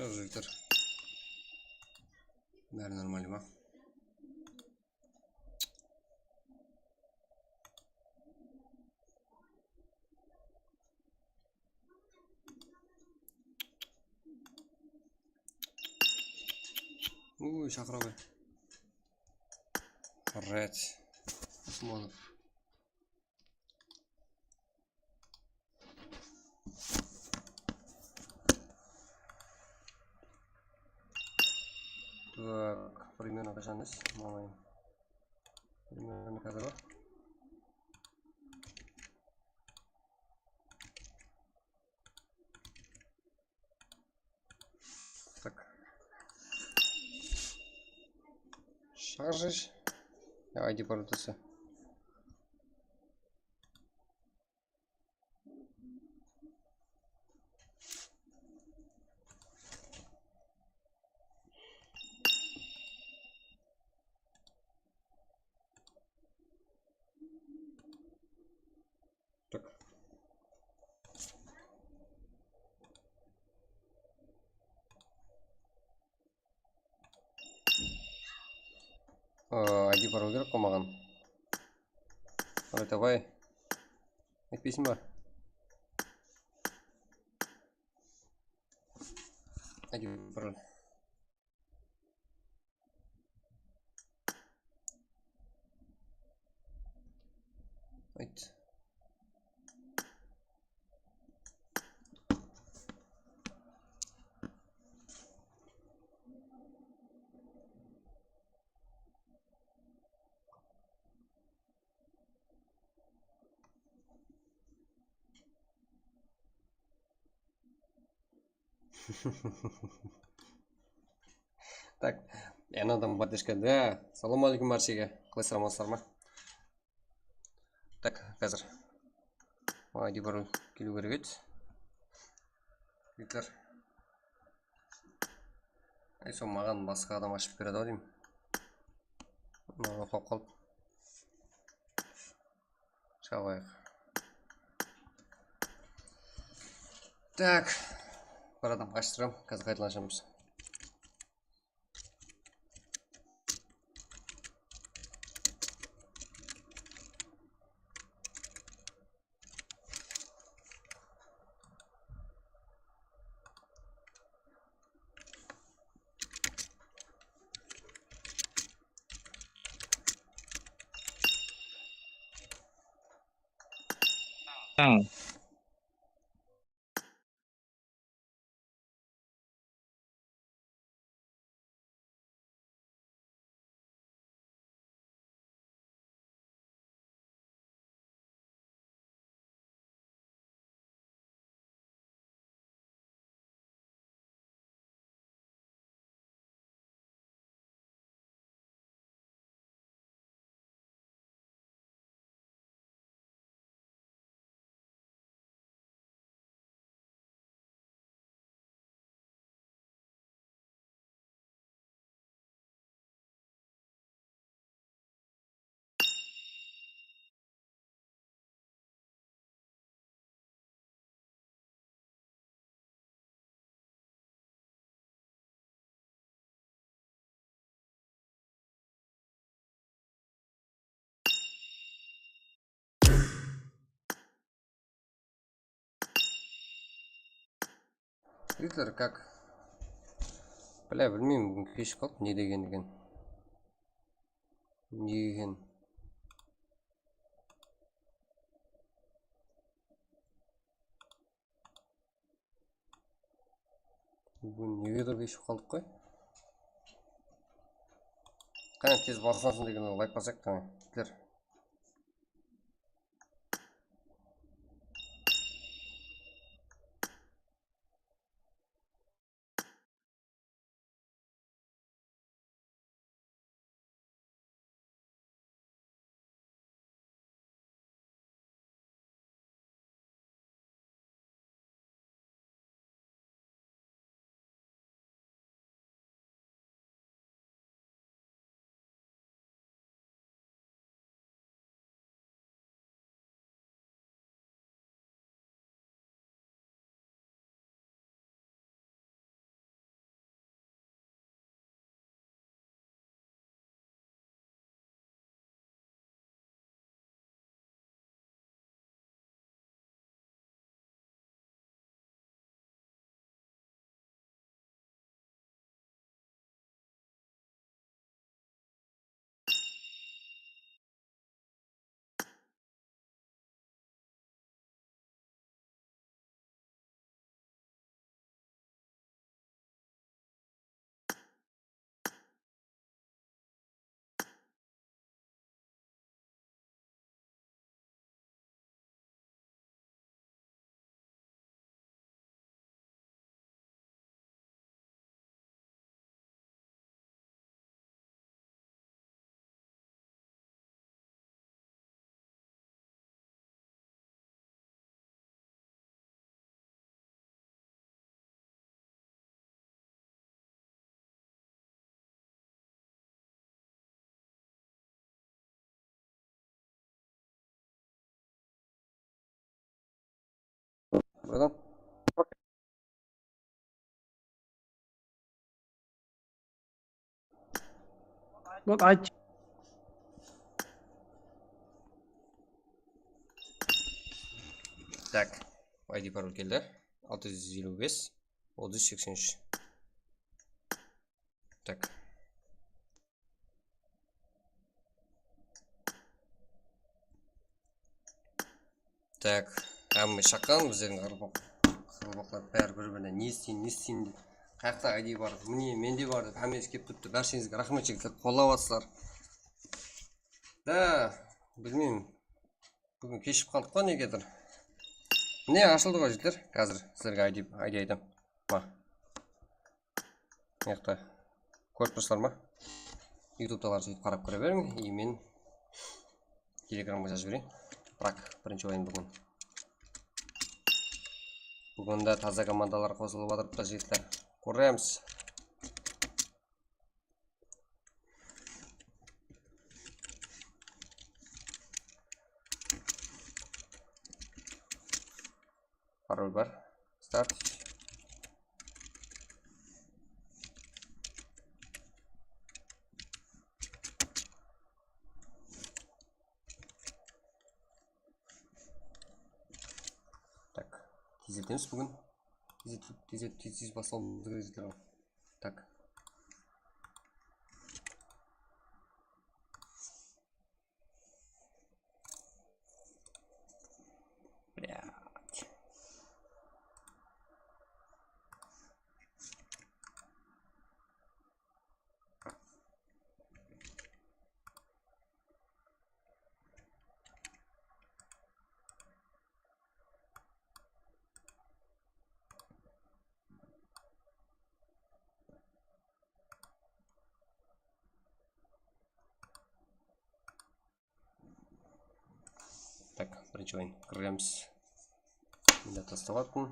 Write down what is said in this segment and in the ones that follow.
Все, жильтер. Бәрі нормально ма? Шақырабай. Рәт. Османов. Так, примерно қашан ес? Мамайын. Примерно қазір ба? Так. Шаржиш. Айди порутасы. Так. Айди пару керек қой маған. Давай. Айтпейсің ба? Айди пароль. Айт. Так, адам батышка, да. Салам алейкум баршаға. Қалайсыздар, амансыздар ма? Так, қазір. Айди пароль келу керек еді. Виктор. Сол маған басқа адам ашып береді ау деймін. Маған оқып қалып. Шабайық. Так, бір адам аштырам, қазір қайталаншамыз. Виктор, как? Бля, білмеймін, бүгін кешіп қалып, не деген екен. Не екен. Бүгін неге де кешіп қалдық қой? Қане тез басылсын деген лайк басайық қане. Виктор. братан. Вот айт. Так, ID пароль келді. 655 3383. Так. Так, әмі шаққан біздердің қырбақлар бәрі бір-біріне не істейін деп. Қаяқта ID бар, міне менде бар деп әмес кеп тұтты. Бәршеңізге рахмет жігіттер, қолдап жатсыздар. Да, білмеймін. Бүгін кешіп қалдық қой негедір. Не ашылды ғой жігіттер, қазір сіздерге ID айтам. Маяқта көріп тұрсыздар ма? YouTube-талар сөйтіп қарап көре беріңіз, и мен Telegram-ға жазып берейін. Бірақ бірінші ойын бүгін. Бүгін де таза командалар қосылып отырып та жігіттер. Көреміз. Пароль бар. Старт. Так, тездетеміз бүгін. Тез басылымызды көзетер. Так. Так, бірінші ойын кіреміз. Мені тасталатын.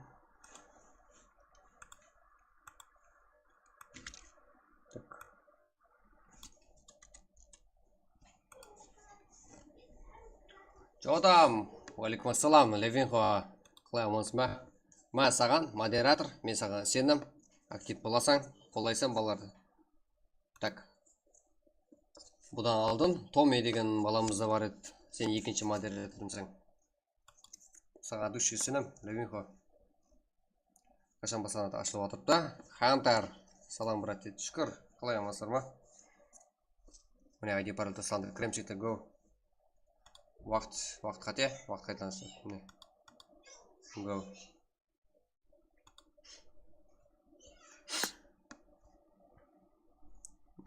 Так. Жодам, уалейкум ассалам, Левинхо, қалай амансың ба? Ма саған модератор, мен саған сенім, актив боласаң, қолдайсың балаларды. Так. Бұдан алдын Томи деген баламызда бар еді. Сен екінші модераторымсың. Саған души сенім, Левинхо. Қашан басанат ашылып отырып та. Хантар, салам брат дейді. Шүкір, қалай амансыздар ма? Міне ID пароль тасталды. Кремчикті go. Уақыт қате, уақыт қайтанысы. Міне. Go.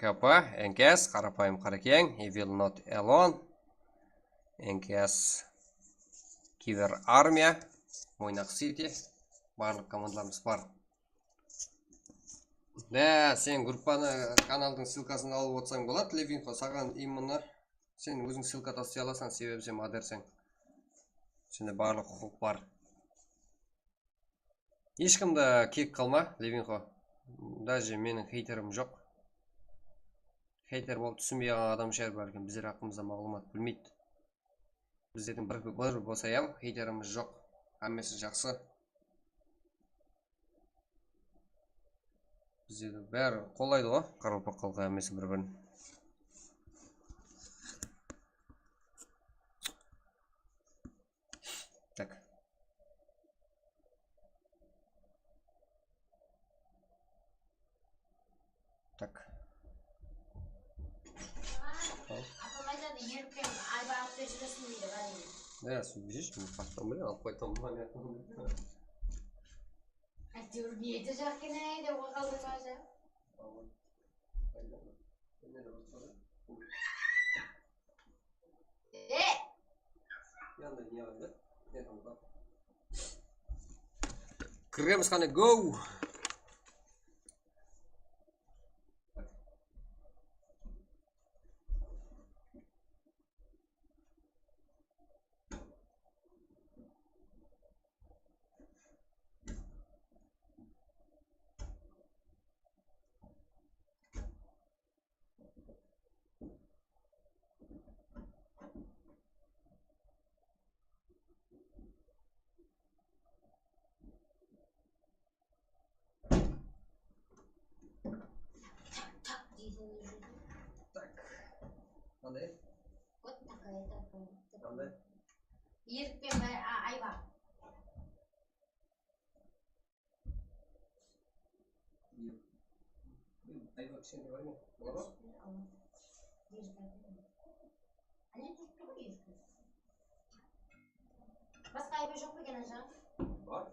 КП, NKS, қарапайым қаракең, Evil Not Alone, NKS, Кивер Армия, Мойнақ Сити, барлық командаларымыз бар. Да, сен группаны, каналдың ссылкасын алып отсаң болады, Левинхо, саған именно сен өзің ссылка тастай аласың, себебі сен модерсің. Сенде барлық құқық бар. Ешкімді кек қалма, Левинхо. Даже менің хейтерім жоқ. Хейтер болып түсінбей қалған адам шығар бәлкім, біздер хақымызда мағлұмат білмейді. Біздердің бір болсаям, хейтеріміз жоқ. Әмесі жақсы. Біздерді бәрі қолайды ғой, қарылпақ қалға әмесі бір-бірін. Так. Так. Да, видишь, мы потом, а потом момент. Әйтеуір не ете жақкен әйді оғалды мажа. Кремс қане, go! Қандай? Вот такая, такая. Қандай? Ерік пен айбар. Айбар кішкентай бар ма? Болады ма? Басқа айбар жоқ па екен ажа? Бар.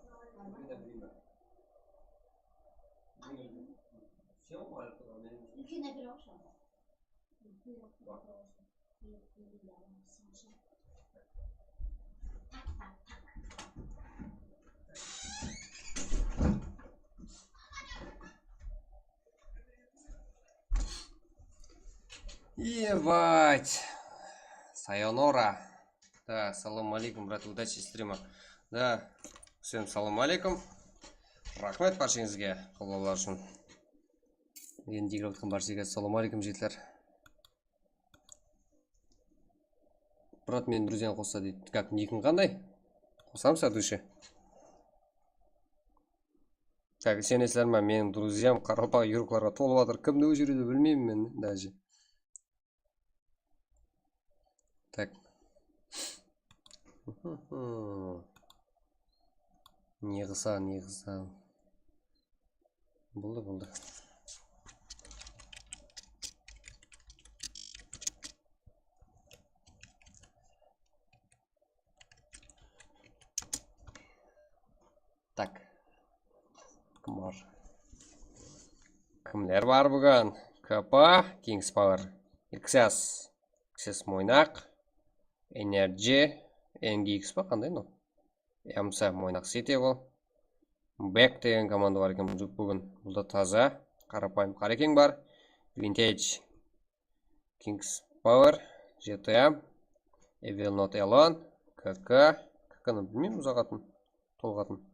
Мен де білмеймін. Все ма әлі құда мен? Үлкен әпер ақ шығар. Ебать. Сайонора. Да, салам алейкум, брат, удачи стрима. Да, всем салам алейкум. Рахмет баршаңызге, қолдаулар үшін. Енді игріп отқан баршаңызға салам алейкум, жетілер. Брат, мен друзьяны қосса дейді. Как, никің қандай? Қосам сәдуші. Так, сенесілер ма, менің друзьям қарапа юрукларға толып атыр. Кімді өшіруді білмеймін мен даже. Так. Не қысам, не қысам. Болды, болды. Так. Кім бар? Кімлер бар бүгін? КП, Kings Power, XS Мойнақ, Energy, NGX па қандай ну? Ямса Мойнақ City бұл. Back деген команда бар екен бүгін. Бұл да таза. Қарапайым қарекең бар. Vintage, Kings Power, GTA, Evil Not Alone, КК-ны білмеймін ұзағатын, толғатын.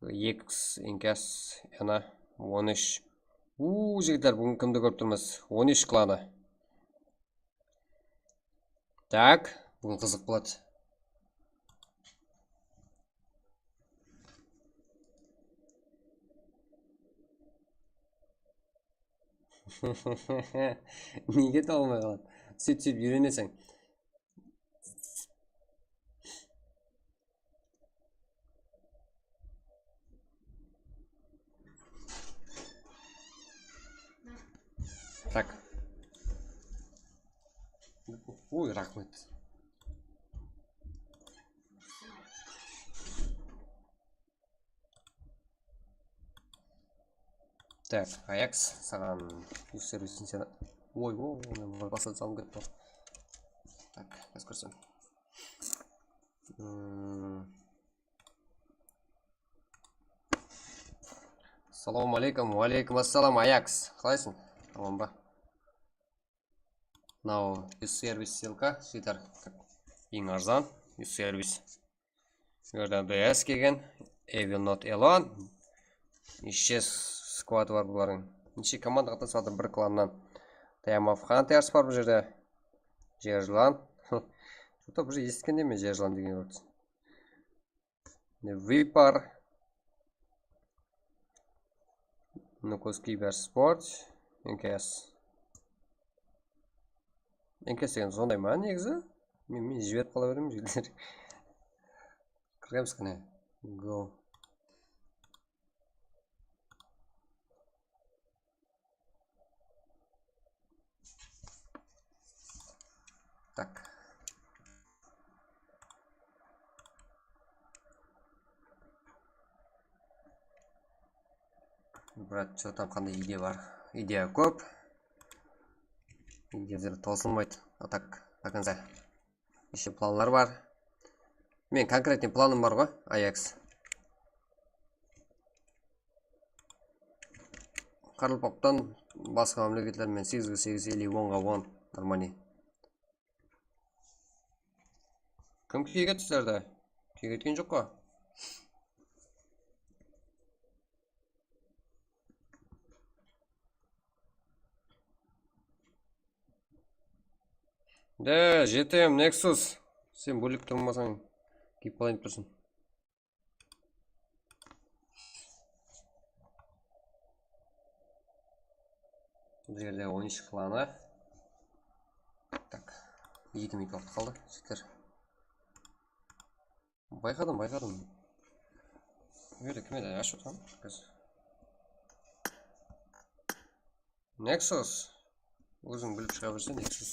X, Инкас, Яна, 13. Жігіттер, бүгін кімді көріп тұрмыз? 13 кланы. Так, бүгін қызық болады. Неге толмай қалады? Сөйтіп үйренесің. Так. Ой, рахмет. Так, Аякс, саған үш сервисін сені. Ой, мен басады салым кетті. Так, аз көрсем. Салам алейкум, алейкум ассалам, Аякс. Қалайсың? Аман ба? Мынау сервис ссылка, сөйтер ең арзан сервис. Өрді DS келген, Evil Not Alone, Исчез сквад бар бұлардың. Неше команда қатысады бір кланнан. Time of Hunters бар бұл жерде. Жержылан. Бұл же естікен деме Жержылан деген өрді. Випар. Нукос Киберспорт. Инкес. Инкес деген сондай ма негізі? Мен жіберіп қала беремін жігіттер. Кіреміз қане. Go. Так. Брат, что там қандай идея бар? Идея көп. Идеялар таусылмайды. А так, до конца. Еще планлар бар. Мен конкретный планым бар ғой, Аякс. Қарылпаптан басқа мемлекеттермен 8-8 или 10-10 нормальный. Кім күйге түстерді? Күйге еткен жоқ қой? Да, жетем, Nexus. Сен бөлік тұрмасаң, кейіп қалайын тұрсын. Бұл жерде 13 кланы. 2 минут уақыт қалды жігіттер. Байқадым. Кім еді ашып отырған қазір. Nexus. Өзің біліп шыға берсең Nexus.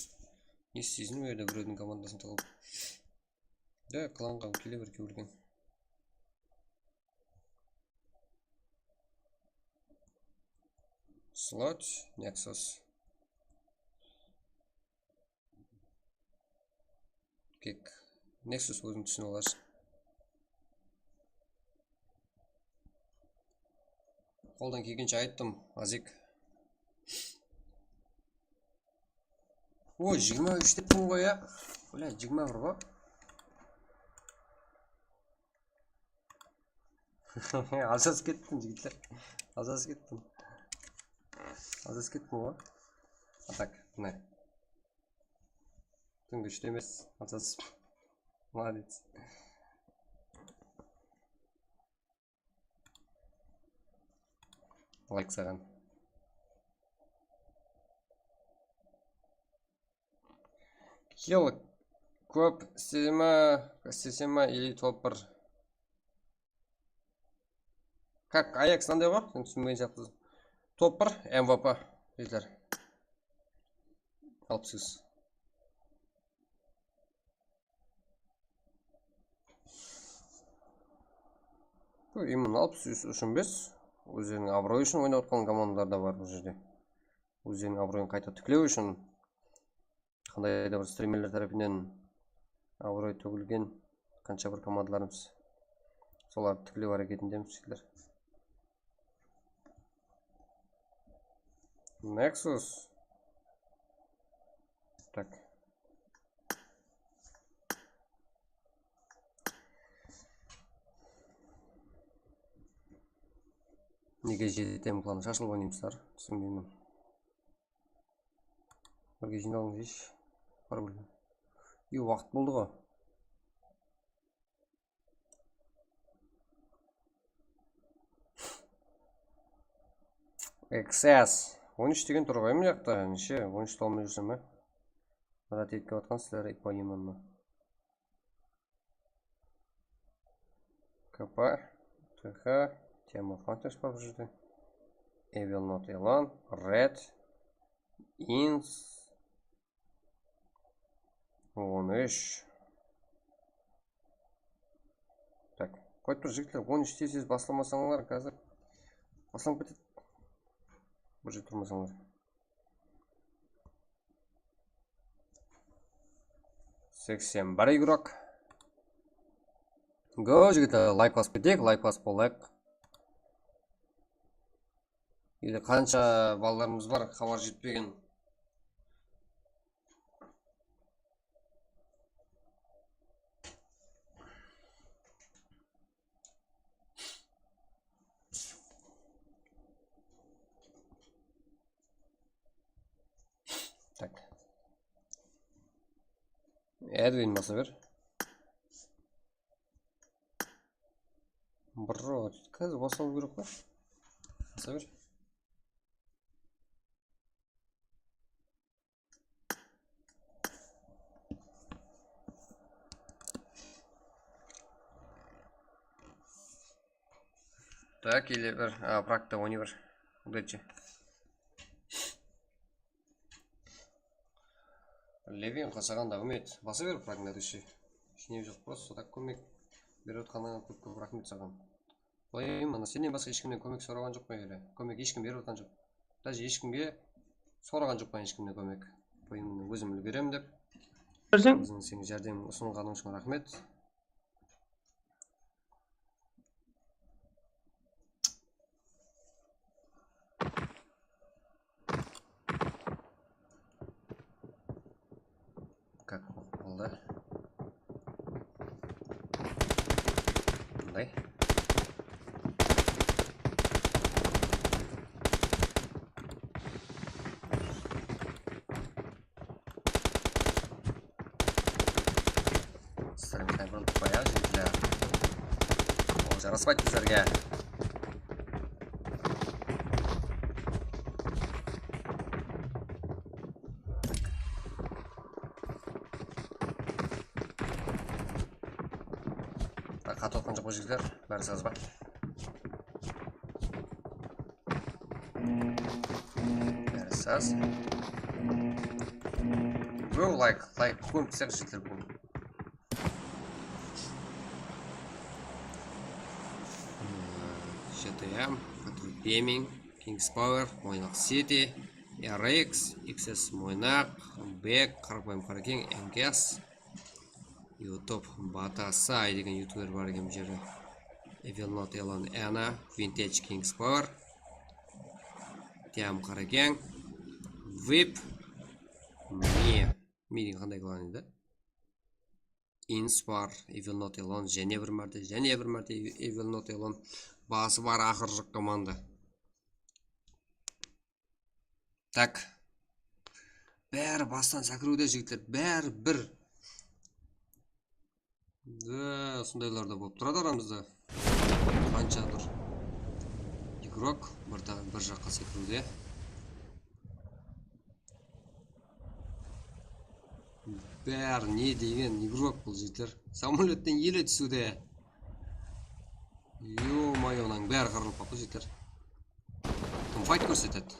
Не істейсің өйді біреудің командасын тығылып. Да, кланға келе бір кеулген. Slot, Nexus. Кек. Nexus өзің түсін оларсың. Қолдан келгенше айттым, Азик. Ой, 23 дептің ғой, я. Бля, 21 ғой. Азаз кеттім, жігітлер. Азаз кеттім ғой. Так, не. Түнгі үште емес, азаз. Молодец. Лайк саған. Хил көп істесема или топ-1. Как Аякс қандай ғой? Сен түсінбеген сияқты. Топ-1 МВП жігіттер. 68. Именно 63 үшін без. Өздерінің абырой үшін ойнап отқан командалар да бар бұл жерде. Өздерінің абыройын қайта тіктеу үшін қандай да бір стримерлер тарапынан абырой төгілген қанша бір командаларымыз соларды тіктеу әрекетіндеміз жігіттер. Nexus. Так. Неге жетем планы шашылып ойнаймыздар, түсінбеймін. Бірге жиналыңыз еш. Бар білген. Уақыт болды ғой. XS. 13 деген тұр ғой, жақта. Неше? 13 толмай жүрсем бе? Рат етке батқан сілер ипойымын ма? КП. ТХ. Тема Фантекс бар бұл жерде. Evil Not Elon. Red. Инс. 13. Так. Қойып тұр жігіттер. 13 тез басламасаңлар қазір. Басылып кетеді. Бір жек тұрмасаңлар. 81 игрок. Го жігіттер. Лайк басып кетейік. Лайк басып болайық. Или қанша балдарымыз бар, хабар жетпеген. Так. Эдвин баса бер. Бро, қазір басалу керек қой. Баса бер. Так, или бір, практа ойны бір. Удачи. Левин қасағанда үмет. Баса бер прагна души. Ішіне жоқ, просто так көмек беріп отқаныңа көп рахмет саған. Ойым, сенен басқа ешкімнен көмек сұраған жоқ па елі? Көмек ешкім беріп отқан жоқ. Даже ешкімге сұраған жоқ па ешкімнен көмек. Ойым, өзім үлгерем деп. Өзің сенің жәрдем ұсынғаның үшін рахмет. Как болды? Мындай. Стрімтай бұрылып қоя жігітлер. Ол жараспайды біздерге. қатып отқан жоқ жігіттер, бәрі саз ба. Бәрі саз. Бро, лайк көміп тастайық жігіттер бүгін. GTM, Patriot Gaming, Kings Power, Мойнақ City, RX, XS Мойнақ, Бек, қарапайым қаракең, MKS, YouTube Батасай деген ютубер бар екен бұл жерде. Evilnot Elon Anna, Vintage Kings Power, Тиам қаракең, VIP, Ми деген қандай клан еді? Inspar, Evilnot Elon, және бір мәрте Evilnot Elon. Басы бар ақыр жоқ команда. Так. Бәрі бастан сәкіруде жігіттер. Бәрі бір. Да, сондайлар да болып тұрады арамызда. Қаншадыр игрок бір жаққа сәкіруде. Бәрі не деген игрок бұл жігіттер. Самолеттен еле түсуде. Ё-моё-ның бәрі қырылып қалды жігіттер. Кім файт көрсетеді?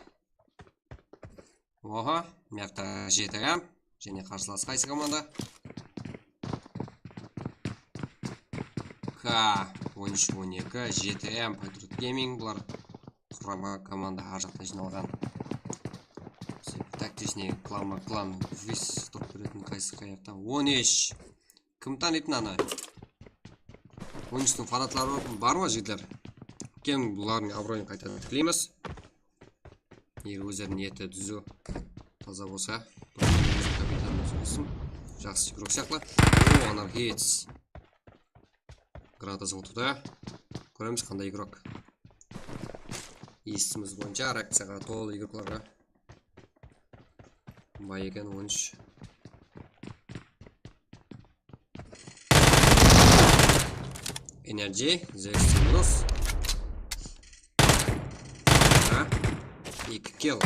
Оға, мияқта GTM және қарсылас қайсы команда? К13-12 GTM Patriot Gaming бұлар құрама команда ар жақтан жиналған. Тактичный клан вис топ беретін қайсы қаяқта. 13. Кім танитын ана? 13-тің фанатлары бар ма жігітлер? Кен бұлардың абыройын қайтадан тілейміз. Егер өздерінің ниеті түзу таза болса, жақсы игрок сияқты. Анар Хейтс гранатасын ұтуда. Көреміз қандай игрок. Естіміз бойынша реакцияға толы игрокларға бай екен 13. Energy, Zextinus. 2 kill.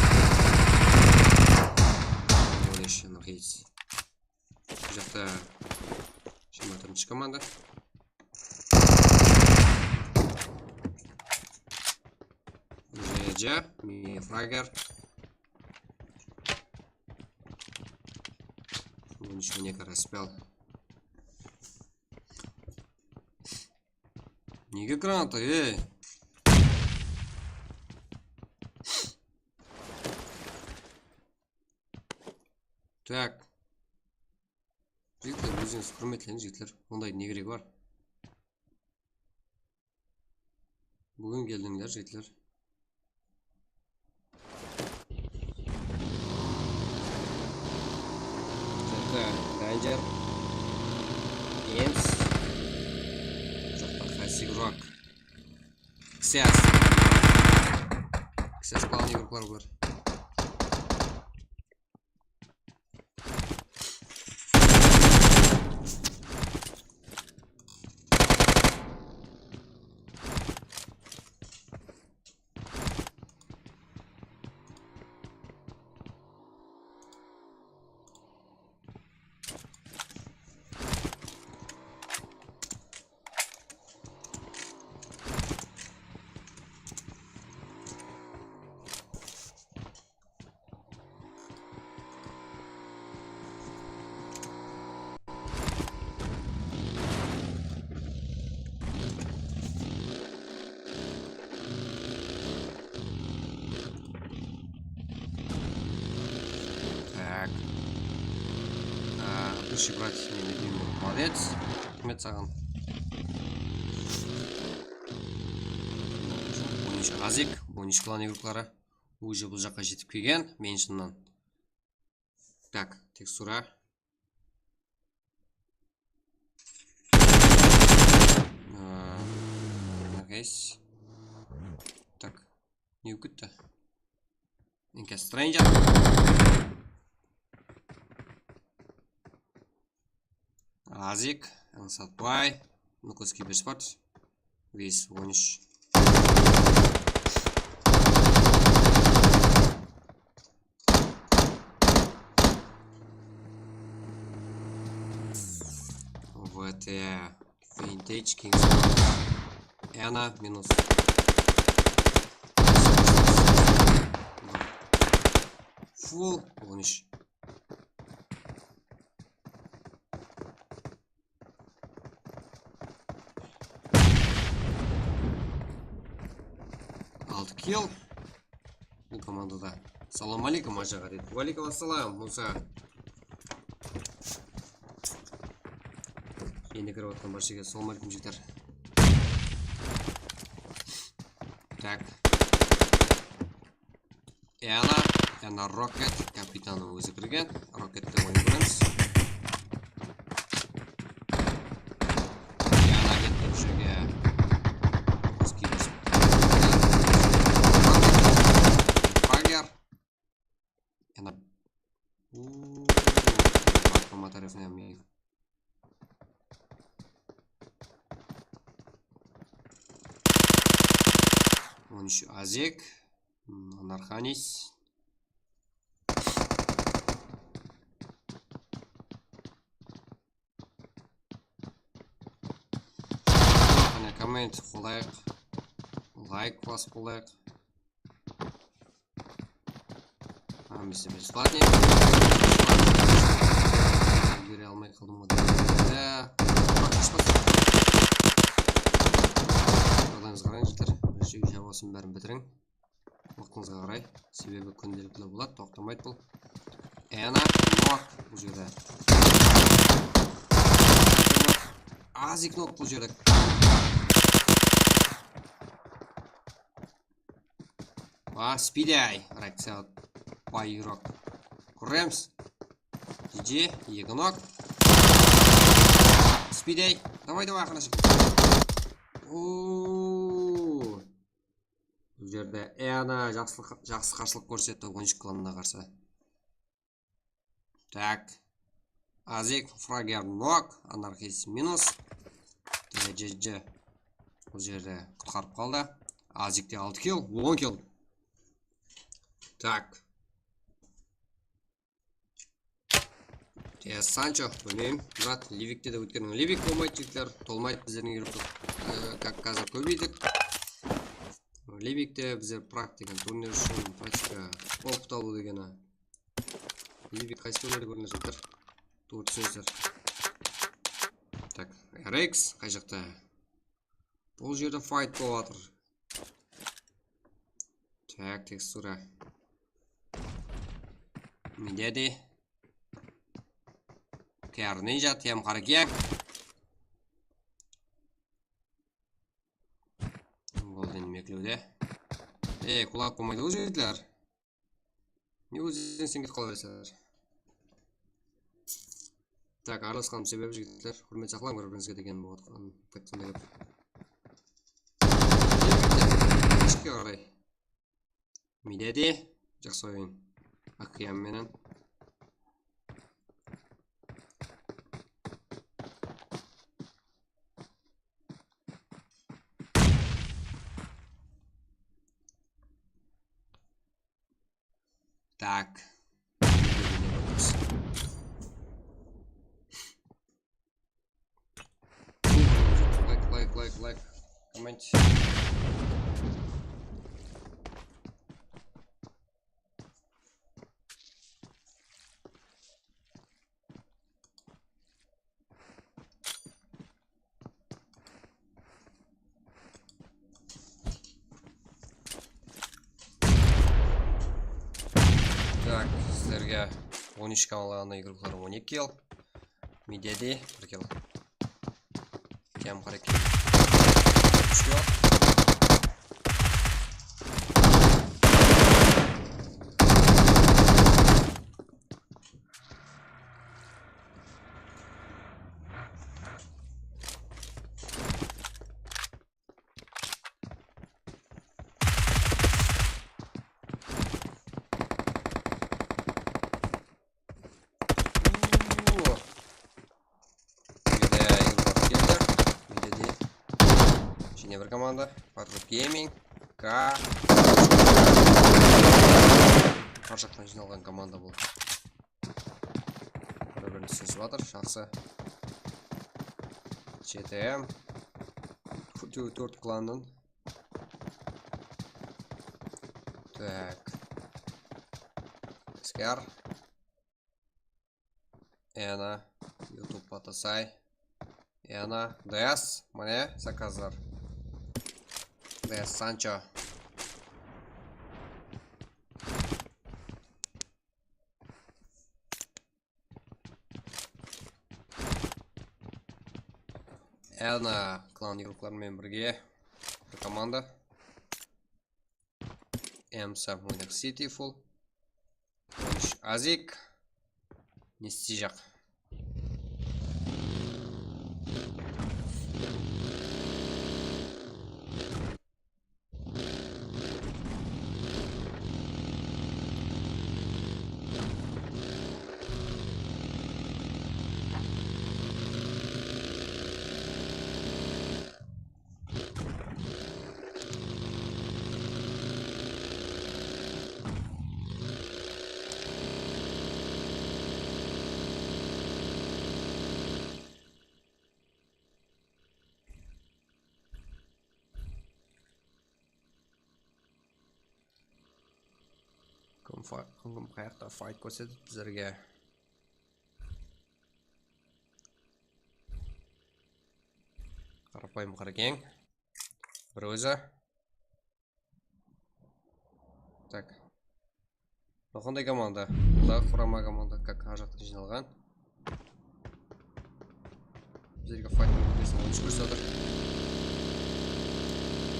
Олеш, Нахейс. Жақта шаматырыншы команда. Жеджа, Мифрагер. Ничего не распял. Неге граната, ей! Так. Жігітлер, өзіңіз құрметленің жігітлер. Ондайды не керек бар? Бүгін келдіңдер жігітлер. Рейнджер. Геймс. Игрок. Ксяс главный игрок бар. Бывший брат мне любимый. Молодец. Рахмет саған. Азик, 13 клан игроклары уже бұл жаққа жетіп келген мен шыннан. Так, текстура. Так, не укытты. Инка Стрэнджер. Азик, Ансатбай, Нукус Киберспорт, весь 13. ВТ Vintage King. Ана минус. Full 13. Алты kill. Bu komandada. Assalomu alaykum ajaga dedi. Va alaykum assalom Musa. Endi kirayotgan barchaga assalomu alaykum jigitlar. Так. Yana Rocket kapitani o'zi kirgan. Rocketda o'yin qilamiz. Yana ketdi o'shaga. Pagar. Yana Bakma tarafına yapmayayım. Он еще Азек, Анарханис. Коммент лайк вас лайк. А мы себе бесплатнее. Бери алмай қалдым ғой. Да. Жағдайыңызға қараңыздар. Бірінші жауасын бәрін бітірің. Уақытыңызға қарай. Себебі күнделікті болады, тоқтамайды бұл. Ана нок бұл жерде. Азик нок бұл жерде. Спидей. Райксаут. Байырок. Көреміз. Жиде. Екі нок. Спидей. Давай, қанашық. Бұл жерде Ана жақсы қарсылық көрсетті 13 кланына қарсы. Так. Азик, Фрагер нок. Анархист минус. ЖЖ. Бұл жерде құтқарып қалды. Азикте 6 килл, 10 килл. Так. Санчо, білмеймін. Брат, Ливикте де өткенің. Ливик болмайды жігіттер. Толмайды біздердің үйріп. Как қазір көбейдік. Ливикте біздер практика, турнир үшін практика опыт алу дегені. Ливик қайсы көрлері көрінер жігіттер. Туы түсінесіздер. Так, RX қай жақта. Бұл жерде файт болатыр. Так, текстура. Медеди. Кәрнейжа, тем қаракек. Голден меклеуде. Құлақ болмайды ол жігітлер. Не өзіңізден сен кетіп қала бересіздер. Так, араласқаным себебі жігітлер. Құрмет сақлаң бір-біріңізге деген болған. Қайтқанда кеп. Ешке қарай. Медеди. Жақсы ойын. Аққиям менен. Так. Лайк. Коммент. Так, сіздерге 13 каналына игрокlar 12 килл. Медеди 1 килл. Тем қареке. Что? Бір команда, Patriot Gaming, К. Қаржақтан жиналған команда бұл. Бір-бірін түсінісіп жатыр, жақсы. CTM. 4 кландан. Так. Скар. Ena. YouTube Patasai. Ena. DS. Mane заказlar. DS Sancho. Ena клан игрокlarымен бірге bir команда. Emsa Munich City Full. Azik. Не isteyecek. Кім қаяқта файт көрсетіп біздерге. Қарапайым қаракең. Бір өзі. Так. Қандай команда? Бұлдағы құрама команда, как ажақта жиналған. Біздерге файт көрсетіп ойыншы көрсетіп.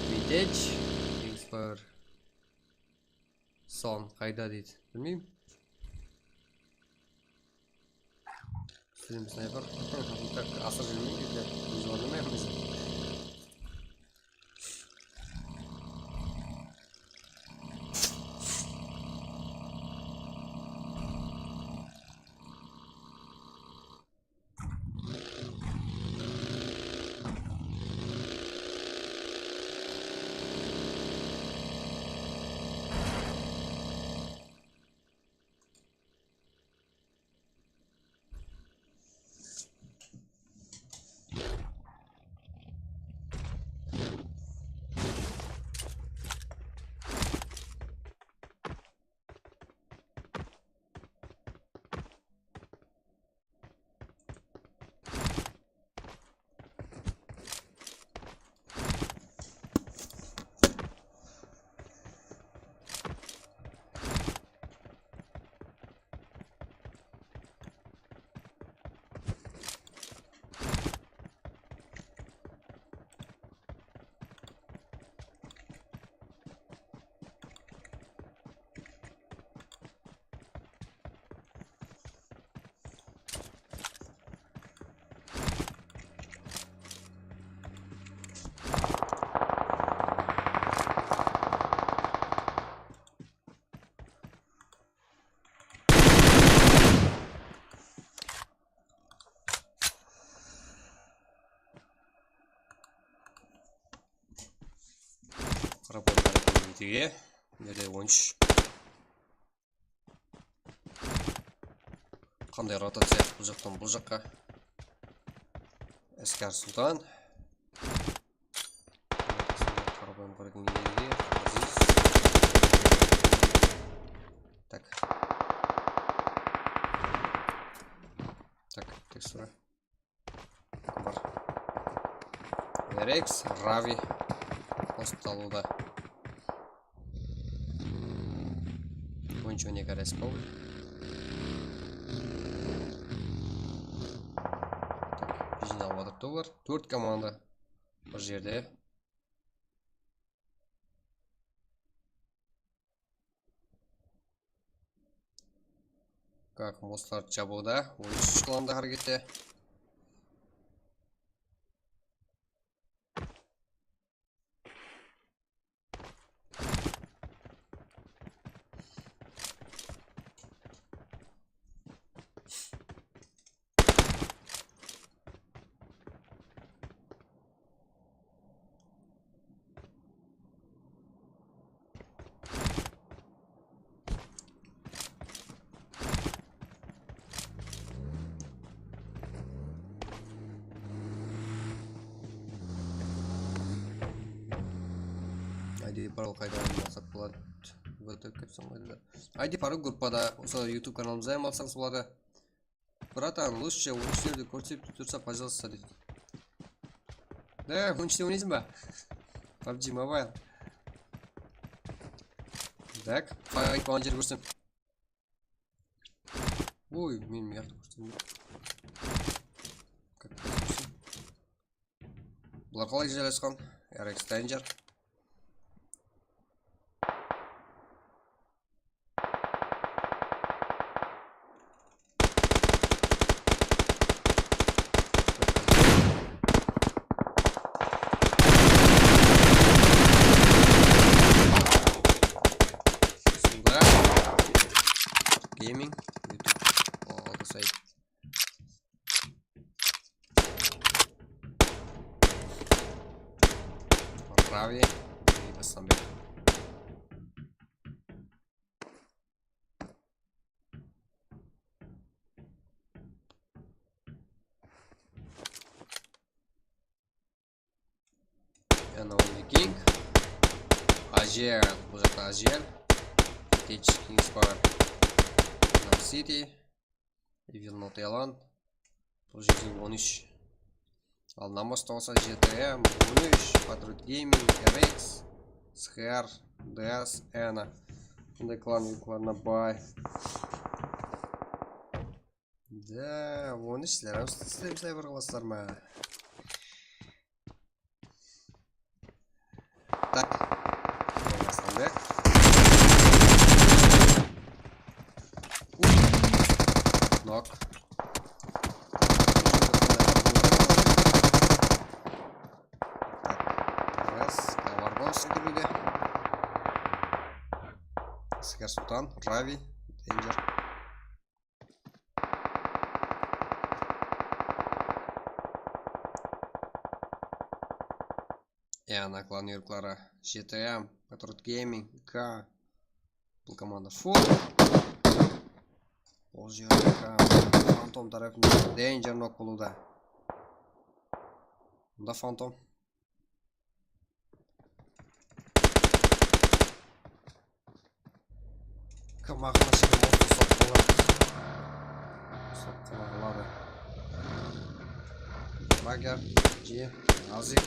Vintage. Inspire. Son қайда дейді, білмеймін. Сізім снайпер. Так, асыр жүрмейін дейді. Біз орнамаймыз. Қарапайым видеоге. Мерде 13. Қандай ротация бұл жақтан бұл жаққа. Әскер Сұлтан. Қарапайым қаракең видеоге. Так. Так, текстура. Бар. Рекс, Рави. Осталуда. Ничего не корреспол. Так, жинал ватыр. 4 команда. Бір жерде. Как мостар жабуда. 13 кланда харекетте. ID бар, ол қайда алмасақ болады. Өтіп кетсің қайда. ID бары группада, осы YouTube каналымызда ham алсаңыз болады. Братан, лучше ойыншыларды көрсетіп тұрса, пожалуйста, дейді. Да, ойыншылы ойнайсың ба? PUBG Mobile. Так, файт болған жер көрсем. Ой, мен мияқты көрсем. Бұлар қалай жайласқан? RX Danger. Gaming, YouTube, all the same. Ravi и Басамбек. And only King. Азер, бұл жақта Азер. Teach King's Power. City, Evil Not Alone, бұл жерде 13. Ал намаста болса GTM 13, Patriot Gaming, RX, Scar, DS, Ena. Бұндай клан бай. Да, 13-лер, өстістеміздай бір қыластар ма? Так, Басамбек. Knock. Раз, Каваргон секілуде. Сикар Султан, Рави, Danger. Ана клан юрклары GTM, Patriot Gaming, К. Бұл команда Full. Ол жерде Фантом тарапында Danger нок болуда. Мұнда Фантом. Кім ақына шығын осы соққыла қылады. Багер, G, Азик.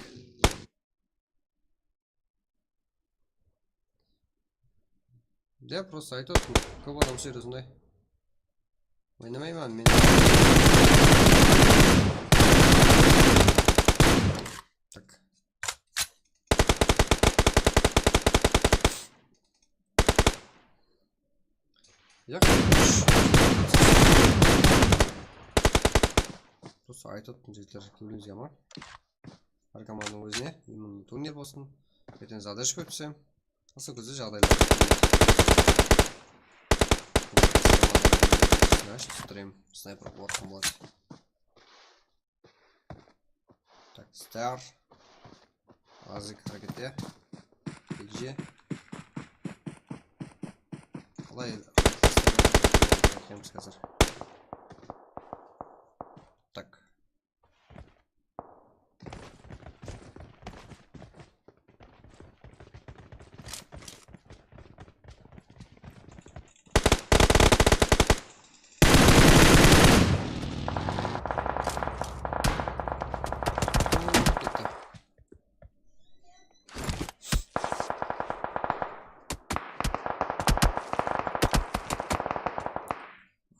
Да, просто айтып, көп адам сөйді осындай. Ойнамаймын мен. Так. Я просто айтып жігіттер көбіліңізге ма? Әр команданың өзіне турнир болсын. Ертең задача қойып түсем. Осы күзде жағдайлар. Сейчас смотрим, снайпер плотно будет. Так, Стар, Азик, ракете, PG. Қалай қазір. Так.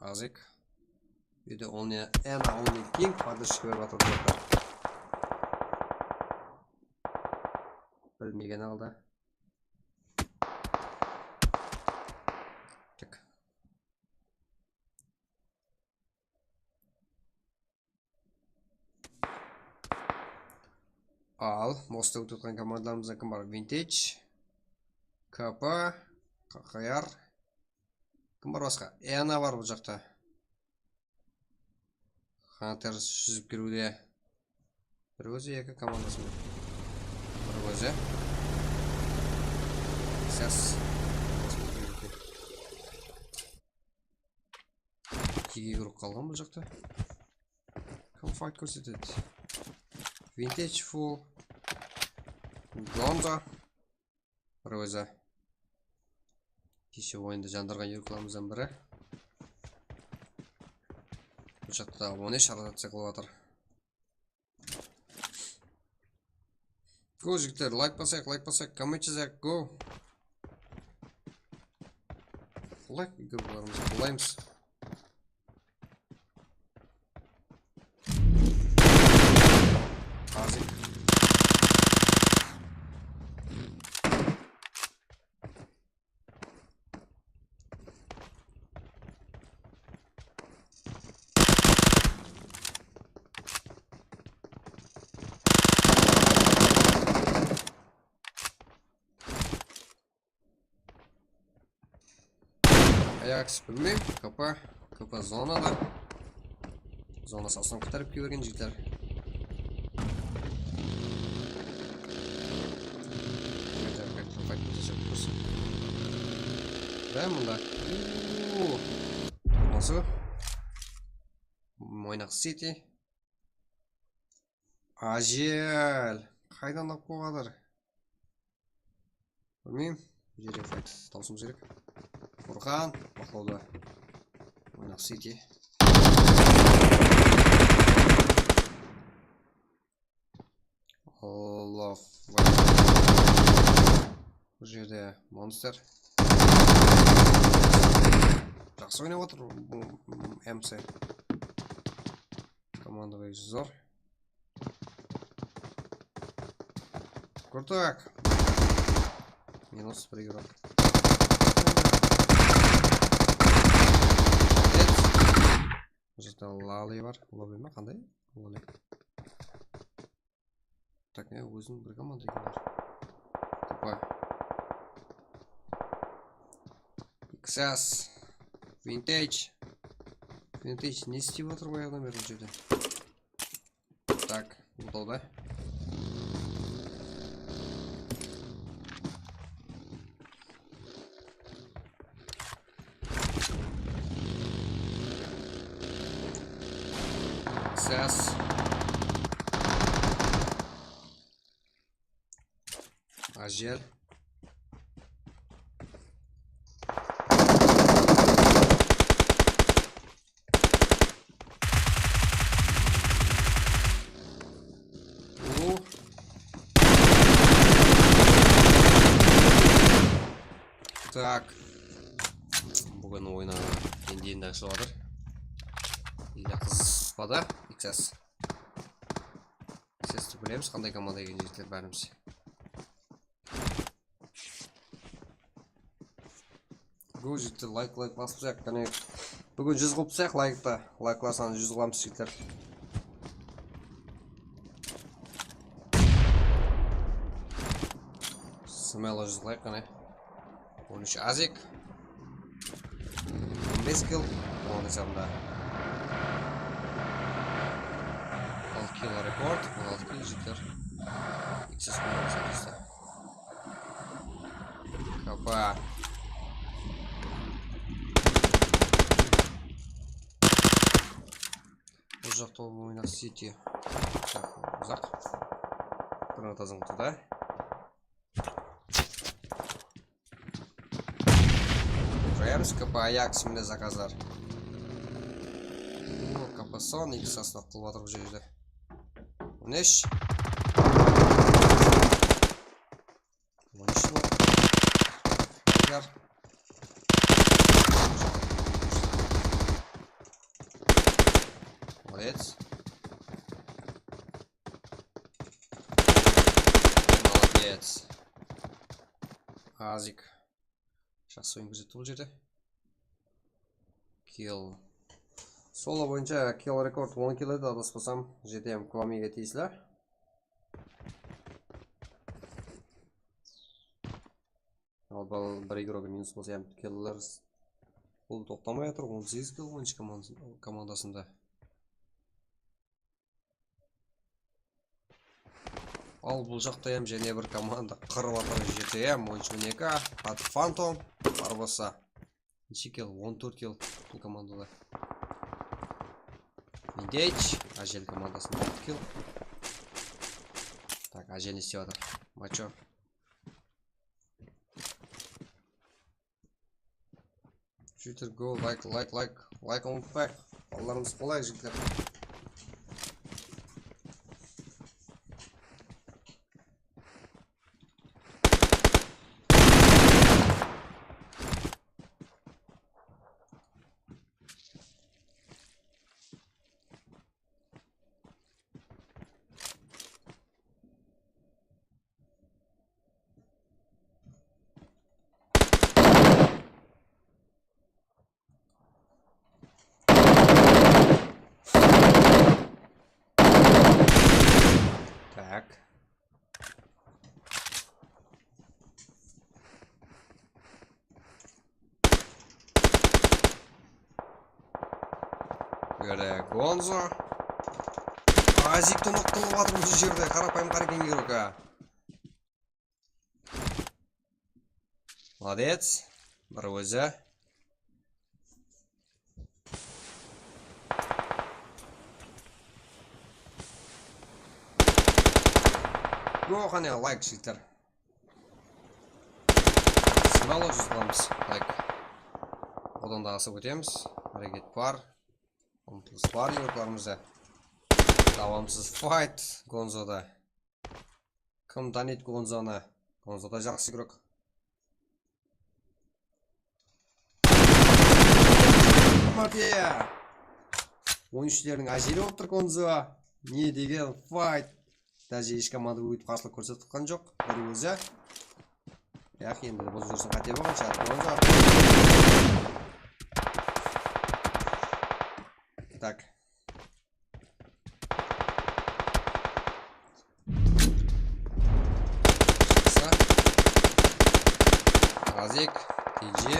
Азик. Үйде Ena only King поддержка беріп жатыр. Білмеген алды. Так. Ал, мосты өткен командаларымызда кім бар? Vintage, КП, КХР. Кім бар басқа? Ena бар бұл жақта. Хантер жүзіп керуде. Бір өзі екі командасы бар. Бір өзі. Сейчас. Кеге көріп қалған бұл жақта. Кім файт көрсетеді? Vintage full. Гонза. бір өзі кеше ойында жандырған еркеламыздан бірі. Бұл жақта 13 ротация қылып жатыр. Го жігіттер, лайк басайық, коммент жазайық, го. Лайк видеоларымызды қолдаймыз. Азик. Аякс білмейм, КП зонада. Зона сасын қытарып кеберген жігіттер. Да, мұнда. Осы. Мойнақ Сити. Ажел. Қайдан ап қоғадыр? Білмейм. Жере файт таусымыз керек. Фурхан, бақылауда. Мойнақ Сити. Аллах. Бұл жерде монстр. Жақсы ойнап отыр МС. Командовый зор. Крутой. Минус проиграл. Бұл жерде лали бар. Лоби ма қандай? Лали. Так, не, өзінің бір команда екен бар. Купа. XS. Vintage. Vintage не істеп отыр ғой адам берген жерде. Так, ұлтауда. XS. Ажел. Так. Бүгін ойына енді ашылып жатыр. Или қызыспады. XS. XS-ті білеміз, қандай команда екен жігіттер бәріміз. Бұл жігіттер лайк басып жақ. Бүгін 100 қылып сәқ лайкты. Лайкласаны 100 қыламыз жігіттер. Смело 100 лайк қане. 13 Азик. 15 килл. Оны сәмді. 6 килл рекорд. 16 килл жігіттер. XS көмір сәтісті. Капа. Бұл жақта ойнақ Сити. Ұзақ. Гранатазың тұда. Жоямыз КП Аякс міне заказдар. КП сон XS-ны қылып атыр бұл жерде. 13. 13 бұл. Агар. Молодец. Молодец. Азик. Сейчас ойын күзетті бұл жерде. Килл. Соло бойынша килл рекорд 10 килл еді, адаспасам. жетем Квамиге тиесілі. Ал бір игроға минус болса, киллер бұл тоқтамай атыр. 18 килл 10 командасында. Ал бұл жақта және бір команда қырып атыр GTM 12 аты Phantom бар болса. Неше килл? 14 килл бұл командада. Vintage, Ажел командасында 10 килл. Так, Ажел не істеп атыр. Мачо. Twitter go like unutпайық. Балаларымыз қолай жігіттер. Так. Görek Gonzo. Азикті ноқтылып атыр бұл жерде. Қарапайым қарекен керек, а. Молодец. Бір өзі. Қане лайк жігіттер. Сымалы жүз қыламыз. Лайк. Одан да асып өтеміз. Әрекет бар. Ұмтылыс бар еукларымызда. Давамсыз файт Гонзода. Кім танит Гонзоны? Гонзода жақсы көрек. Мартия! Ойыншылердің әжелі отыр Гонзо. Не деген файт. Даже еш команда өйтіп қарсылық көрсетіп жоқ. Бір өзі. Яқ, енді бұл жүрсін қате болған шығар. Гонзо. Так. Шықса. Разик. Тиджи.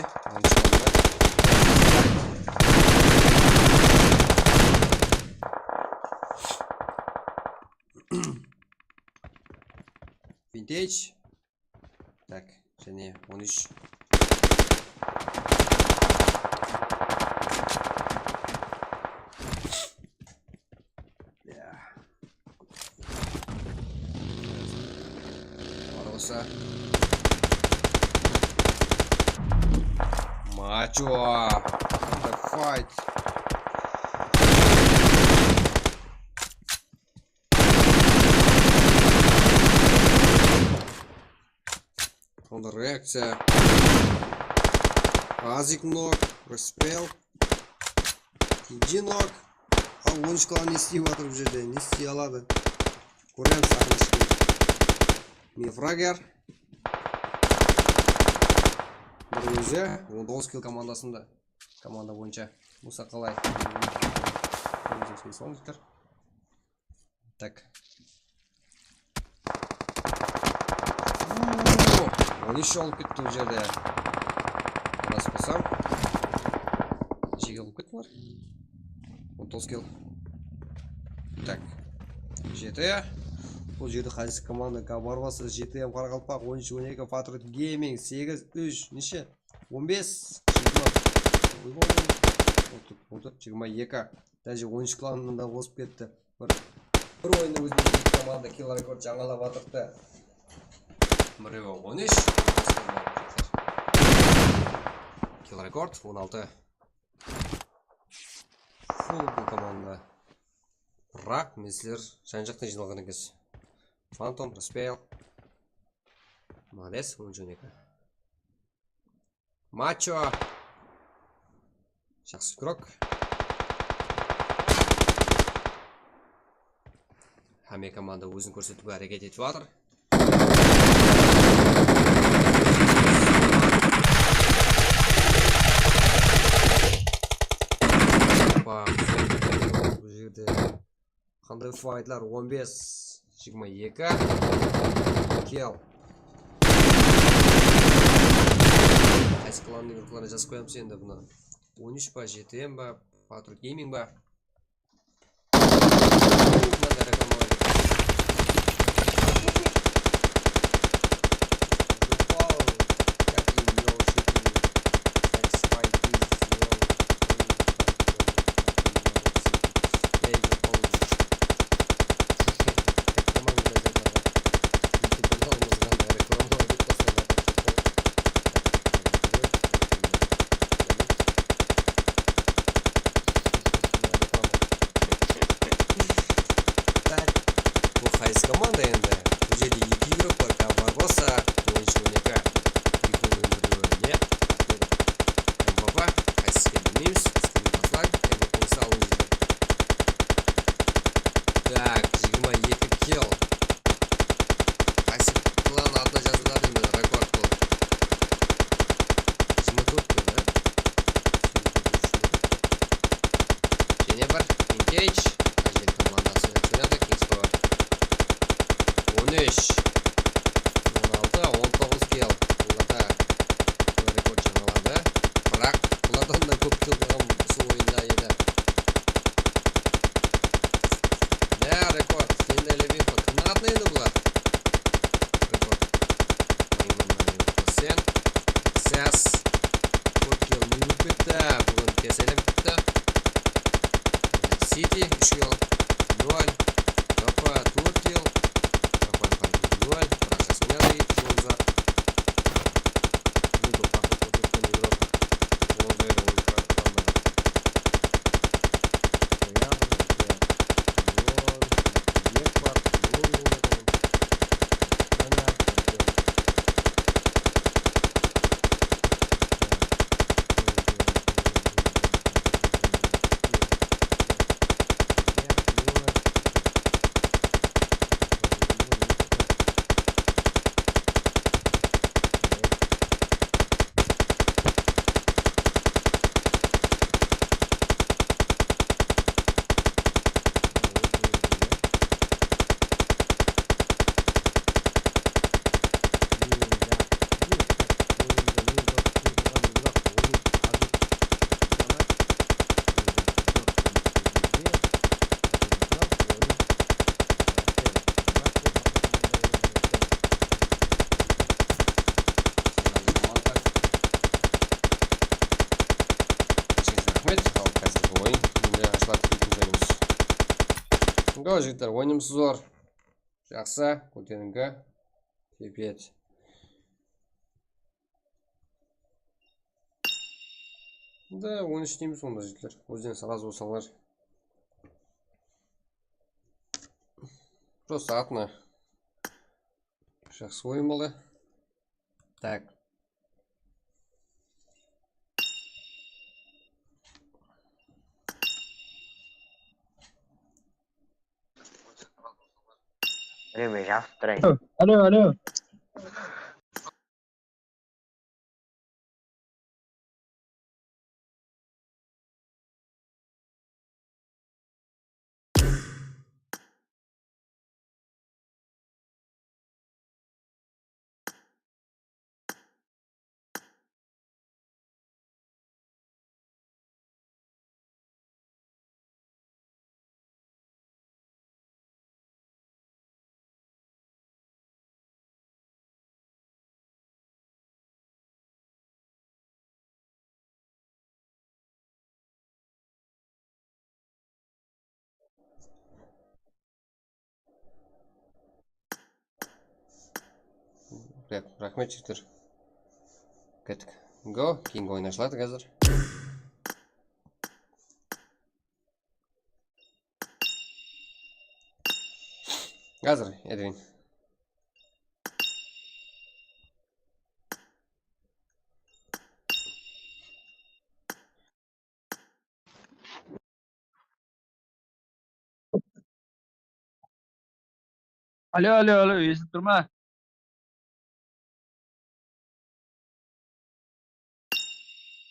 Винтейдж. Так, және 13. Бароса. Мачо. The fight. Онда реакция. Азик ног. Распел. Иди ног. А ойыншылар не істеп жатыр бұл жерде? Не істей алады? Көреміз сахнашки. Мифрагер. Бір өзі. 19 килл командасында. Команда бойынша. Мұса қалай. Так. 13 olып кетті бұл жерде. Рас болсам. Жеге олып кетті бар. 19 килл. Так. жеті. Бұл жерде қайсы команда Барбасы, жеті Қарақалпақ, 13-12 Патрот Гейминг, 8-3, неше? 15, 22. Даже 13 кланында қосып кетті. Бір ойында өзінде команда килл рекорд жаңалап атырды. Біреуі 13. Килл рекорд 16. Фул бұл команда. Бірақ меслер жан-жақтан жиналған екенсіз. Фантом, Распейл. Молодец, 12. Мачо. Жақсы күрек. Әме команда өзін көрсетуге әрекет етіп жатыр. Бұл жерде қандай файтлар? 15-22 кел. Қайсы кланның ұрқыларына жазып қоямыз енді бұны. 13 ба, 7 ба, Патрот Гейминг ба. Так, 22 kill. Qaysi klan atına жазылады енді рекорд бұл. 24 kill, да? Және бір engage. Қажет командасы ойнады, Kings Power. 13, 16, 19 kill. Бұларда рекорд жаңалады. Бірақ бұлардан да көп kill қылған сол ойында еді. Да, рекорд. Енді Левинко қымбатны еді бұлар. Рекорд. Сен. Сәс. Көп kill минут бітті. Бүгін кеселім бітті. Сити 3 kill. 0. КП 4 kill. КП 0. Праксас ойнады. Жонза. Бұл пақыт өткен Европа. Жонзайды ойынға құрамады. Жігіттер, ойынымыз зор. Жақсы, көтеріңкі. Тепет. Да, 13 дейміз онда жігіттер. Өзден сразу болсаңдар. Просто атына. Жақсы ойын болды. Так. Время завтра. Алло. Рахмет жігіттер. Кеттік. Го, кейінгі ойын ашылады қазір. Қазір, Эдвин. Алло, естіп тұр ма?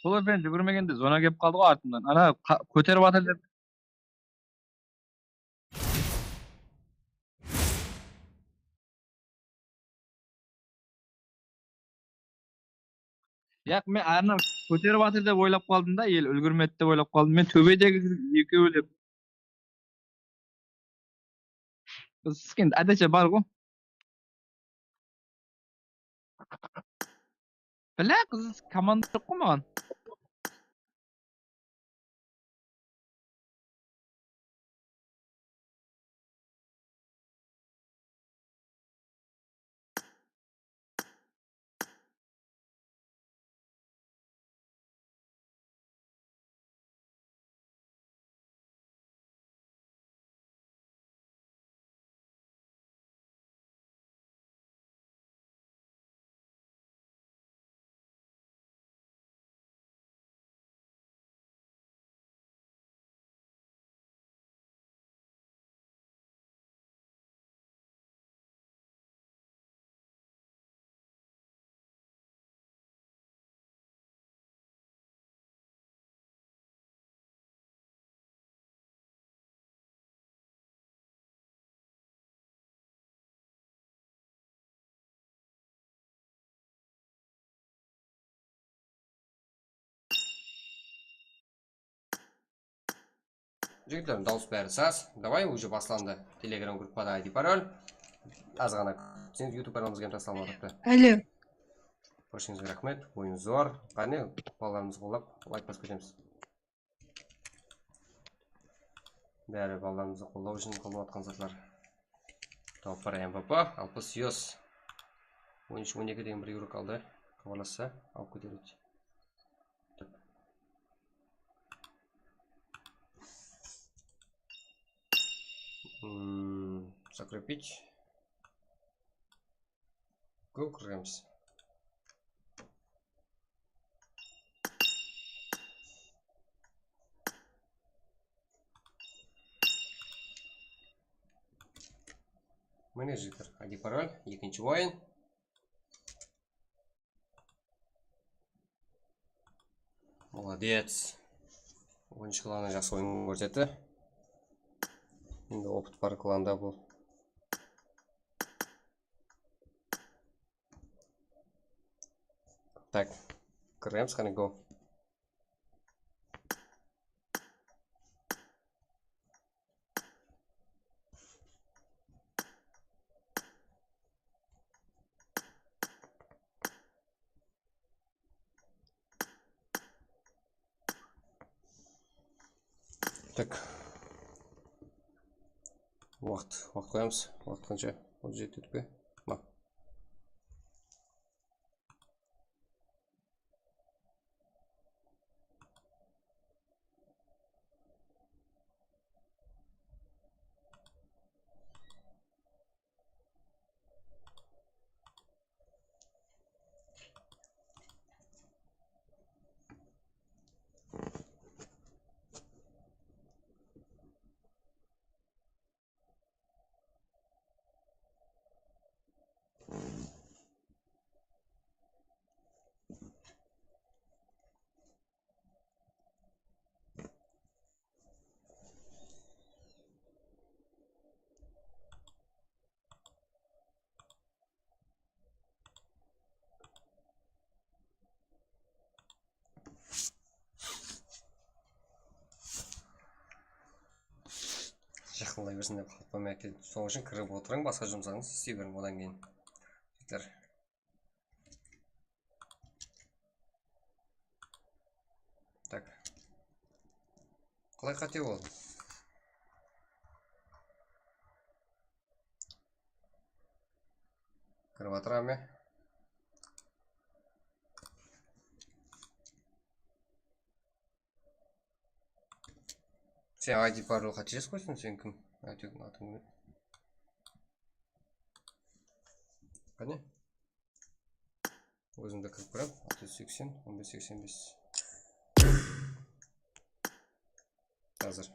Бұл эфен жүгірмегенде зона кеп қалды ғой артымдан. Ана көтеріп атыр деп. Яқ, мен ана көтеріп атыр деп ойлап қалдым да, ел үлгірмеді деп ойлап қалдым. Мен төбедегі екеуі деп. Сізген әдетше бар ғой. Білә, қыз команда жоқ қой маған. Жігіттер, дауыс бәрі саз. Давай, уже басланды. Телеграм группада ID пароль. Аз ғана күтсеңіз, YouTube каналымызға тасталмадықты. Алло. Қошыңызға рахмет. Ойыңыз зор. Қане, балаларымызды қолдап, лайк басып кетеміз. Бәрі балаларымызды қолдау үшін қолдап атқан затлар. Тауып бар МВП, алпыс юз. 13-12 деген бір еуро қалды. Хабарласса, алып көтереді. Закрепить. Go кіреміз. Менеджер, ID пароль, екінші ойын. Молодец. Ойыншы кланы жақсы ойын көрсетті. Енді опыт бар кланда бұл. Так, кіреміз, қане go. Так. Уақыт қоямыз. Уақыт қанша? 37 пе? Ма. Жақынлай берсін деп қалып қоймай әкелді. Сол үшін кіріп отырың, басқа жұмсаңыз істей берің одан кейін. Так. Қалай қате болды? Кіріп отыра ме? Сен ID пароль қателес қойсын, сен кім? Әйтеуір атың кім? Қане? Өзімді кіріп көрем. 680, 1585. Қазір.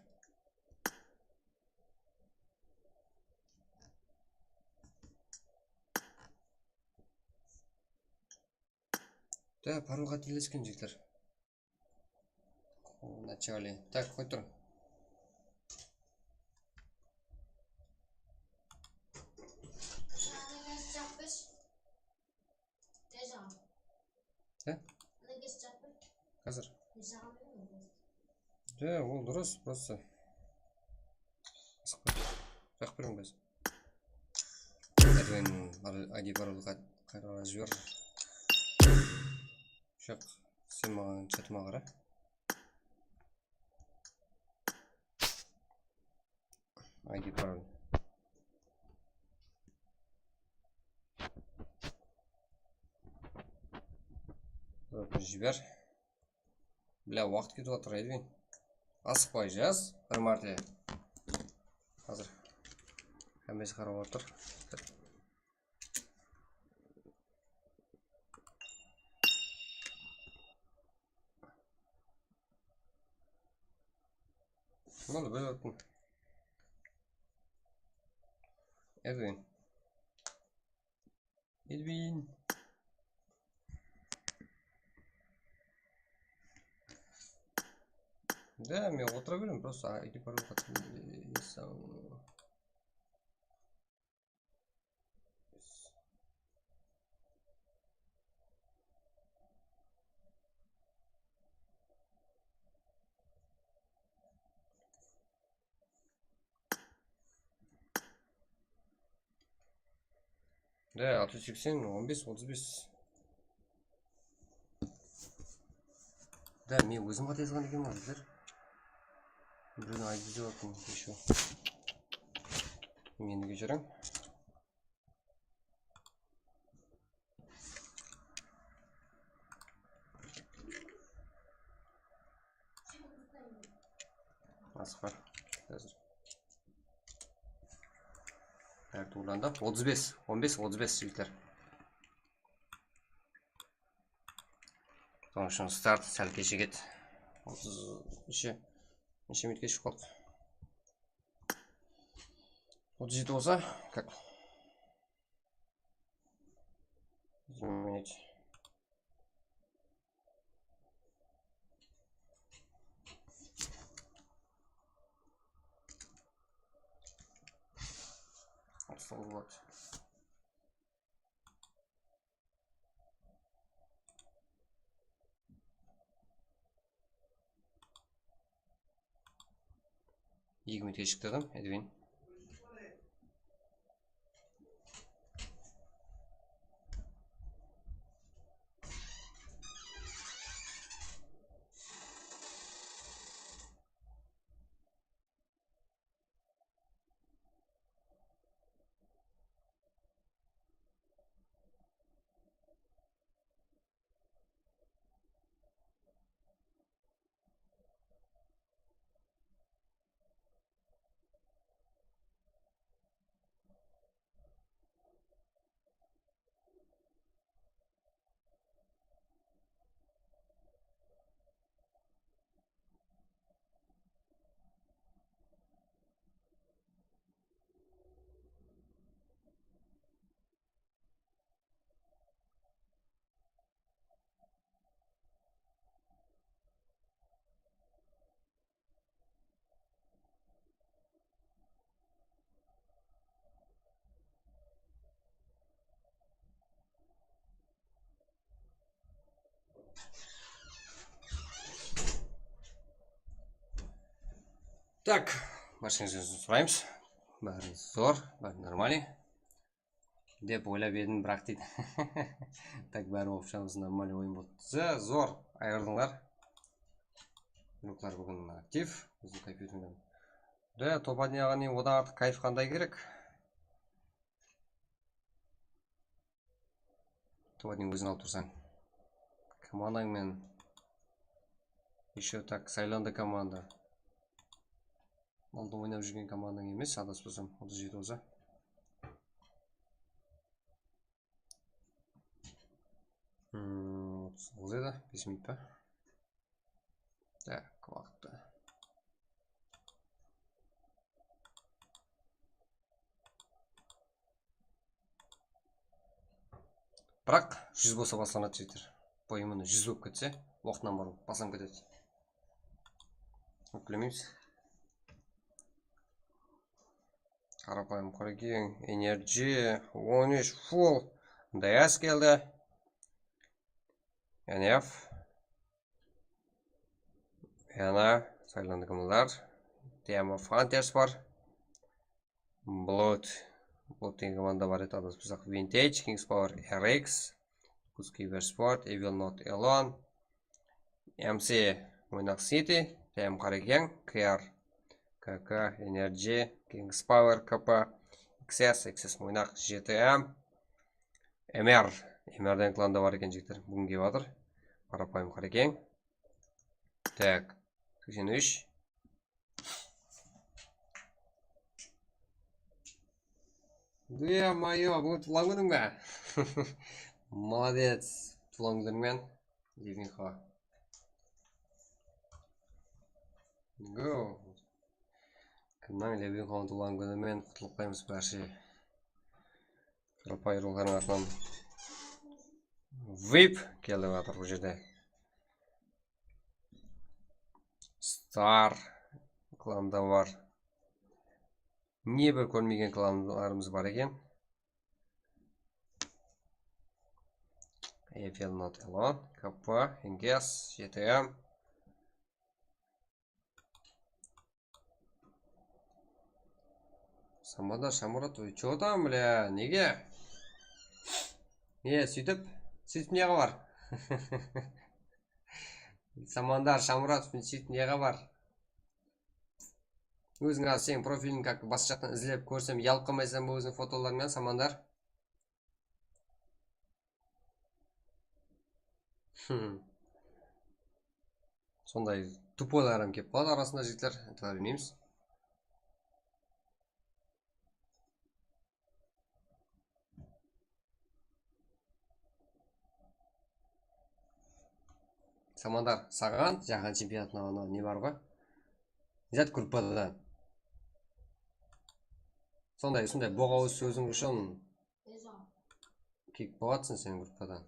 Да, пароль қателескен жігіттер. Начале. Так, қой тұр. Қазір. Да, ол дұрыс, просто.Рақ берің біз. Әрмен ID пароль қайрала жібер. Шақ, сен маған чатыма қара. ID пароль. Жібер. Бля, уақыт кетіп жатыр, Эдвин. Асықпай жаз, бір мәрте. Қазір. Әмесі қарап отыр. Болды, бөлі өттім. Эдвин. Эдвин. Да, мен отыра берем, просто ID пароль қателесем. Да, 680, 15, 35. Да, мен өзім қате жазған екенмін қазір. Біреудің айтып жатырмын еще. Мені кешірің. Асқар. Қазір. Әрті ұланда. 35, 15, 35 жігіттер. Соның үшін старт сәл кеше кет. 30 неше минутке шығып қалды. 37 болса, как? Изменить. Вот. Минутке шықты адам, Эдвин. Так, машинасынан сұраймыз. Бәрі зор, бәрі нормальный. Деп ойлап едім, бірақ дейді. Так, бәрі оқшамыз нормальный ойын болды. Зор айырдыңдар. Люклар бүгін актив. Біздің компьютермен. Да, топаднияға не одан артық кайф қандай керек? Топаднияң өзін алып тұрсаң. Командаңмен. Еще так, сайланды команда. Алды ойнап жүрген командаң емес, адаспасам 37 болса. Осы еді, 5 минут па? Так, уақытта. Бірақ 100 болса басыланады жігіттер. Бойымыны 100 болып кетсе, уақытынан бару басам кетеді. Өкілемейміз. Қарапайым қарекең, энерджи, 13, full, DS келді. NF. Яна, сайланды кімілер. Тема Фантers бар. Blood деген команда бар еді, адас бұсақ. Vintage, King's Power, RX, Kuskiver Sport, Evil Not Alone, MC, Ойнақ City, Тема қарекең, KR. КК, Energy, King's Power, КП, XS Мойнақ, GTM, MR. MR-ден кланда бар екен жіктер. Бүгін кеп атыр. Қарапайым қарекең. Так, 83. Дуя майо, бүгін туған күнің бе? Молодец. Туған күніңмен. Левинхо. Go. Кімнің Левинхоның туған күнімен құтылып қаймыз бәрше. Қарапай рулғаның атынан VIP келді батыр бұл жерде. Star кланда бар. Не бір көрмеген кландарымыз бар екен. Evil Not Alone, КП, NGS, GTM. Самада, Шамурат, вы чё там, бля, неге? сөйтіп неға бар? Самандар Шамуратовпен сөйтіп неға бар? Өзің аз сенің профилін как бас жақтан ізлеп көрсем, ұялып қалмайсың ба өзің фотоларыңнан, Самандар? Сондай тупойларым кеп қалады арасында жігіттер, айтуға білмейміз. Самандар, саған жаһан чемпионатына не бар ғой? Зят группадан. Сондай боғауыз сөзің үшін кек болатсың сен группадан.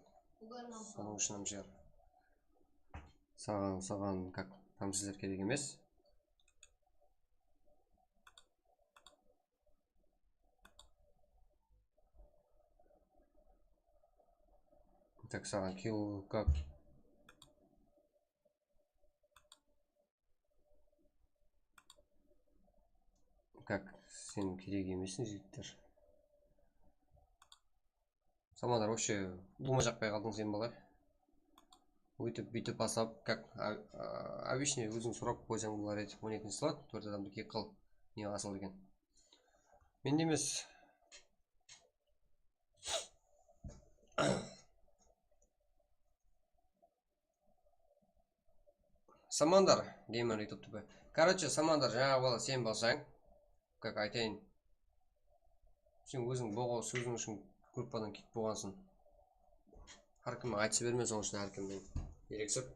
Соның үшін жер. Саған как там сіздер керек емес. Так, саған килл как? Как сен керек емесің жігіттер. Самандар вообще болма жақпай қалдың сен балай. Өйтіп басап, как обычный өзің сұрап қойсаң болар еді. 12 слот, 4 адамды кек қыл. Не асыл деген. Мен емес. Самандар, геймер ютубты. Короче, Самандар жаңа бала сен болсаң, как айтайын. Сен өзің боғау сөзің үшін группадан кек болғансың. Әркім айтсы берме, соның үшін әркіммен ерексіп.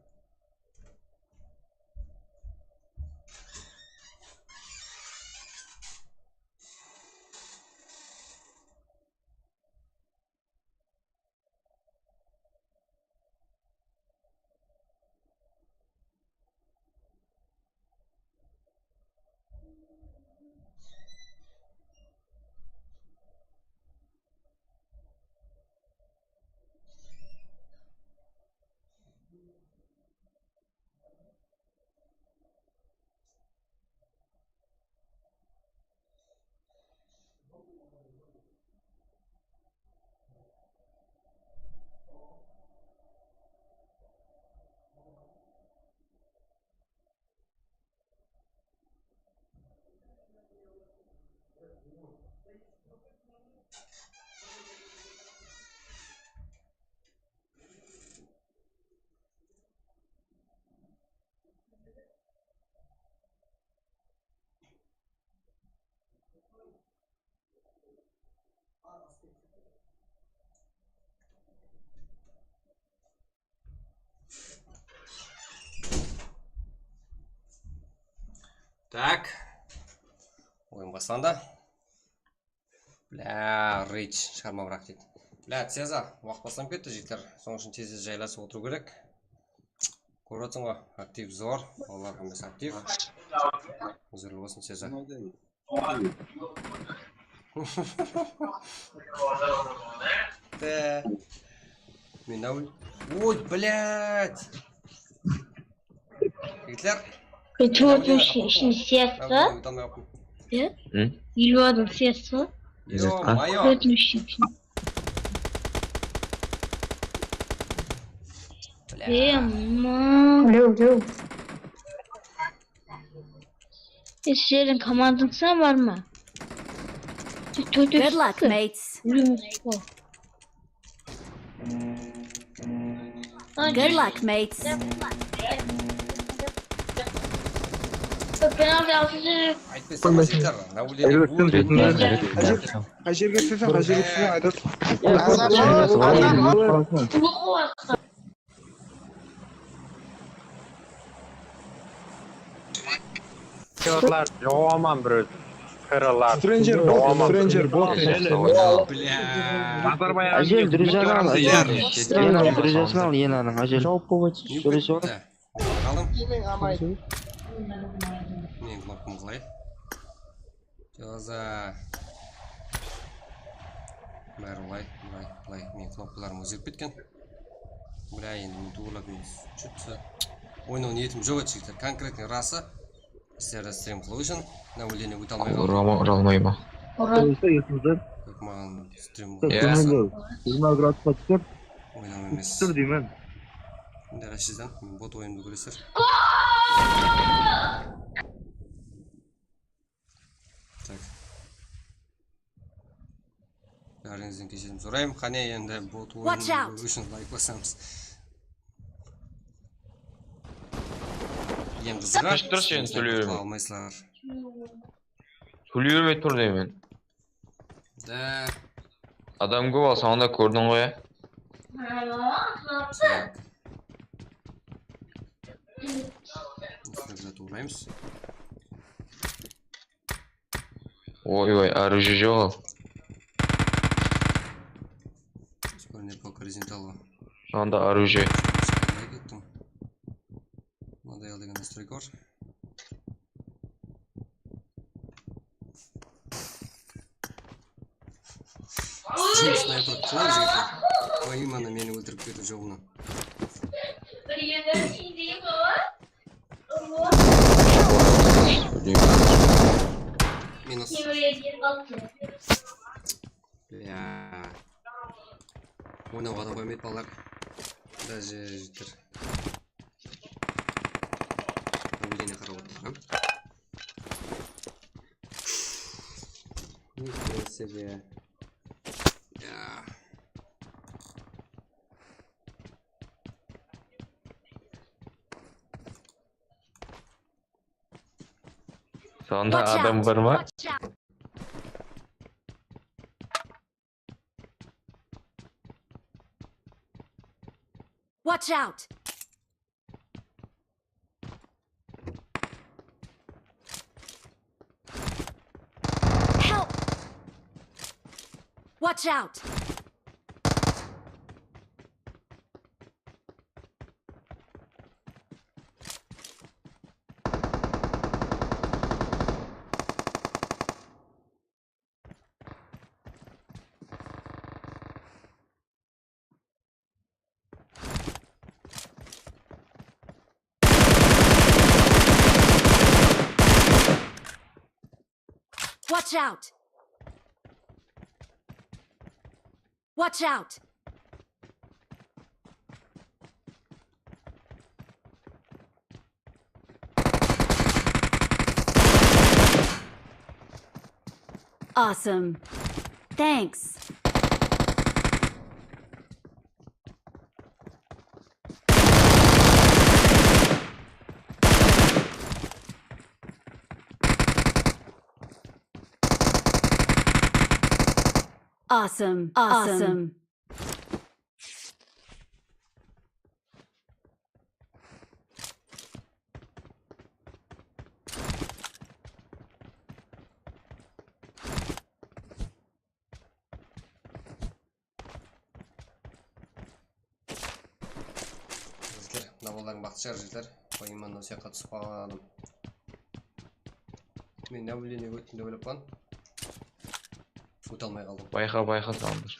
Так. Ойын басталды. Бля, рейдж шығарма бірақ дейді. Бля, теза, уақыт бастан кетті жігіттер. Соның үшін тез жайласып отыру керек. Көріп отырсың ғой, актив зор, олар қымыз актив. Үзірлі болсын теза. Мен нау... Ой, блядь! Жігіттер. Почему сестра? Или одна сестра? Ё-моё! Алло. Senin komandın sen var mı? Good luck, mates. Good luck, mates. Penaltı altıncı. Айтпайсың жігіттер, Қай жерге істесең айтады. Сыйлар жоғаман бір өзі. Қырылар. Стрэнджер бот. Ажель, друзьяны ал, друзьясын ал, енаның, ажель. Мен кнопкам қалай. Теза. Бәрі лай. Мен кнопкаларым өзгеріп кеткен. Бля, енді мен туғылап чүтті. Ойнау ниетім жоқ еді жігіттер. Конкретный расы. Сіздерді стрим қылу үшін. Нәулені өте алмай қалды. Ұралмай ма? Mаған стрим Иә. 20 градусқа түсіп ойнау емес. тұр деймін. Рашидан бот ойынды көресіздер. Так. Бәріңізден кешірім сұраймын. Қане енді бот Watch ойынды out. көру үшін лайк басамыз. Ең қызығы Дұрыс енді сөйлей берме. алмайсыздар. Сөйлей бермей тұр деймін. Да. Адам көп алсаң онда көрдің ғой, ә? Так. Фрагзат ораймыз. Ой, оружие жоқ ал. Скорее по горизонталу. Анда оружие. Кеттім. Модель деген настройка бар. Снайпер қалай жеке? Поиманы мені өлтіріп кетіп жолына. Минус. Бля. Ойнауға да қоймайды балалар. Даже жеттір. Өлгене қарап отырған. Нихуя себе. Я. Сонда Watch адам out. бар ма? Watch out. Watch out. Help. Watch out. Watch out. Watch out. Awesome. Thanks. Awesome. Awesome. Жігіттер, мына балалардың бақыт шығар жігіттер. Поиманы осы жаққа түсіп қалғаным. Мен нәулене өттім деп ойлап қалдым. Өте алмай қалдым. Байқа сауындар.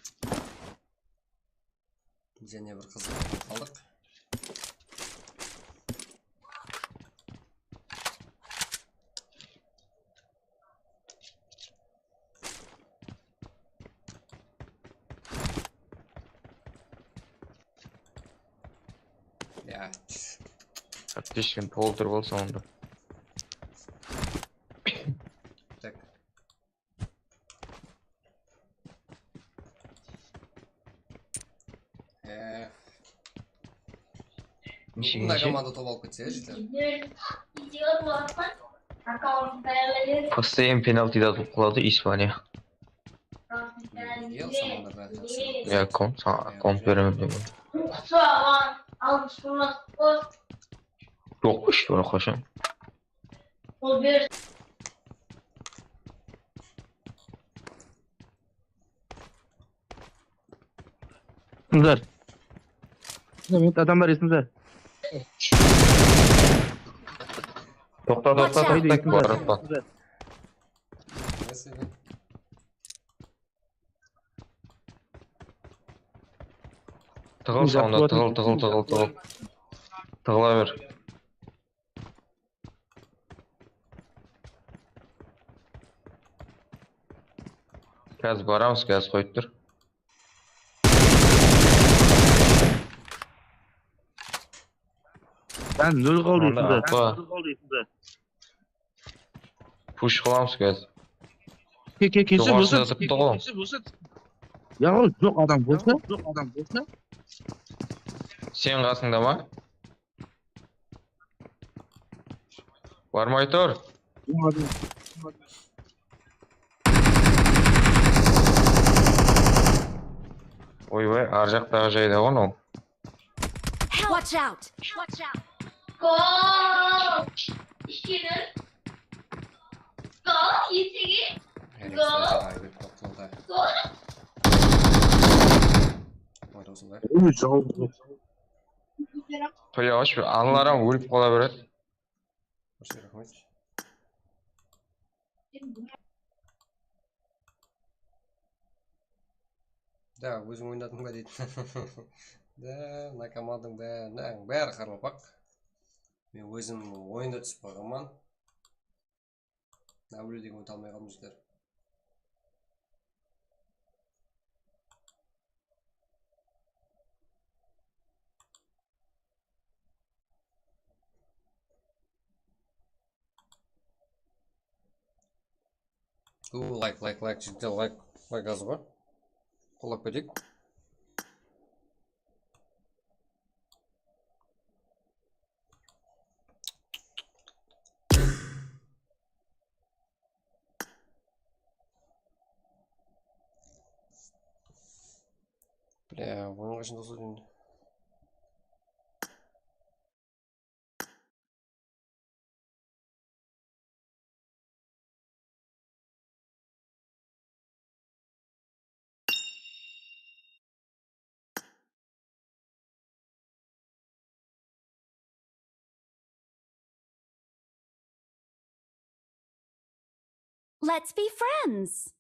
Және бір қызық қалдық. Я. Отлично, толтыр болса онда. Так. Мына команда топ алып кетсе, жігіттер. Постоянно пенальтида топ қылады Испания. Ел самандарға жақсы. Я комп беремін деймін. Жоқ қой, что қашан. Кімдер? Адам бар есімдер. Тоқта, баратпа. Спасибо. Тығыл сауында, тығыл. Тығыла бер. Қазір барамыз, қазір қойып тұр. Ben nol kaldı Onda içinde. apa. Push қыламыз қазір. Kesin Жоғарысында bulsun. тұрыпты ғой. Ya oğlum çok adam bulsa. Сен қасыңда ма? Бармай тұр. Ойбай, ар жақтағы жайда ғой ол. Watch out! Watch out! Қоя қойшы, аналарым өліп қала береді. Да, өзің ойнадың ба дейді. Да, мына команданың бәрі қармапақ. Мен өзім ойында түсіп қалғанмын. Наблюдение өте алмай қалмын. Лайк, жігіттер, лайк аз ғой. Қолап кетейік. Бля, ойын қашында осы деймін. Let's be friends!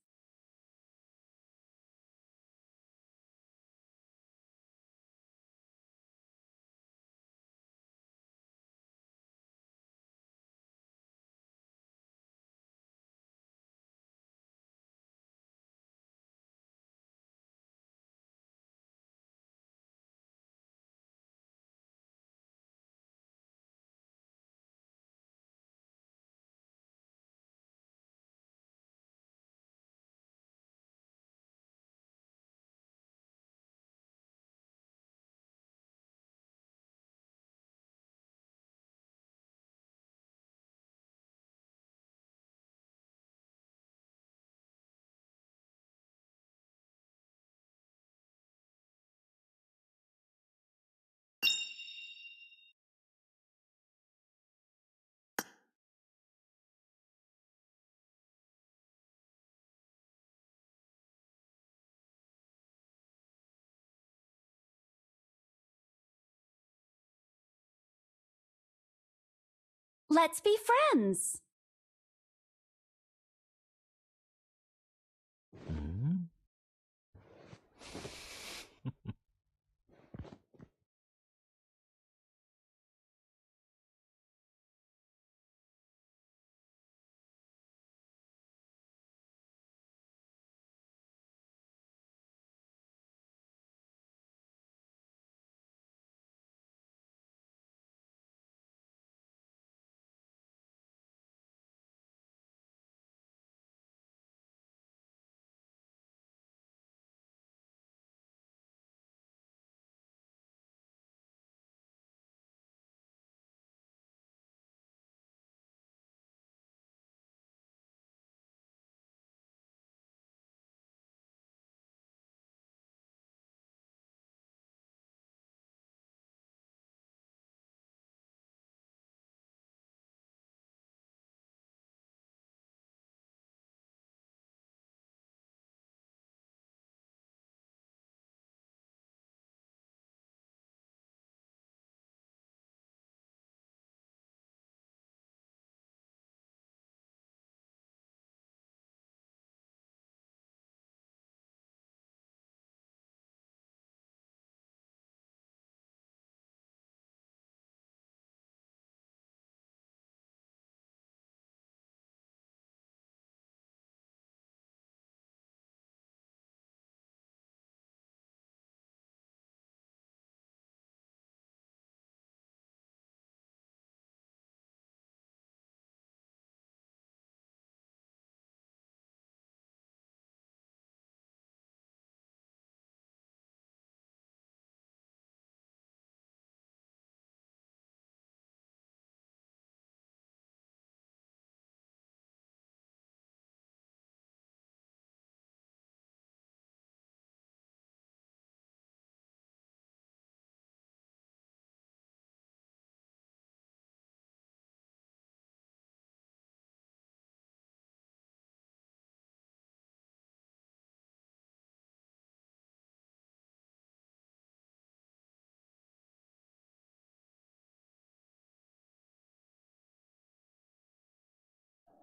Let's be friends!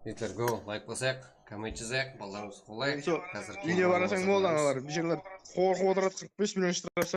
Жігіттер, go, лайк қылсақ, коммент жазайық, балдарымыз қолайық. Сол үйіне барасаң болды аналар. Бір жерлер қорқып отырады, 45 миллион штраф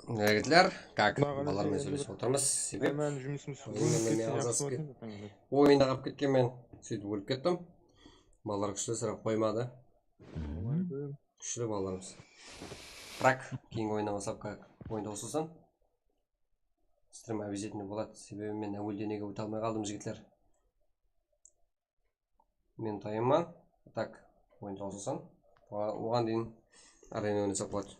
Жігіттер, как? Құдағалы Балармен сен сөйлесіп отырмыз. Себеп? Әмән жұмысымыз Ойыннан кетсең мен жақсы азасып болатын кет- еді. Ойында қалып кеткен мен сөйтіп өліп кеттім. Балалар күшті сұрақ қоймады. Күшті балаларымыз. Бірақ кейінгі ойнамасам как? Ойында қосылсам стрим обязательно болады. Себебі мен әуелденеге өте алмай қалдым, жігіттер. Мен тайымман. Так, ойында қосылсам. Оған дейін арена ойнасақ болады.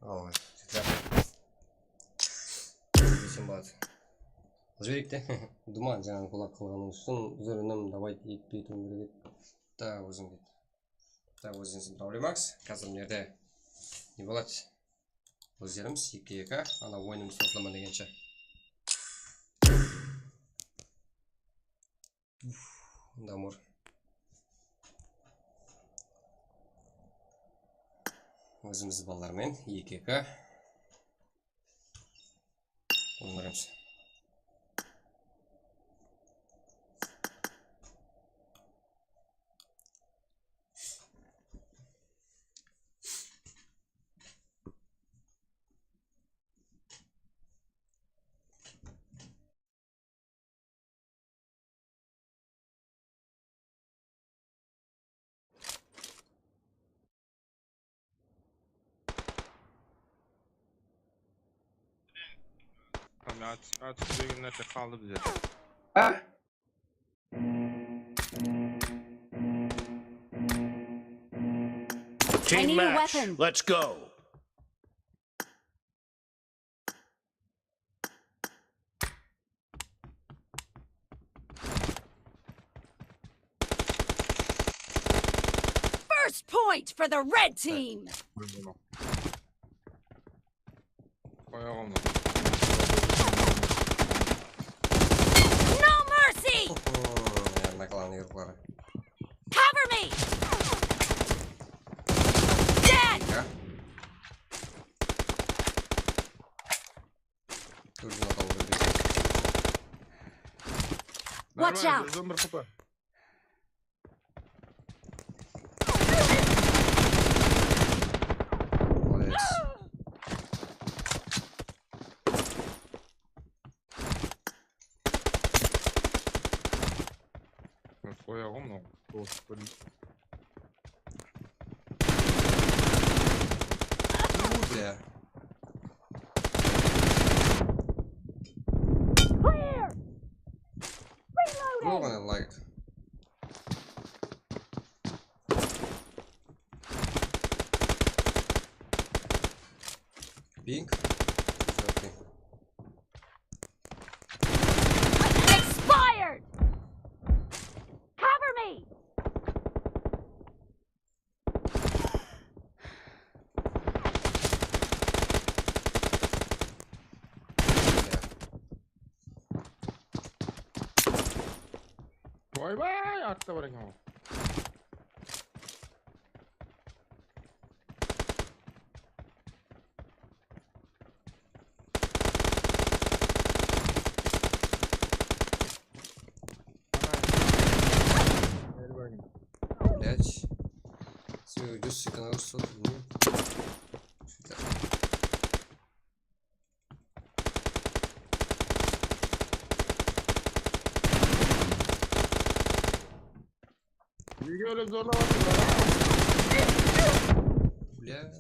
Ой, тетрап. Десем болады. Жіберейік те. Думан жаңағы құлақ қылғаның үшін üzerinden давай етпей тұру керек еді. Так, өзің кет. Так, өзіңіздің проблемаңыз. Қазір мына жерде не болады? Өздеріміз 2-2, ана ойынымыз созылама дегенше. Дамыр. Өзіміз балалармен 2-2 ойнаймыз. Aç bir nerede kaldı bize. I need a weapon. Let's go. First point for the red team. Ayağımla. No mercy. Yanına kalan yurtları. Cover me. Dead. Ya. Dursun atalım böyle. Watch out. Gözüm bir kapı. Молодец. Ayağımla. Господи. Бля. Clear. Много не лайк. Пинг. Expired. Cover me. Vay vay artta var ama. Блять. Все, идешь с канала, что ты, Niye öyle zorlamadın lan? Блять.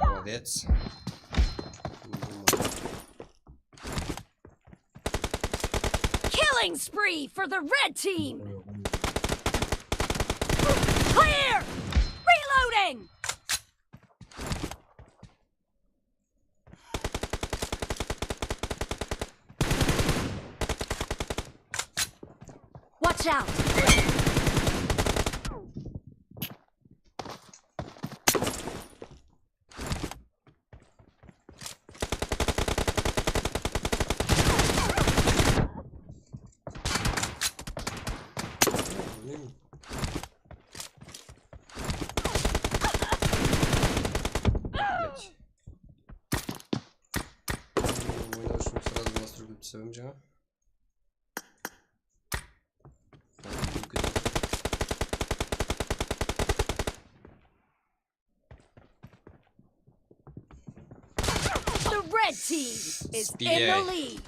Молодец. Killing spree for the red team. Clear. Reloading. Watch out. Блин. Блять. Oynar şunu sırada bastırıp gitsem canım. The red team is in the SPA. lead.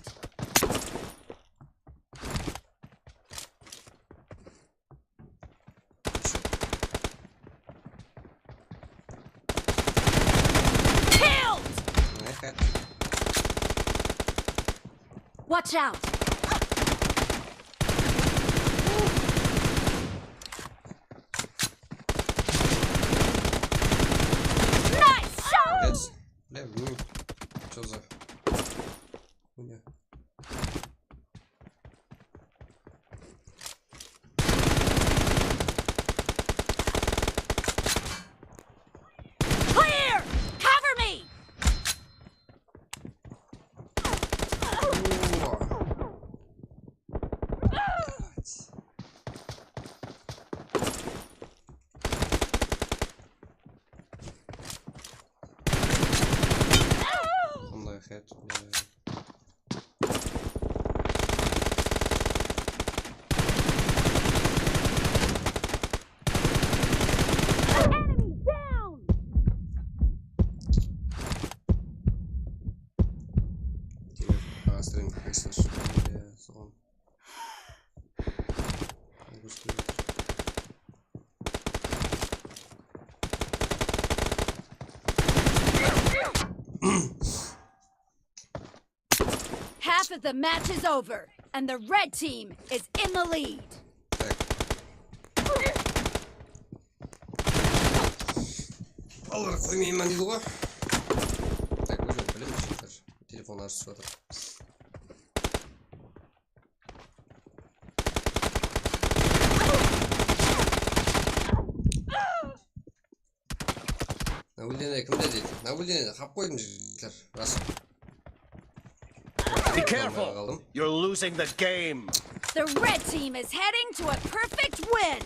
Killed. Watch out. Half of the match is over, and the red team is in the lead. Аллар қоймаймын дейді ғой. Так, уже білемін жігіттер. Телефон ашып жатыр. Наулдене кімде дейді? Наулдене қап қойдым жігіттер. Рас. Be careful. You're losing the game. The red team is heading to a perfect win.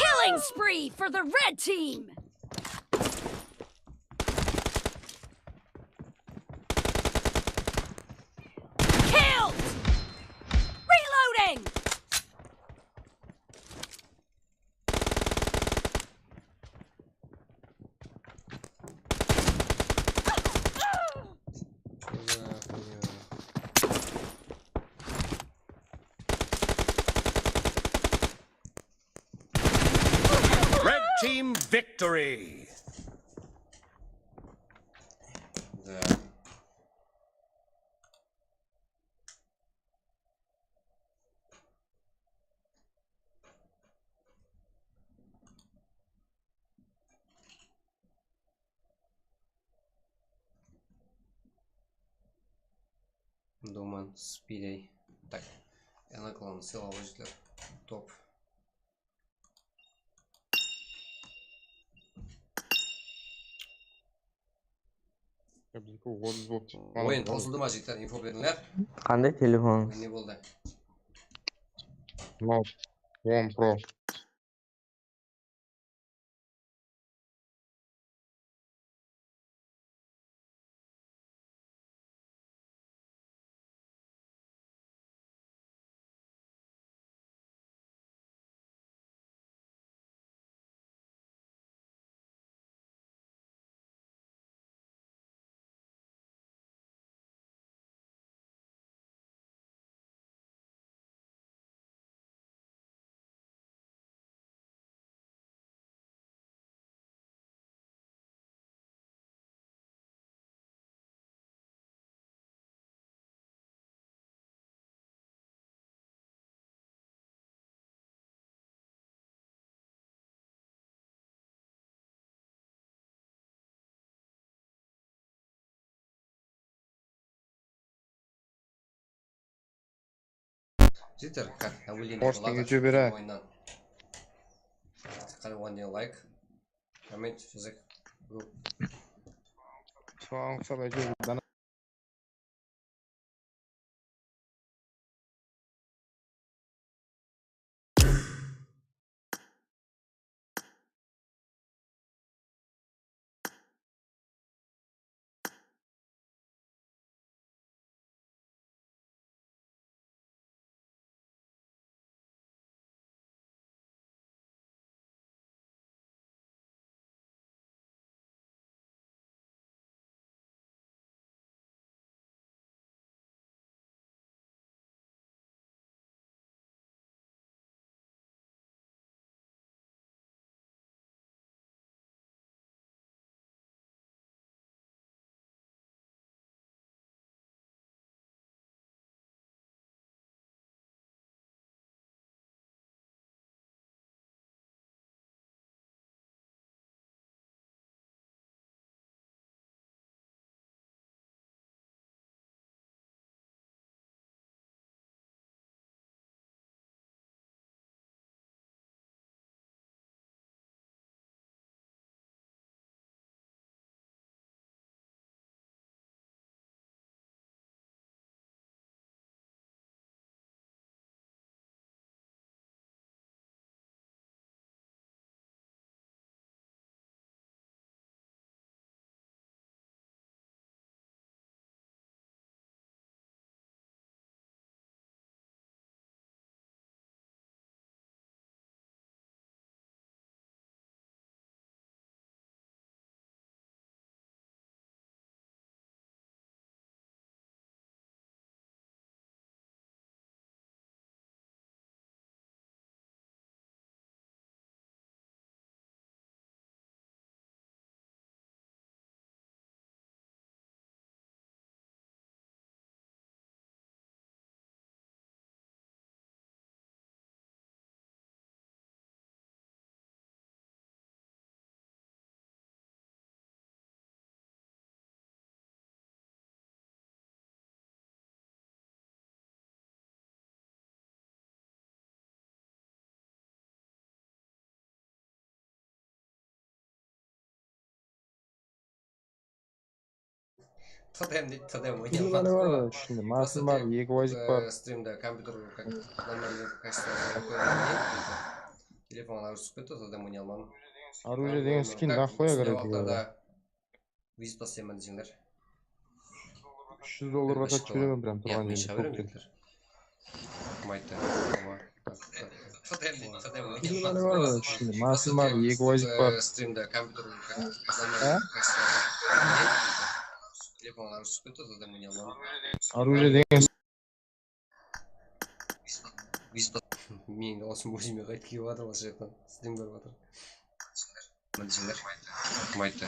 Killing spree for the red team. Killed. Reloading. Red team victory. Да. Думан, спидей. Так, я наклон сила жителя. Топ. Ойын қосылды ма жігіттер, инфо беріңдер. Qanday telefon? Не болды? One Pro. Жігіттер, как әуелден Постың ютубері. ойыннан. Оған дейін лайк, коммент жазайық. Соған ұқсап әйтеуір Тадем дейді, тадем Bir ойнай tane var алмадық da şimdi. Masum var, екі вазик бар. стримде компьютер номеріне качествосын көргенде телефонға ауысып кетті, тадем ойнай алмадым. Оружие деген скин нахуя керек ya. Визит бастаймын десеңдер. $300 сатып беремін прям тұрған Мен жерінде шыға беремін топ деңдер. Кім айтты? Тадем дейді, тадем Bir ойнай tane var da şimdi. Masum var, екі вазик бар. стримде компьютер телефонға ауысып кетті, тадем ойнай алмадым. Оружие деген Менің даусым өзіме қайтып келіп жатыр осы жақтан стрим көріп жатыр. Десеңдер. Кім айтты?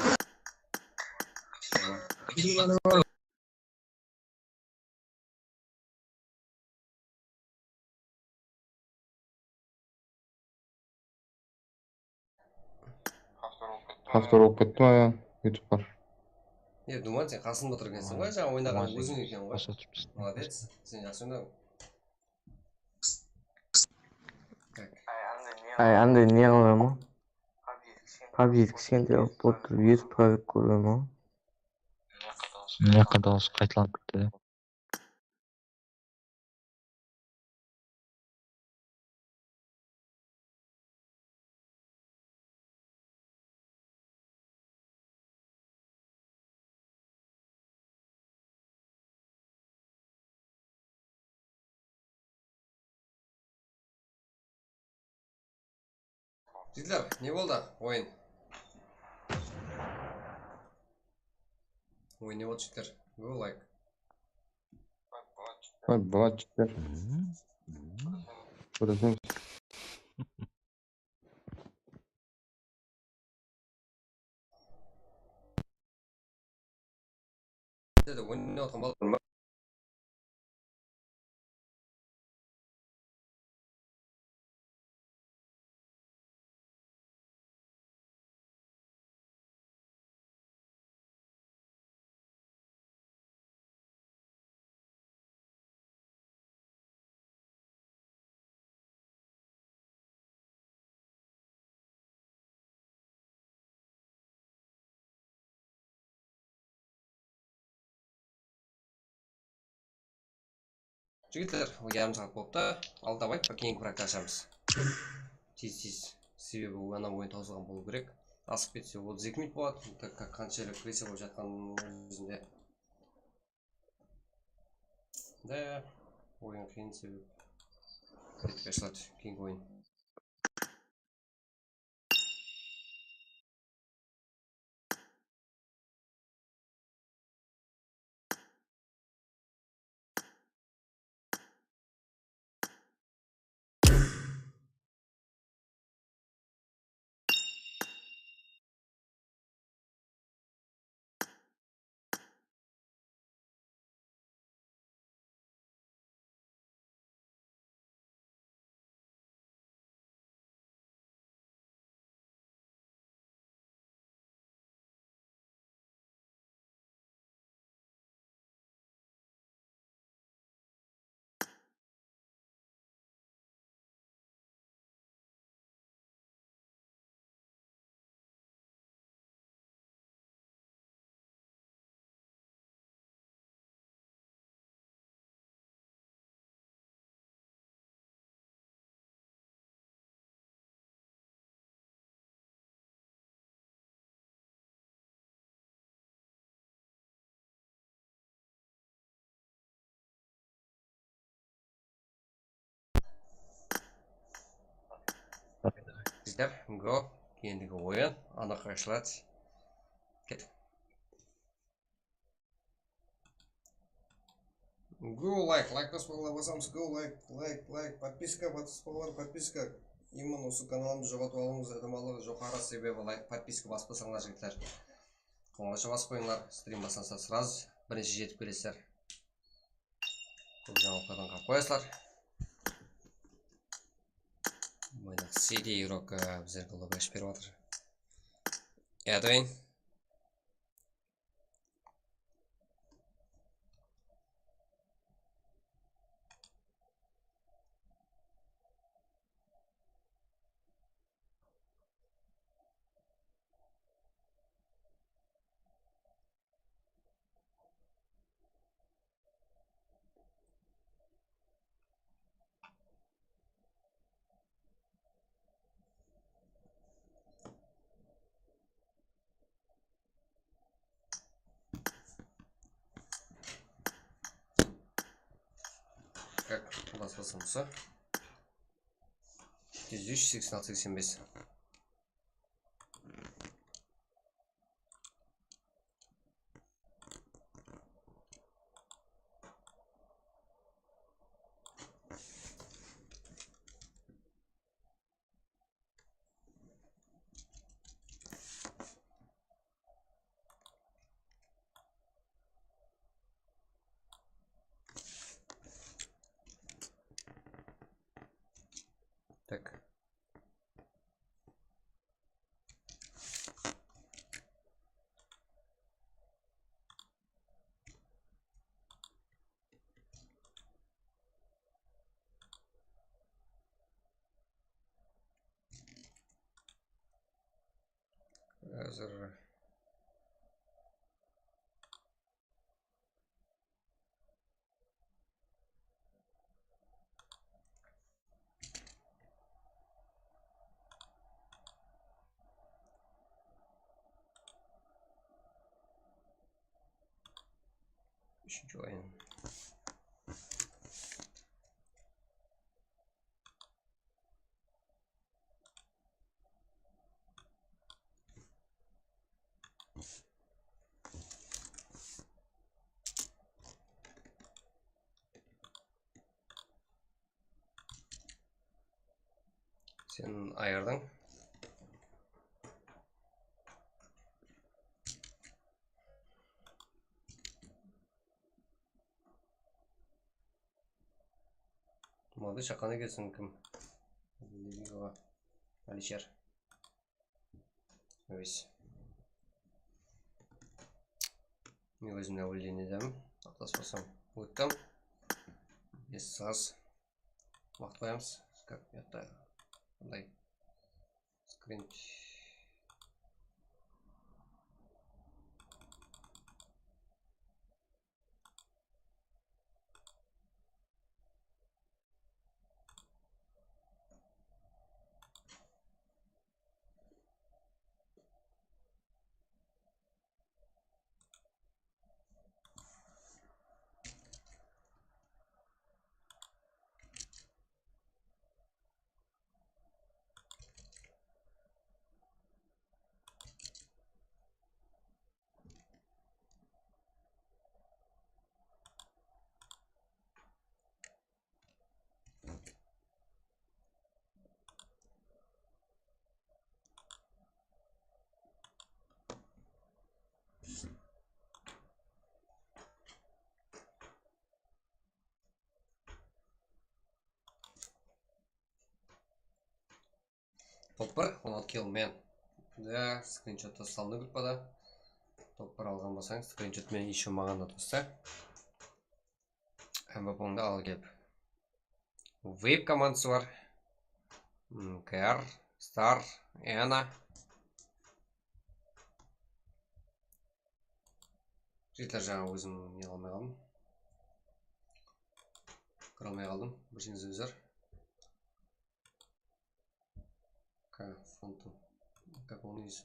bir tane var. Хавтар болып кетті ма ya? YouTube бар. Думан, сен қасымда отыр екенсің ғой, жаңа ойнаған өзің екен ғой. Молодец, сен жақсы ойнадың. Ай, андай не қылам ғой? PUBG кішкентай болып тұрып YouTube'ға кіріп көргенмін ғой. Мына жаққа дауыс қайталанып кетті. Жігіттер, не болды ойын? Ойын не болды жігіттер? Go like. Болады жігіттер. Көресің. Ойын не отқан болды? Жігіттер, ярым сағат болыпты. Ал давай кейінгі проект ашамыз. Тез-тез. Себебі ана ойын таусылған болу керек. Асып кетсе 32 минут болады. Так как қаншалық кресло болып жатқанның өзінде. Да, ойын қиын себебі. Кетіп ашылады кейінгі ойын. Жігіттер, go. Ендігі ойын. Анық ашылады. Кет. Go like басамыз, go like, подписка, подписка. Именно осы каналымды жоғалтып алуыңыз ықтималдығы жоғары, себебі лайк, подписка баспасаңдар жігіттер. Қоңырауша басып қойыңдар, стрим басталса сразу бірінші жетіп келесіздер. Көп жаңалықтардан қалып қоясыздар. Майнақ CD урок біздерге лобби ашып беріп жатыр. Эдвин. Как у нас басылмысы? 83-86-85. Так. Азыр. Üçüncü oyun. Sen ayırdın. Молодой шақаны келсін кім? Алишер. Өз. Мен өзімді өлген едім. Ақтаспасам өттім. 5 сағыз. Уақыт қоямыз. Как это? Қандай? Скрин. Топ 1, 16 киломен. Да, скриншотты салды группада. Топ 1 алған болсаң, скриншотмен еще маған атасы. МВП'ңді ал кеп. Вейп командасы бар. КР, Стар, Эна. Жетер жаңа өзім не алмай қалдым. Қыралмай қалдым. Біршіңіз өзір. Фонту. Как он есть?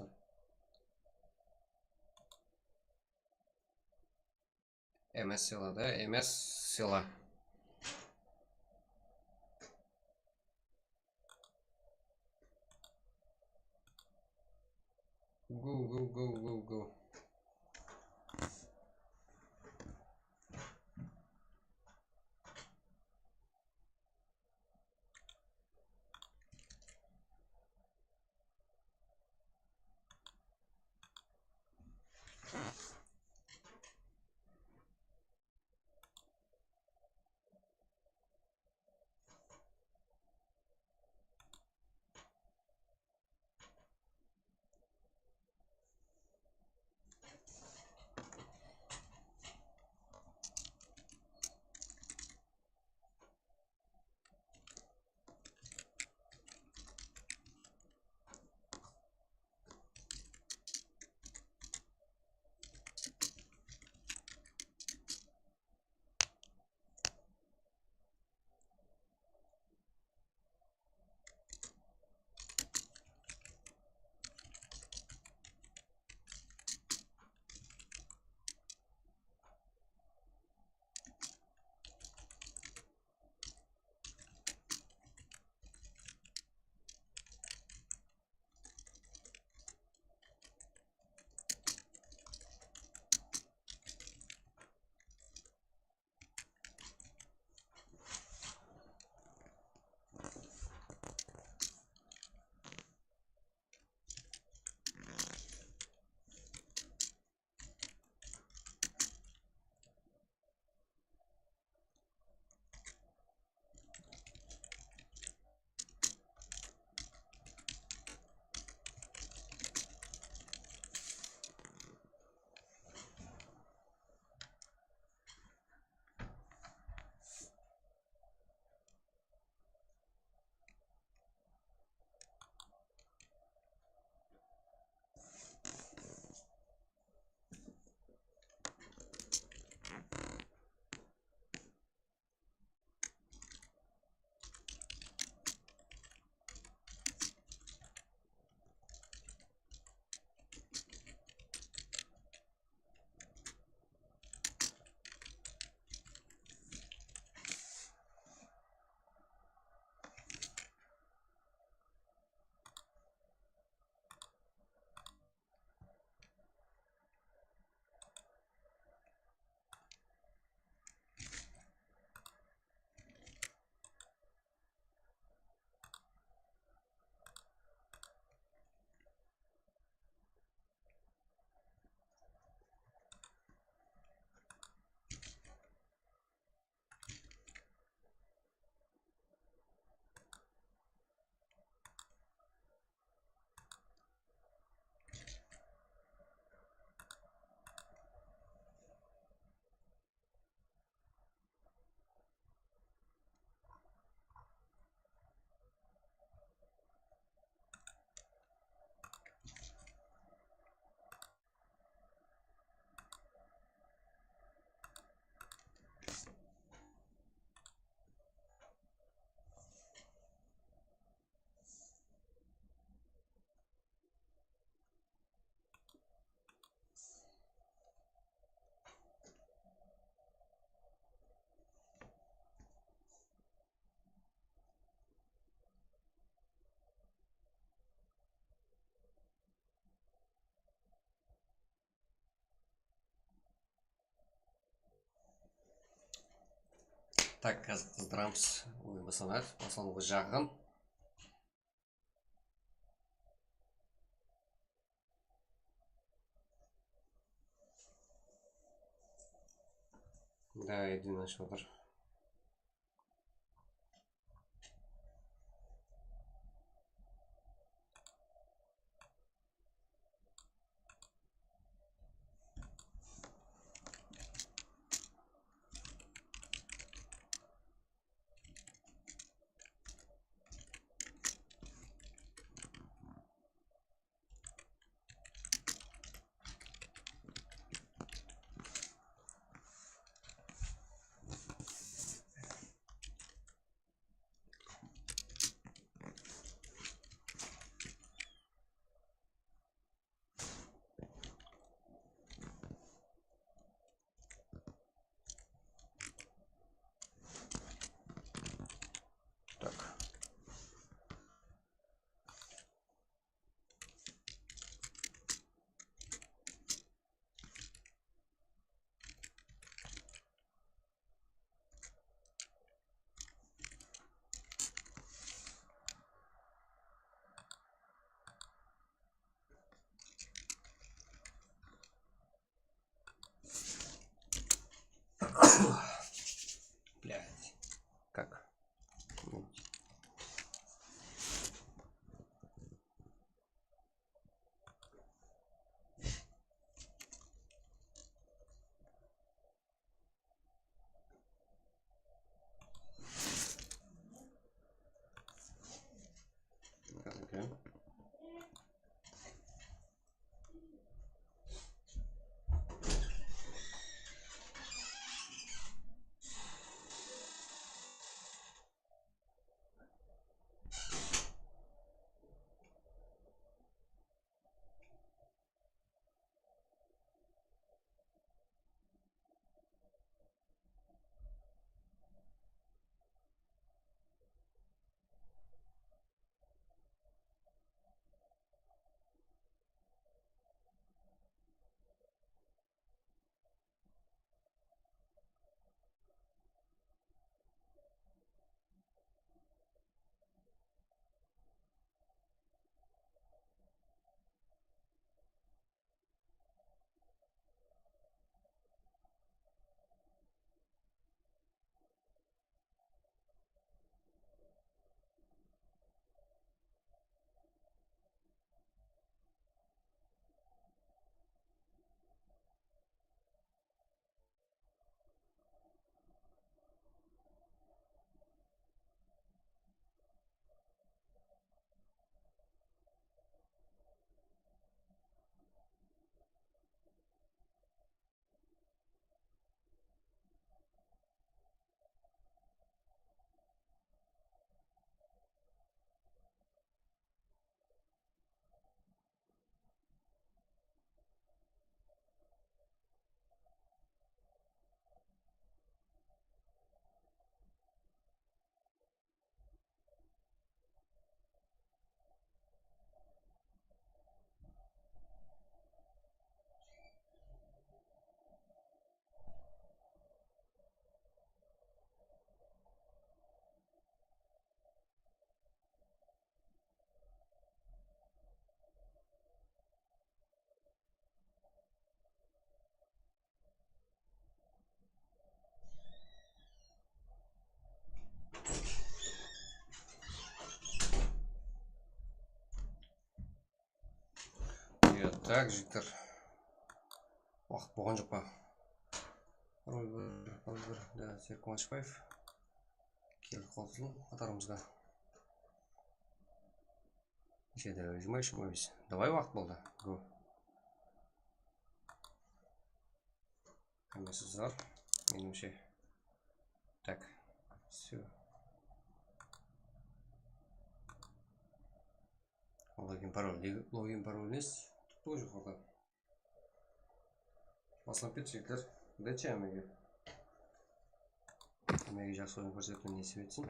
МС сила, да? МС сила. Go. Так, қазір қыздырамыз. Ой, басанар. Басанғы жағын. Да, иди на шатыр. Так. Блядь. Как? Okay. Так, Виктор. Уақыт болған жоқ па? Роль бір. Да, Серік Қуанышбаев. Келіп қосылу қатарымызға. Еще давай, измаешь мой весь. Давай уақыт болды. Го. Комиссия зар. Меніңше. Так. Все. Логин пароль. Логин пароль емес. Тоже қорда. Басылып кетшектер. Дәтші әмеге. Әмеге жақсы ойын көрсетіп не себетсін.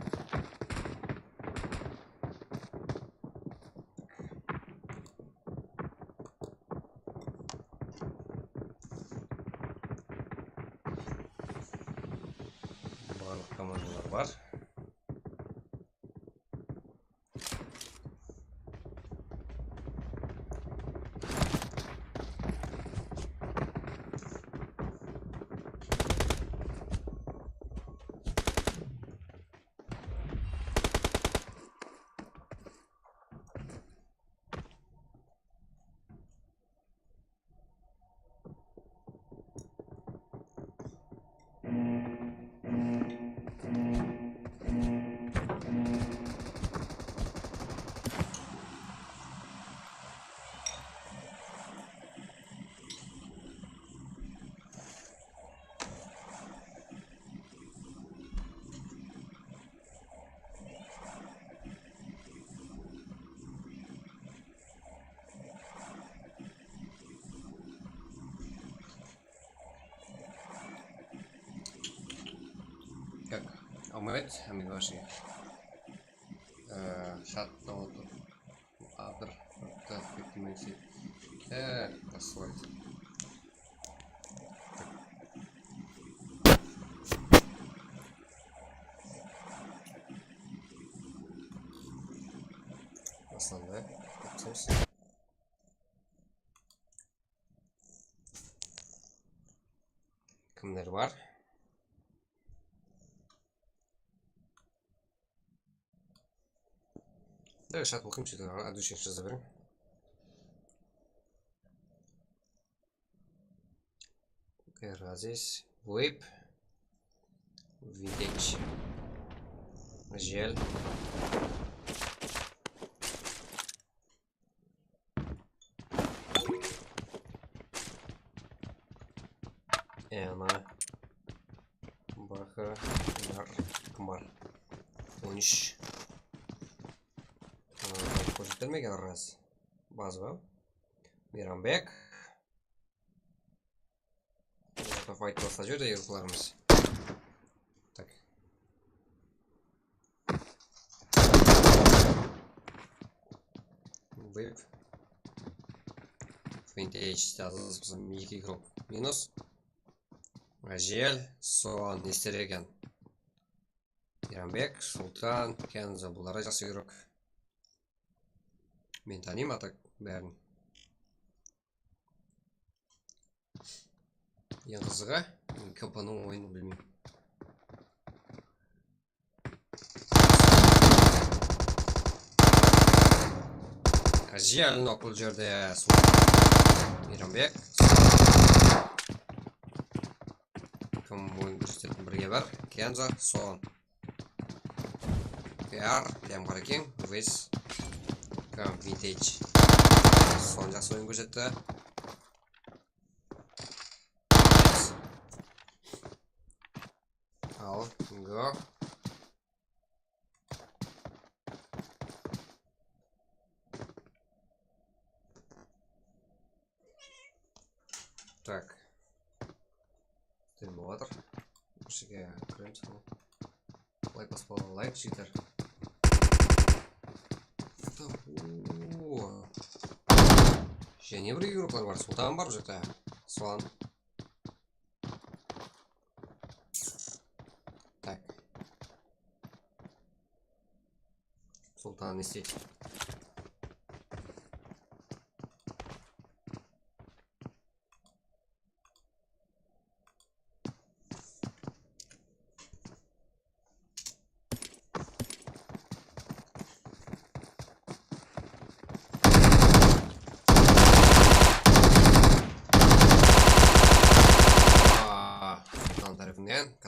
барлық командалар бар. Как? Умеет? Ами ваши. Шат вот. Адр. Так, фиктимейси. Асфальт. Основная. Кімдер бар? Да, шат оқим сөйтіп адушенші заберем. Здесь вейп, винтаж, жель. Она баха кмар 13 көрсетілмеген раз база Мейрамбек файтласа жүрді ерлеріміз. Так. Вейп винтаж жазылып екі групп минус Жел, соған не істер екен? Мейрамбек, Султан, Кенза бұлары жақсы үйрек. Мен таним атак бәрін. Ең қызыға, көпінің ойыны білмеймін. Жел нокыл жерде Султан. Мейрамбек. Кім ойын көрсететін бірге бар. Кенза, соған. PR, прям бар екен. Вес. Кім винтаж. Соған жақсы ойын көрсетті. Ал, го. Так. Ты молодр. Шеге кремс. Лайк поспал, лайк читер. Және бір группалар бар. Султан бар жата. Соған. Так. Султан не істейді.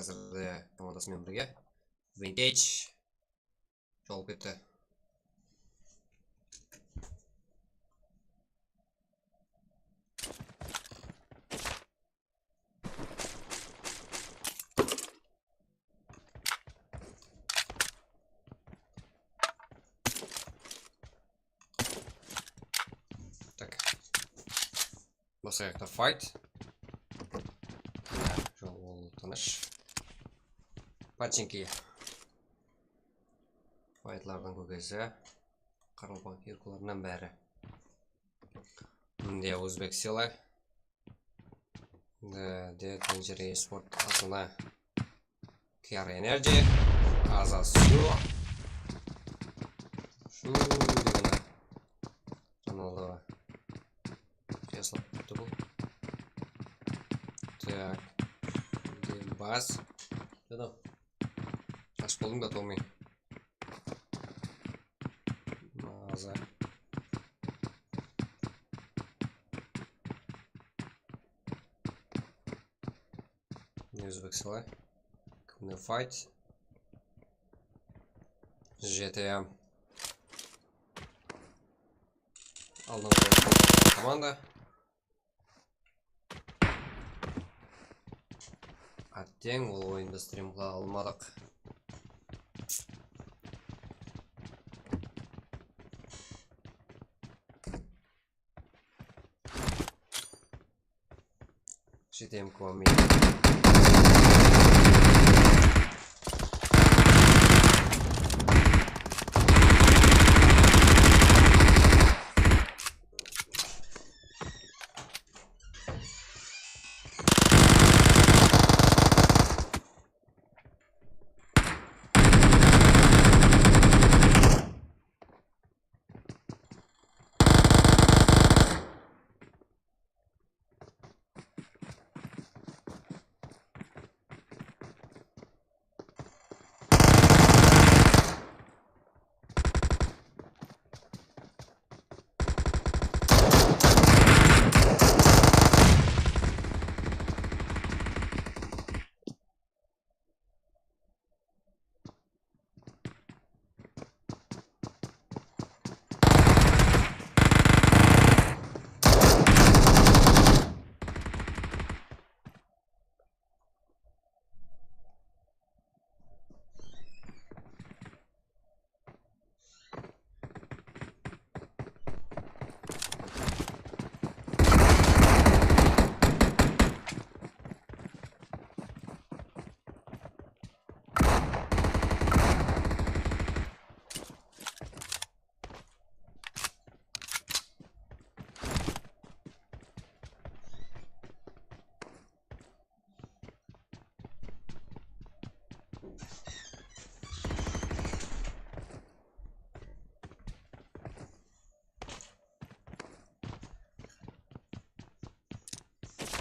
Қазірде командасымен бірге винтаж жол кетті. Так. Басқа жақта файт. Жол тыныш. Пачинки. Файтлардың көкесі. Қарылған киркуларынан бәрі. Мінде Өзбек силы. Де Тенджери спорт атына Care Energy, Аза Су. Шу дегені. Ronaldo. Честно, это был. Так. Бас. Что там? Аж полым готовый. Маза. News Vexela. Kuna Fight. GTA. Алдыңғы команда. Аттең ол ойынды стримға алмадық. Жетем көмей.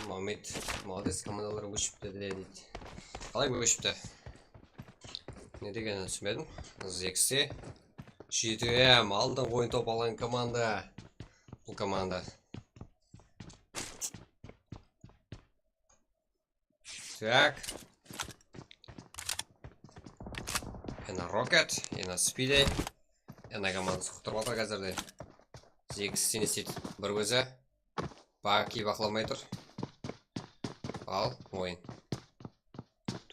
Muhammed, молодец, командалар өшіпті дейді. Қалай өшіпті? Не дегенін түсінбедім. Зексе. 7-м, алдың ойын топ алған команда. Бұл команда. Так. Ена Rocket, ена Speedy. Ена командасы құтырып отыр қазірде. Зексені істейді бір өзі. Баки бақыламай тұр. Ал, ойын.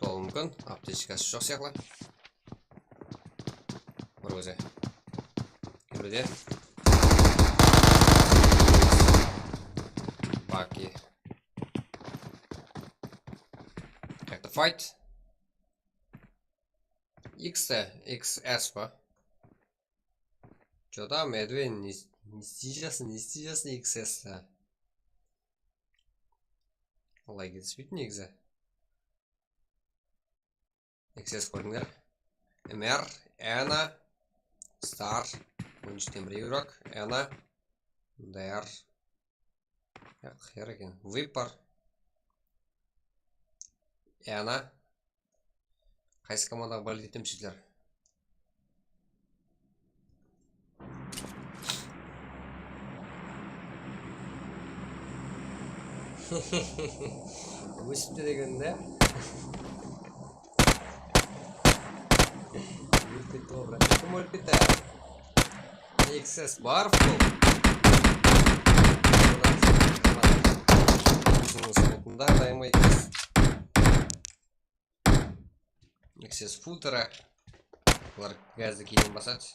Толы мүмкін, аптечкасы жоқ сияқлы. Бір өзі. Кемреде. Баки. Как-то файт. XS па? Чё там, Эдвин, не стижасын XS-та. Олай кетіспейді негізі. XS көрдіңдер. MR, Эна, Star, 13-тен бір еврок, Эна, DR. Қер екен. Випар. Эна. Қайсы командаға бөлді етемшілер? Өсіпті дегенде өліп добра. Кім өліп кетті? XS бар бұл. Сметінде дайымай XS футера. Бұлар газды кейін басады.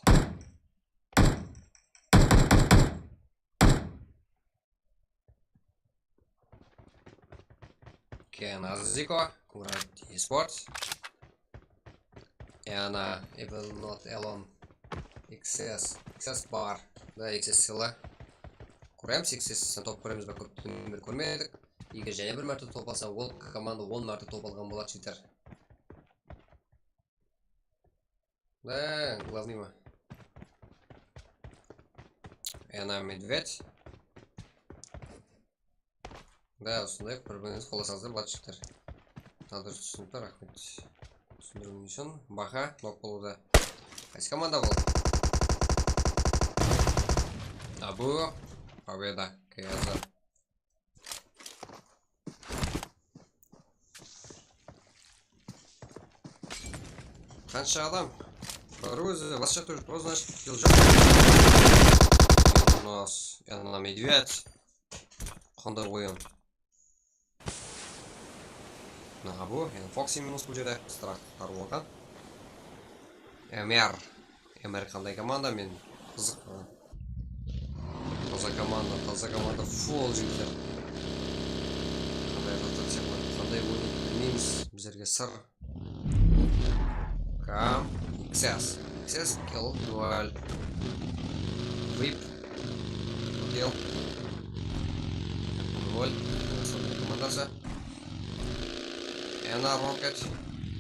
Кена Зико, Курат eSports. И она Evil Not Alone XS бар. Да, XS сила. Көреміз XS топ көреміз бе көптің көрмедік. Егер және бір мәрті топ алса, ол команда 10 мәрті топ алған болады жітер. Да, главный ма. И она медведь. Да, осындай бір-біріңіз қолдасаңыздар батышықтар. Тағдыр түсінікті, рахмет. Түсіндіруің үшін. Баха, нок болуда. Қайсы команда болды? Абу, победа, КС. Қанша адам? Бір өзі, вас жақты уже просто, значит, килл жоқ. У нас, я на медведь. Қандай ойын. Нағабу, енді Фокси минус бұл жерде страхтар болған. МР қандай команда, мен қызық. Таза команда, фул жігіттер. Қандай ойын білмейміз, біздерге сыр. Кам, XS, kill, дуаль. Вип, kill. Дуаль, основная командасы. Ена Rocket,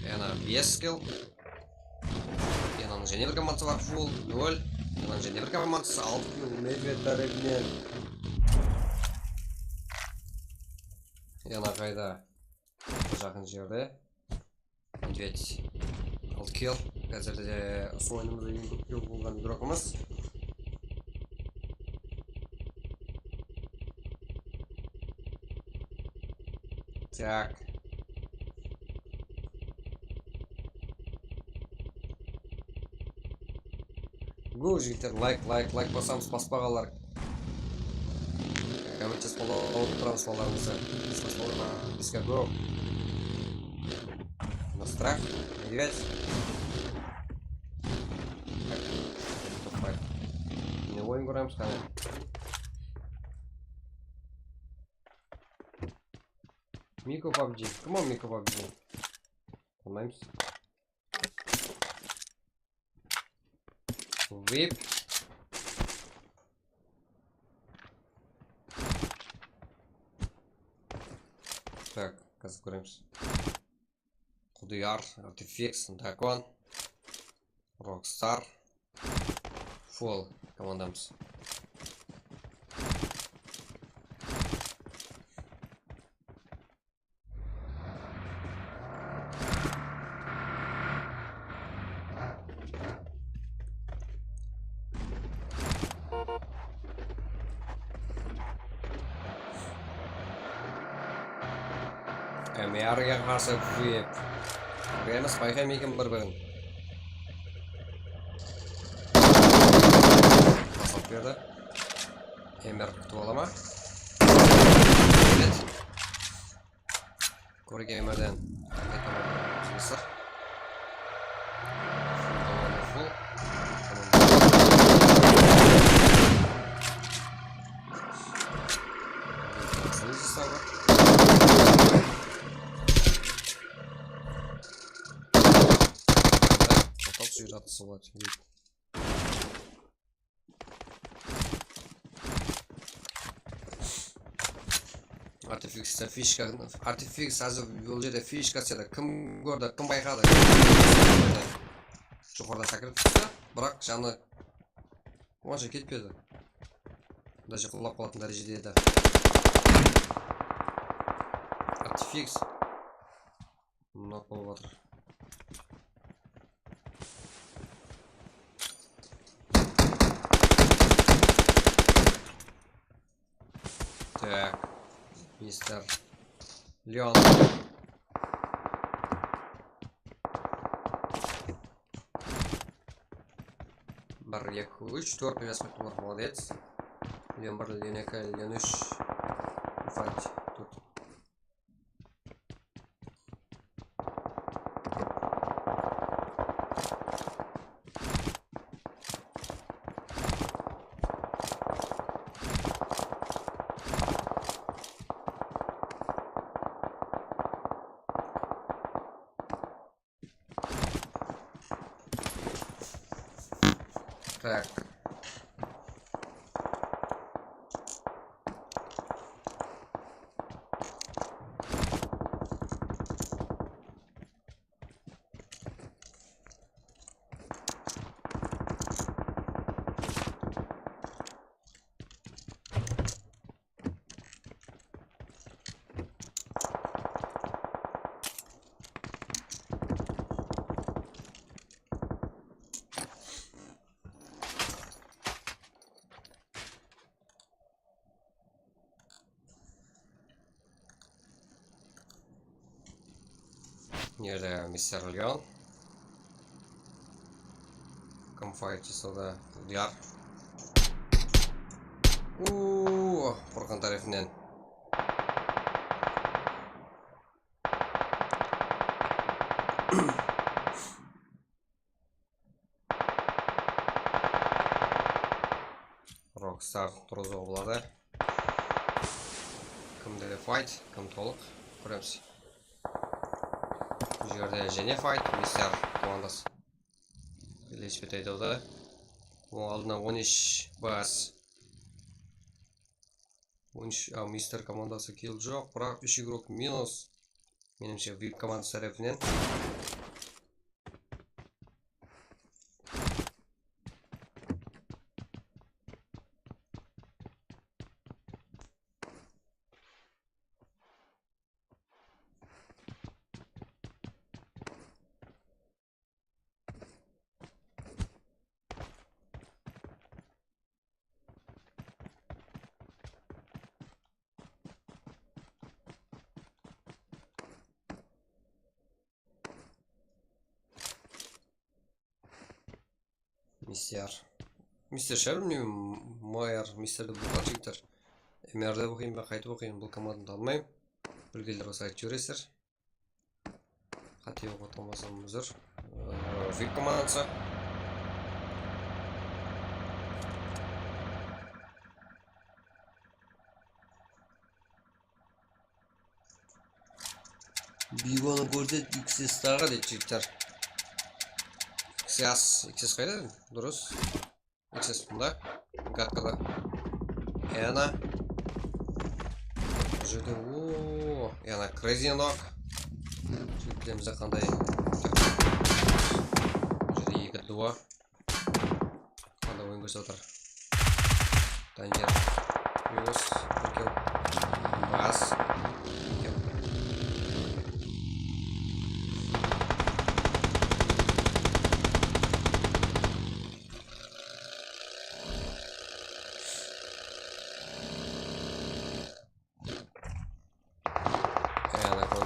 Ена без kill. Енаның және бір командасы бар, фул, дуаль. Енаның және бір командасы 6 kill, медведь тарапынан. Ена қайда? Жақын жерде. Медведь 6 kill. Қазірде осы ойынымызда ең көп kill болған игрокымыз. Так. Го, жігіттер, лайк басамыз, баспағалар. Комментес болауын тұрамыз баларымызды. Бізге го. На страх, медведь. Не ойын көреміз қане. Мико PUBG. Кім ол Мико PUBG? Olmaymış. Whip. Так, қазір көреміз. Құдияр, Artifix, Дракон, Rockstar, Full командамыз. MR'ге қарсы Whip. Қайымыз байқайм екен бір-бірін. Басып берді. MR күтіп ала ма? Көрге MR'ден. Жесір. Жатысы болады. Artifix'te fişka. Artifix azı бұл жерде фишка седі. Кім көрді, кім байқады? Жоғарда сәкіріп түсті, бірақ жаны онша кетпеді. Даже құлап қалатын дәрежеде еді. Artifix нок болып отыр. Так, мистер Леон. Бір, екі, үш, төрт жасмет бар, молодец. Леон бір, Леон екі, Леон үш. Файт, тут. Так. Nerede Mr. Leon? Campfire çizildi. Diyar. Furkan tarafından. Rockstar turuzu oldu. Kimde fight, kim to'liq ko'ramiz. Bu yerda Jene fight, Mr. komandasi. Birleşip etaydi. Bu aldığına 13 bas. 13 Mr. komandasi kill жоқ, бірақ 3 игрок минус. Menimcha VIP komandasi tarafidan. Мистер Шер білмеймін, Майер мистерді бұлға жектір. MR'ді оқиын ба, қайтып оқиын, бұл команданы танымаймын. Білгелер осы айтып жүресіздер. Қате оқытылмасам үзір. VIP командасы. Бигоны көрсет, XS тағы дейді жектер. XS қайда? Дұрыс. XS бұнда. Гадкада. Эна. Бұл жерде Эна Crazy Knock. Сөйтілемізде қандай. Бұл жерде 2-2. Қандай ойын көрсе отыр. Танжер. Минус. Біркел. Бас.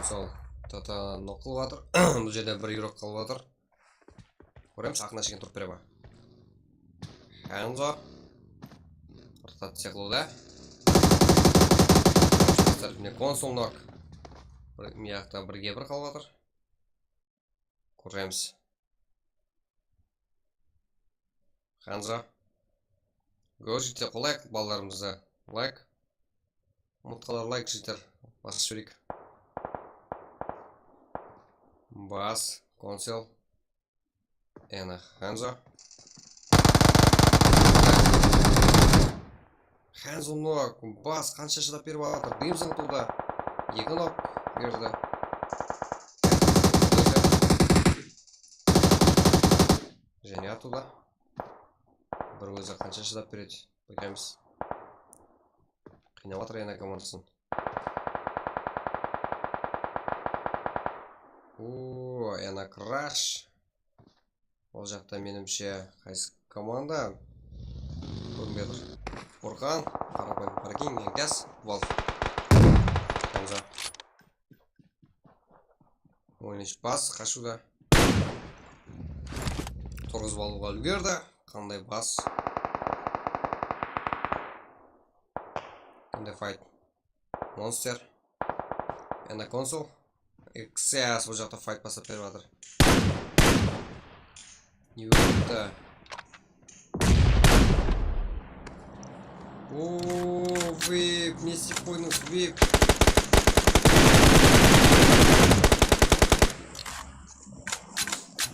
Сол тата нокыл ватыр. Бұл жерде бір игрок қалып ватыр. Көреміз, ақына шеген тұрып бере ба. Ханзо. Ротация қылуда. Міне консул нок. Мияқта бірге бір қалып ватыр. Көреміз. Ханзо. Көрсетте қолайық балаларымызды. Лайк. Ұмытқалар лайк жеттер. Басып жіберейік. Бас, консул, Эна Ханзо. Ханзо нок, бас, қанша шыдап беріп алатыр, Бимсің тұлда. 2 нок берді. Және атуда. Бір өзі қанша шыдап береді, байқаймыз. Қинап атыр Эна командасын. Эна Краш. Ол жақта менімше қайсы команда. Көрмедір. Фуркан. Паракин. Газ. Волф. Ханзо. 13 бас. Қашуда. Тұрғызып алуға үлгерді. Қандай бас. Қандай файт. Монстер. Эна консул. XS бұл жақта файт басып беріп жатыр. Не өтті. Вип, не секундус, вип.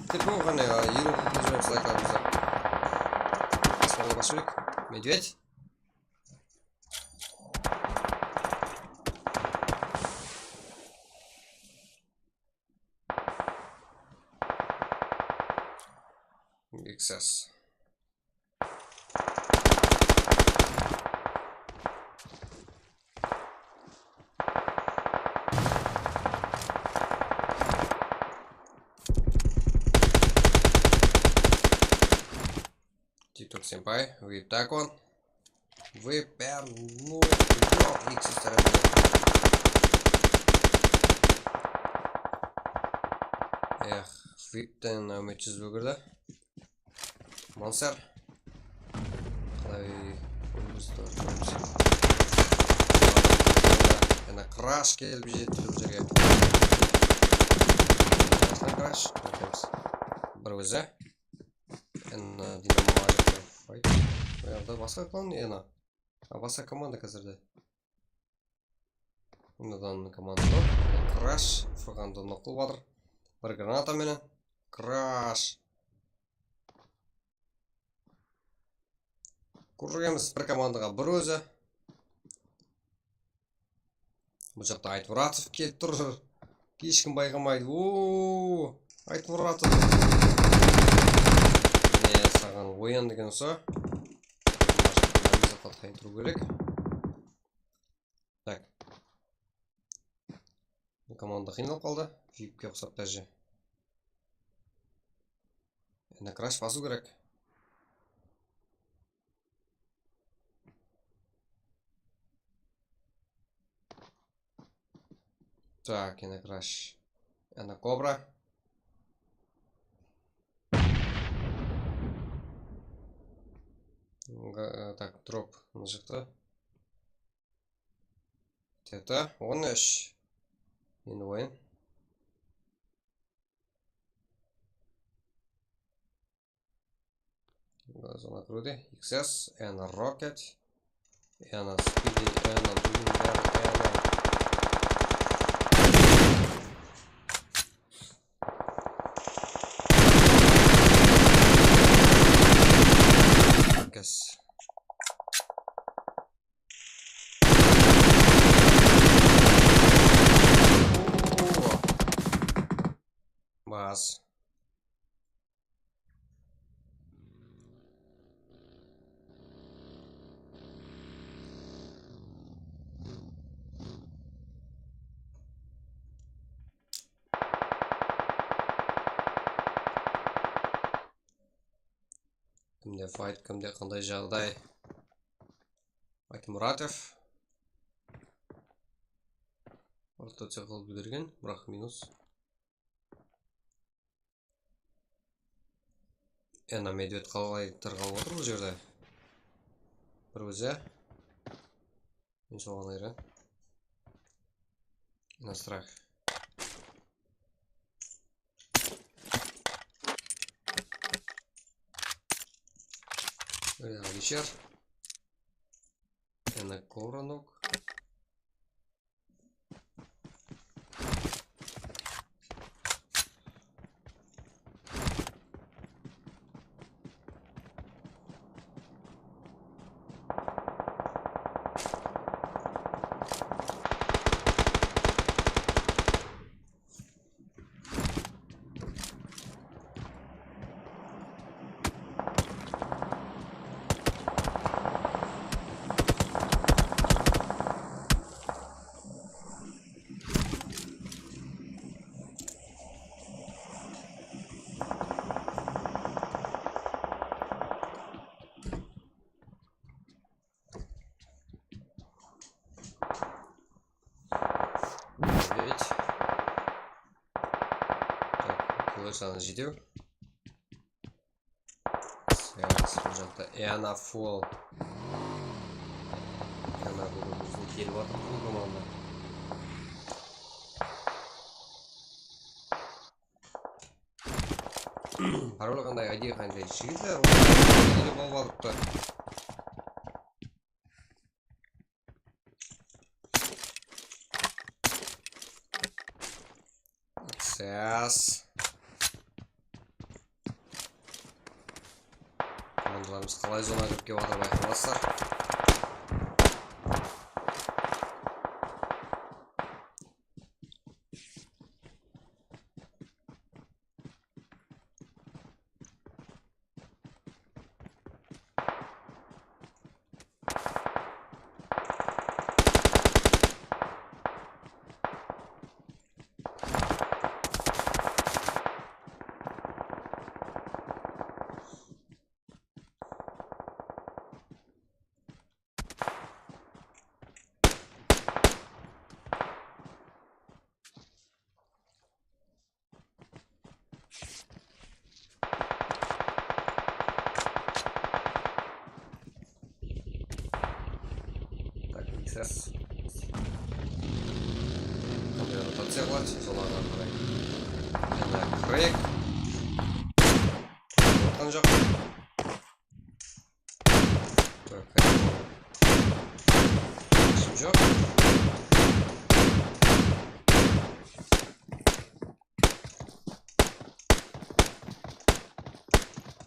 Теп болғаны, еру нажимаем слайкалымызды. Аспанға басырек. Медведь. XS. TikTok Senpai, вы так он. Вы прям, ну, XS стороны. Эх, виптен үмітсіз бөгірді. Мансар. Қалай өмізді өртеміз. Яна краш келіп жетті бұл жерге. Краш өртеміз. Бір өзі. Яна динамо ажықта. Ояқта басқа клан яна. Басқа команда қазірді. Одан команда жоқ. Краш. Фұрғанды нұқыл бадыр. Бір граната менен. Краш. Көргеніміз бір командаға бір өзі. Бұл жақта Айтмұратов келіп тұр. Ешкім байқамайды. Ооо, Айтмұратов. Не, саған ойын деген осы. Қайын тұру керек. Так. Команда қиналып қалды. Випке ұқсап тәжі. Енді краш басу керек. Так, енді краш. Енді кобра. Так, дроп мына жақта. Тета, 13. Енді ойын. Зона круди. XS, Ена Rocket. Ена Speedy, Ена Blunder, Ена... Yes. Бас. Кімде файт, кімде қандай жағдай. Айтмұратов. Ротация қылып үлгерген, бірақ минус. Ена медвед қалай тұрған отыр бұл жерде. Бір өзі. Мен соған айран. Ена страх. Вечер. Ена Коранок. Саны жетеу. Сәлес бұл жақта Ена Фол. Ена бүгін біздің келіп атыр бұл команда. Паролы қандай, ID қандай жігітлер. Келіп алып алыпты. Сәс. Командаларымыз қалай зона кіріп кеп жатыр байқамасыздар. XS. Qanday rotatsiya qiladi, so'lardan qarang. Yana crack. O'tgan joq. Joq.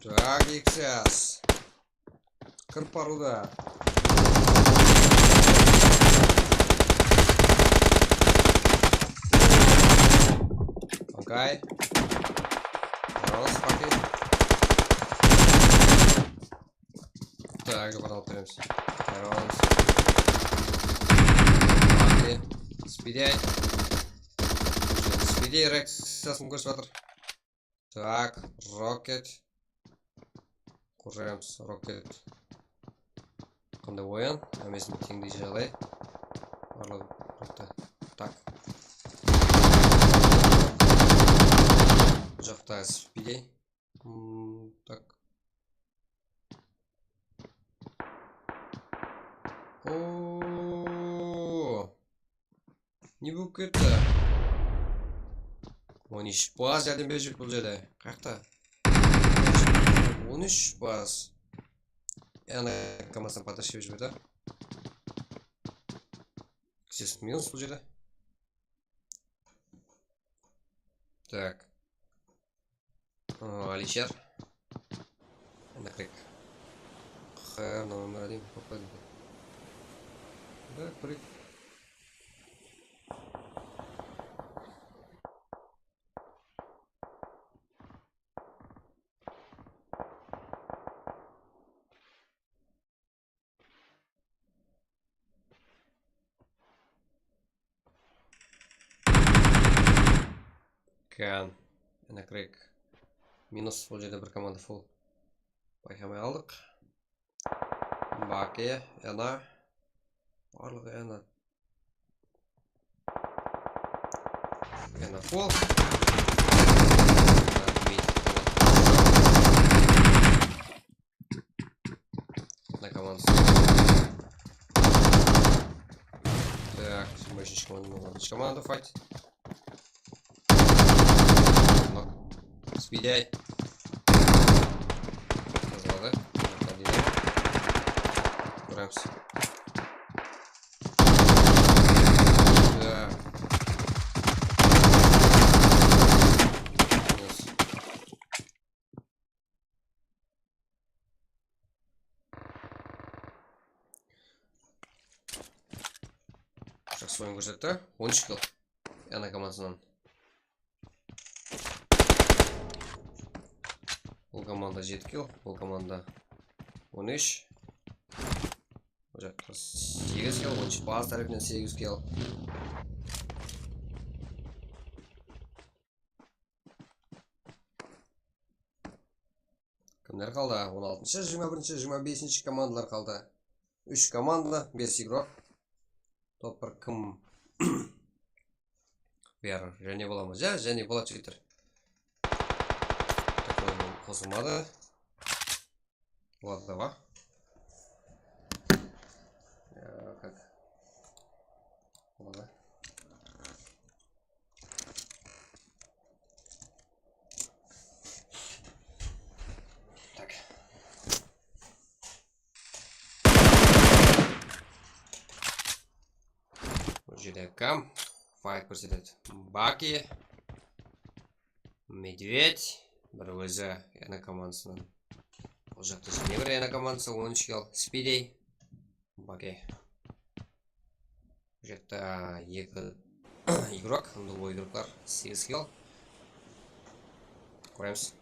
Так, XS. Корпоруда. Окей. Раз, окей. Так, продолжаемся. Раз. Окей. Спидей. Спидей, Рекс. Сейчас мы госватер. Так, рокет. Куржаемыз, рокет. Қандай ойын, әмесін теңдей жағдай. Барлығы рокта. Так. Жақта спидей. Так. Ооо. Не болып кетті? 13 баз жәрдем беріп жүр бұл жерде. Қақта? 13 баз. Яғни командасынан подтащив жіберді. Ксес минус бұл жерде. Так. Алишер. Накрик. Х, номер 1 попадет. Да, прыг. Кен. Накрик. Минус бұл жерде бір команда фул. Байқамай алдық. Баке, Эна. Барлығы Эна. Эна фул. Одна команда. Так, больше команда файт. Спидей. Назвали. Бремся. Да. Сейчас своим көрсетті. 13 килл. Яна командасынан. Бұл команда 7 килл, бұл команда 13. Бұл жақта 8 килл, 13 баз тарапынан 8 килл. Кімдер қалды? 16-шы, 21-шы, 25-шы командалар қалды. 3 команда, 5 игрок. Топ бір кім? Бәрі және боламыз, және болады жігіттер. Қосылмады. Ладно, ба? Как? Ладно. Так. Бұл жерде кам. Файт көрсетеді. Баки. Медведь. Бір өзі Яна командасынан. Бұл жақта және бір Яна командасы 13 килл. Спидей. Баки. Бұл жақта 2 игрок. Бұл игроклар 8 килл. Көреміз.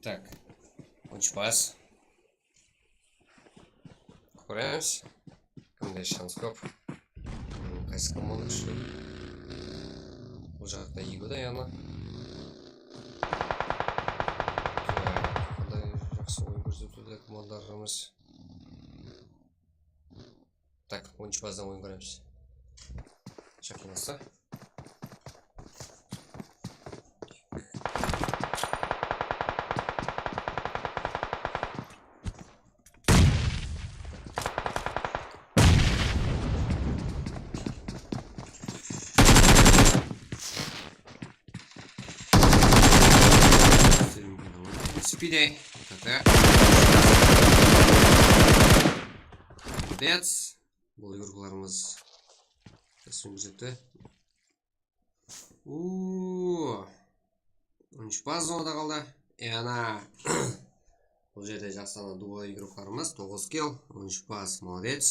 Так. Oyuncular. Ko'ramiz. Kimda shans ko'p. Qaysi komanda kuchli? Bu yoqda Igoda yana. Qanday yaxshi o'yin ko'rsatdi komandalarimiz. Так, oyunculardan o'yin ko'ramiz. Chaqilsa. Speedy. Молодец. Бұл юрғыларымыз сүңгізіпті. Oyuncular zonada қалды. Ана. Бұл жерде жақсана дуа игрокlarımız 9 kill. Oyuncular молодец.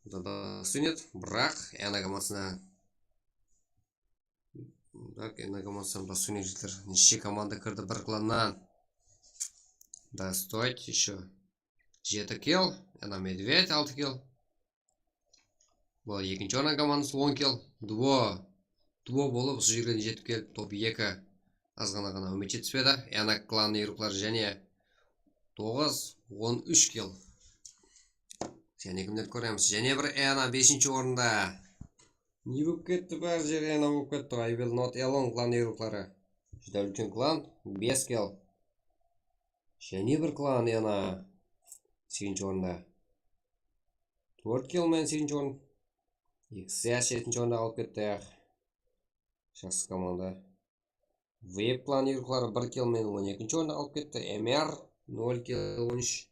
Бұда сүнет. Бірақ Ана командасына так, Ана командасына да сүнет жетір. Неше команда кірді бір кланнан. Да, стоит еще. 7 kill. Ана Медведь 6 kill. Бұл екінші орын командасы 10 kill. Дуо болып осы жерге жетіп келіп топ 2 азғана ғана үміт жетіспеді. Ана клан игрокlar және 9-13 kill. Және кімдерді көреміз? Және бір Ана 5-ші орында. Не болып кетті бәр жер Ана болып кетті. I will not alone клан игроклары. Жүдә үлкен клан 5 kill. Және бір клан Ана 8-ші орында. 4 kill мен 8-ші орын. X7 7-ші орында қалып кетті. Жақсы команда. Веб клан игроклары 1 kill мен 12-ші орында қалып кетті. MR 0 kill 13.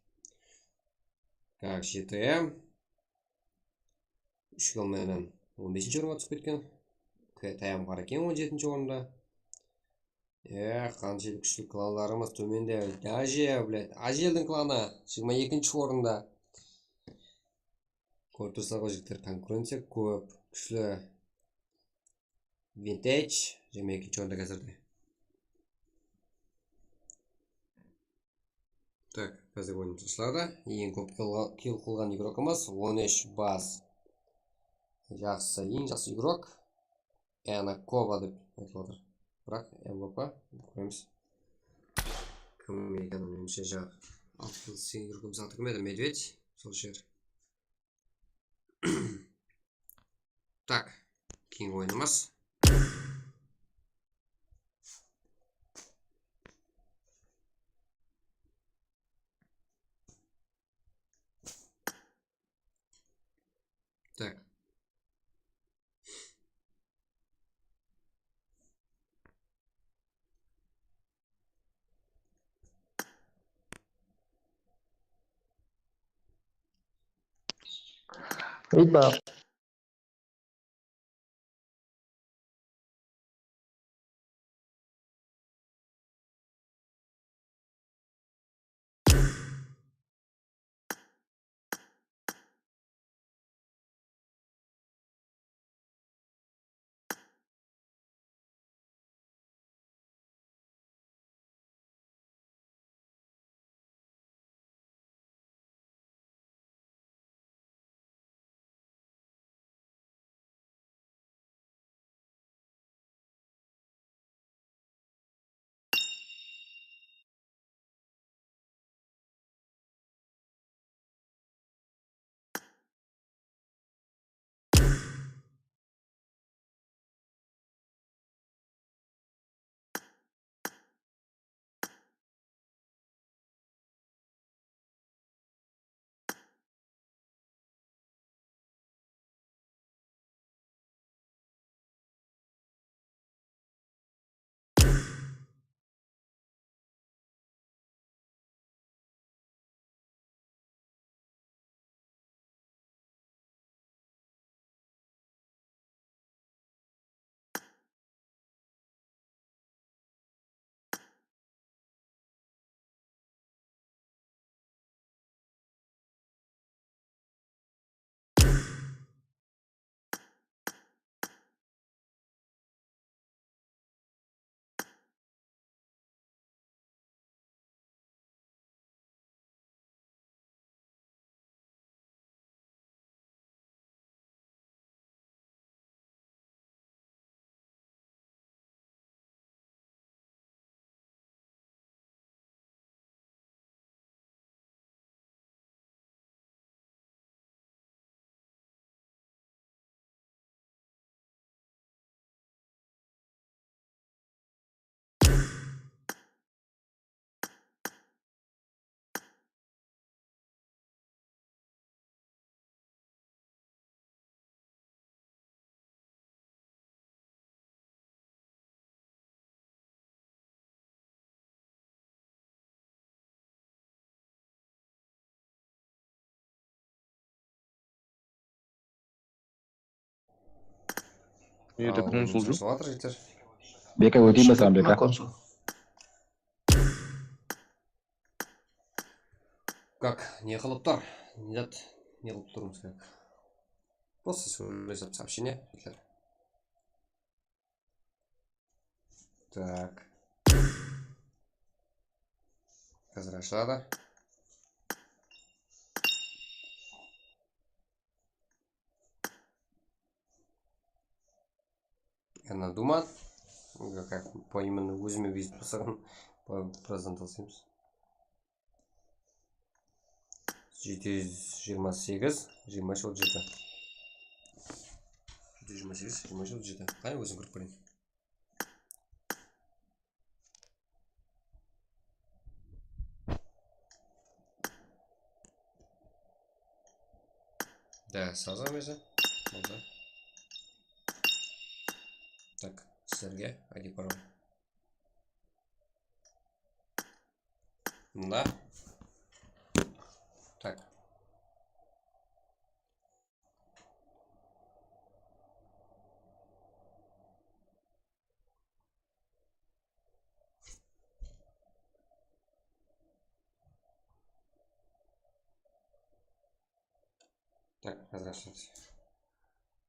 Как GTM 3 kill менен 15-ші орынға түсіп кеткен. КТМ Қаракен 17-ші орында. Қаншелік күшті кланларымыз төменде. Ажелдің кланы 22-ші орында. Көртірсілға жіктер конкуренция көп. Күшлі Vintage 22-ші орында қазірде. Так, қазір ойын тұсылады. Ең көп kill қылған игрокымыз 13 бас. Жақсы, ең жақсы игрок. Ана Коба деп айтылып отыр. Бірақ МВП көреміз. Кім екенін меніңше жақ. 6 игрокымыз аты кім еді? Медведь. Сол жер. Так, кейін ойынымыз. Так. Рыба. Ертең консул жоқ. Жатыр жетер. Бека өтейін бе саған, Бека? консул. Как? Не қылып тұр? Нет, не қылып тұрмыз как? Просто сөйлесіп сообщение. Так. Қазір ашылады. Я надумал. Как по именно өзіме визит болсаған. Біраздан тасаймыз. 728, 23, 37. 728, 23, 37. Қай өзің көріп көрейін. Да, сразу вместе. Можно. Так, Сергей, ID пароль. Да. Так. Так, возвращайся.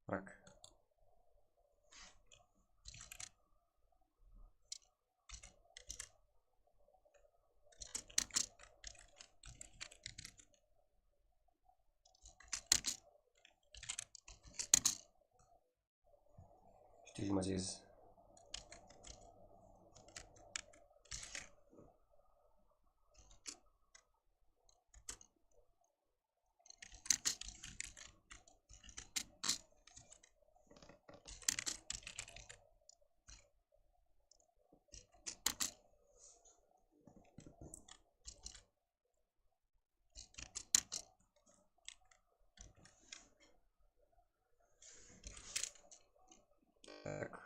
Враг. Видимо, здесь. Так.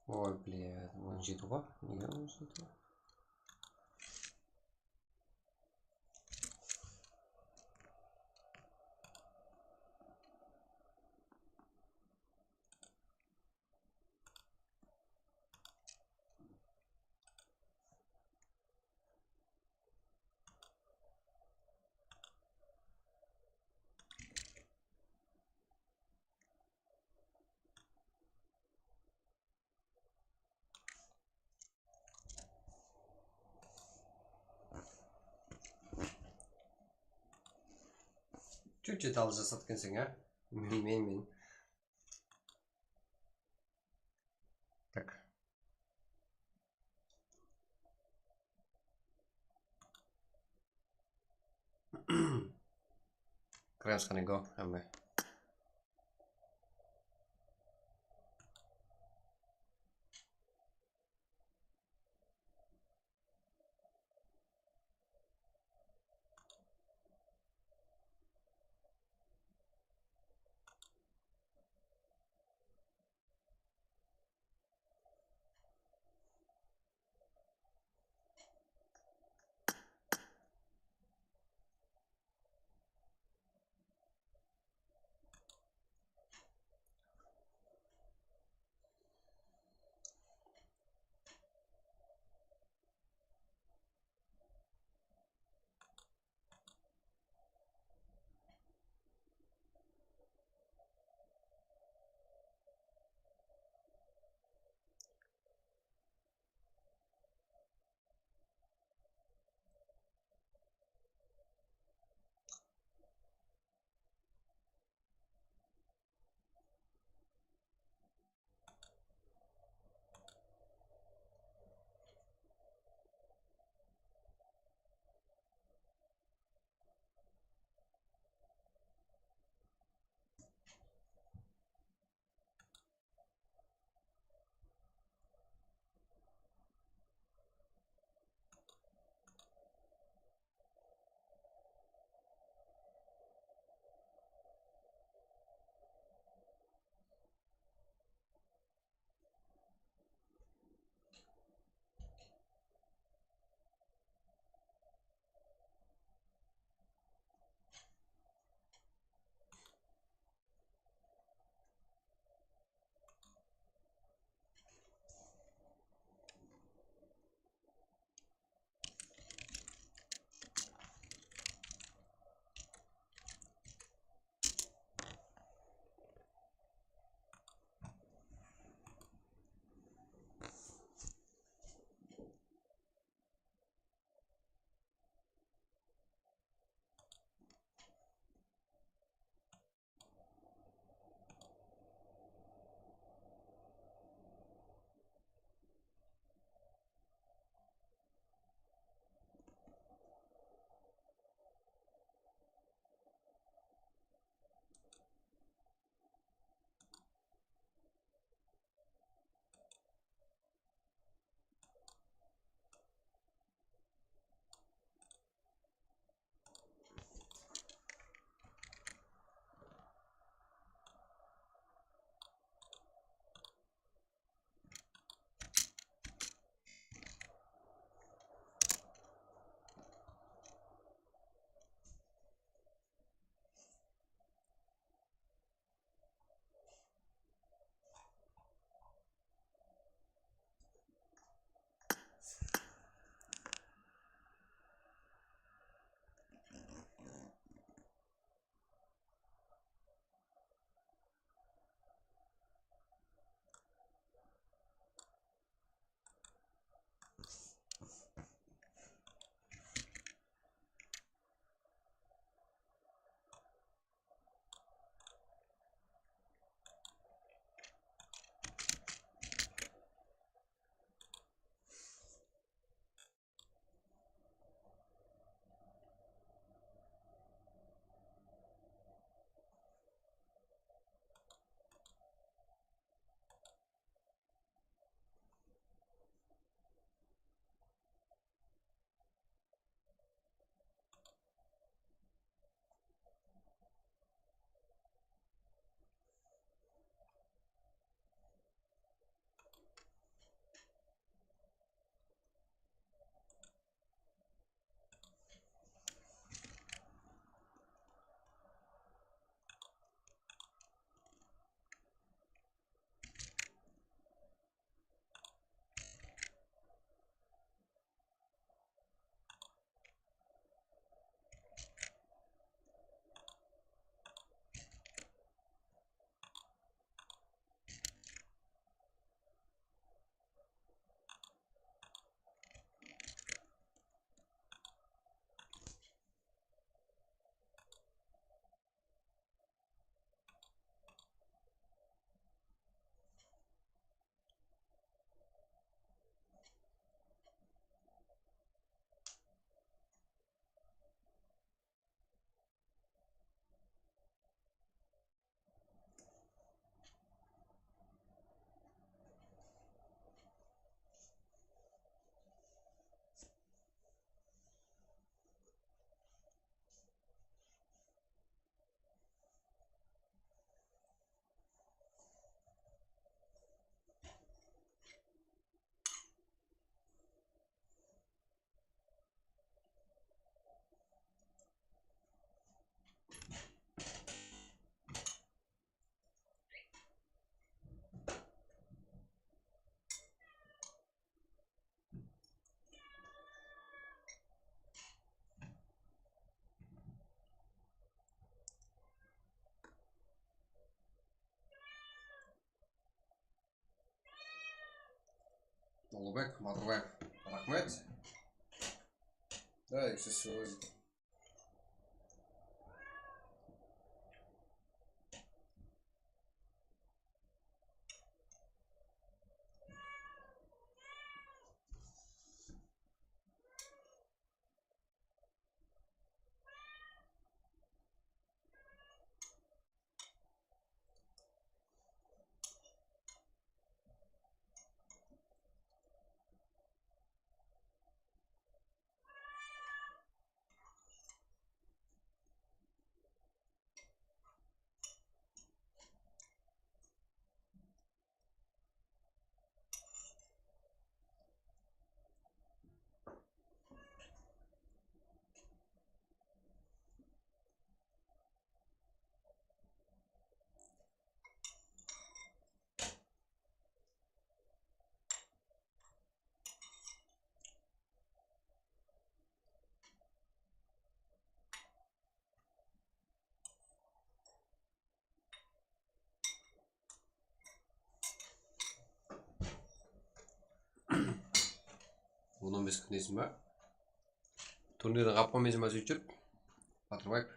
Ой, блядь, он G2? Не, он G2. Чуть-чуть дал жасатқансың, а? Мен. Так. Крэмс gonna go, әмі. Ұлыбек Батырбаев. Рахмет. Да, все сегодня. Он 15 күндесің ба? Турнирдің қапқан мерзімі сөйтіп жүр. Батырбаев.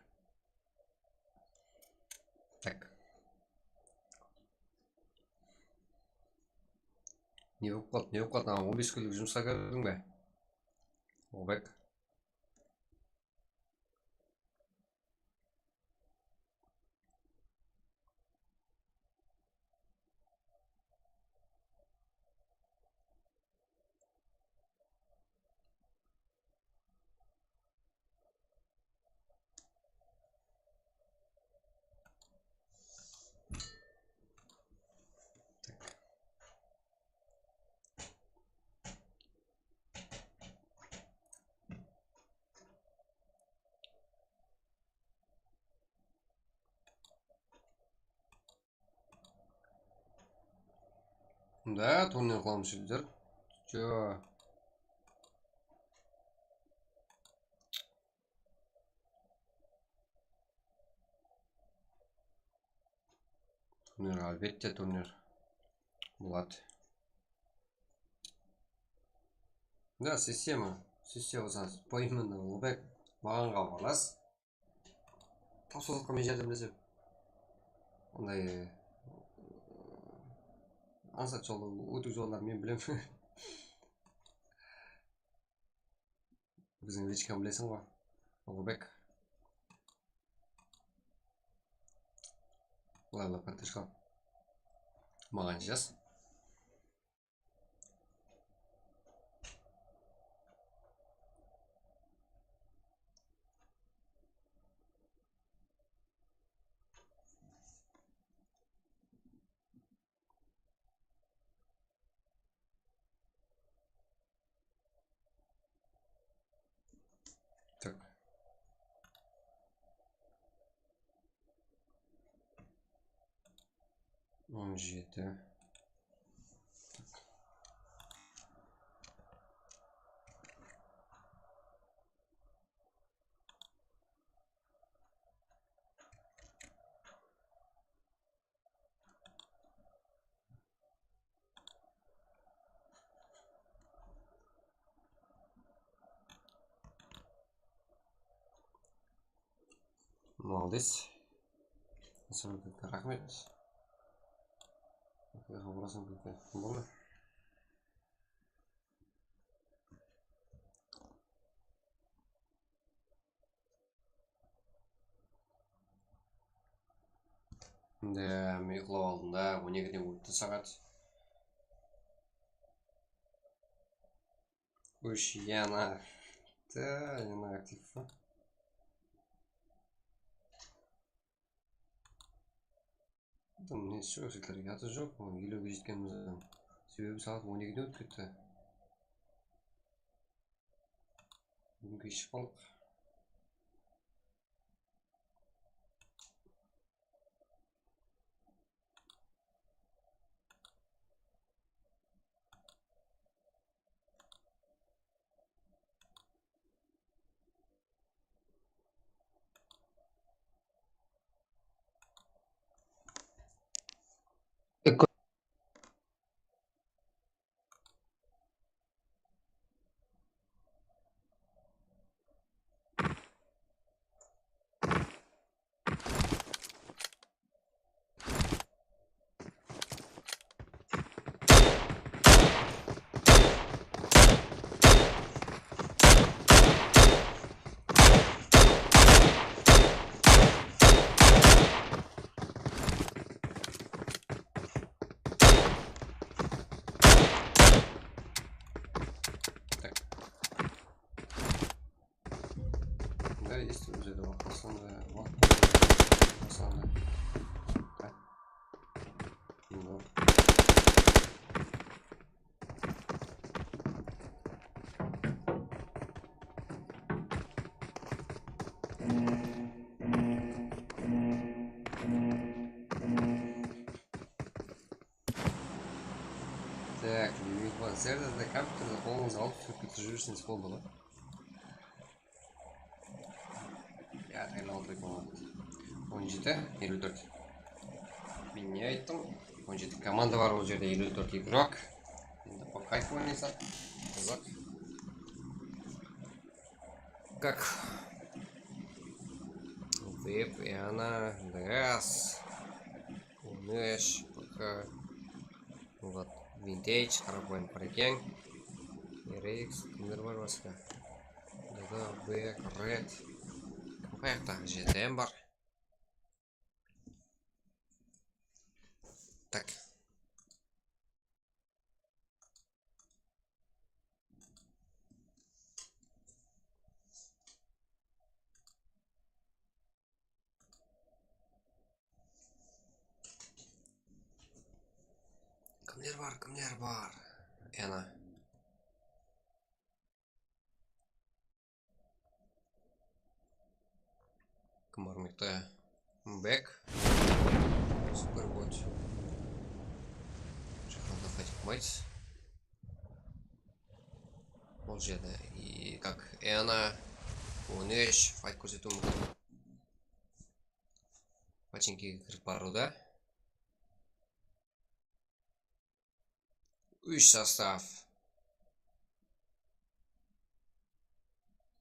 Так. Не болып қалды? 15 күндік жұмысқа кірдің бе? Ұлыбек. Да, турнир қыламыз жүздер. Жо. Турнир, әлбетте турнир болады. Да, система болсаңыз, поименно Ұлыбек маған хабарлас. Тапсырылыққа мен жәрдемдесем. Ондай ансат жолы, өтік жолдар мен білем. Біздің вечкам білесің ғой, Ұлыбек. Лайла поддержка. Маған жаз. Так. Он жеті. Молодец. Рахмет. Хабарласам болды. Да, мен ұйықтап алдым да, 12-ден өтті сағат. Уж яна. Да, яна актив. Не сөзілдерге аты жоқ, елуге жеткеніміздің себебі сағат 12-ден өтіп кетті. Бүгін кеш шықпалық. Так, концерт это компьютер заполнен зал, все переживший с пола. Я тайлал прикол. 17-54. Мен не айттым? 17 команда бар ол жерде 54 игрок. Енді по кайфу ойнайсың. Қызық. Как? Веб и она ДС. Умеешь пока. Вот. Vintage, қарапайым парекең. RX, кімдер бар басқа? Дада, Бэк, Ред. Қаяқтағы жетем бар. Так. Кімдер бар. Ена. Кім бар мықты? Бэк. Супербот. Жақында хотим мать. Ол жерде. И как Ена. Онеш. Файт көрсету мүмкін. Пачинкеге кіріп баруда. 3 состав.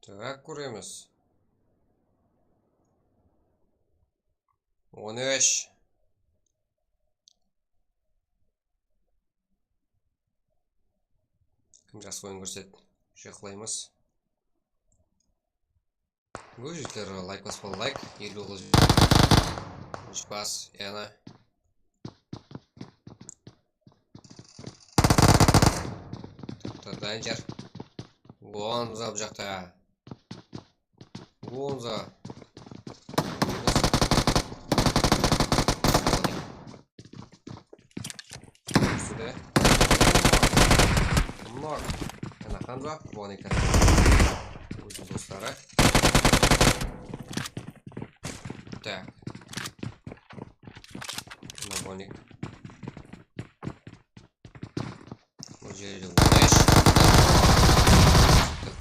Так, көреміз. 13. Кім жақсы ойын көрсет? Жақлаймыз. Көжеттер лайк баспал лайк. 59. Бас, Ена. Данчер. Гонза бұл жақта. Гонза. Сюда. Много. Ана Ханза. Вон екен. Өзім достары. Так. Ана Боник. Бұл жерде ойнайш.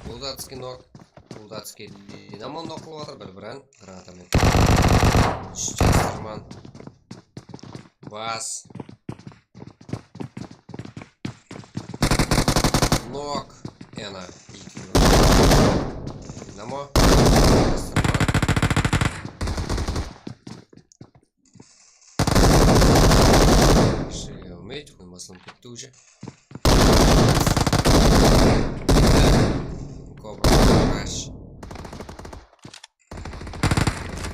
Булдатский ног. Булдатский Динамо ног қылып отыр бір-бірін гранатамен. Шестерман. Бас. Ног. Ена. Динамо. Шея умеет, қоймасын кетті уже. Crash.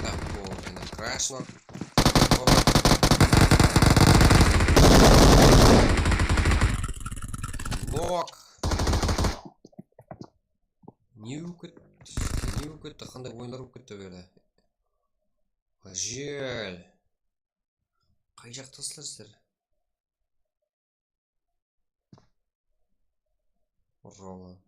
Так, полный crash ног. Ног. Не өкетті, қандай ойындар өкетті берді. Жел. Қай жақтасыларсыздар? Ролан.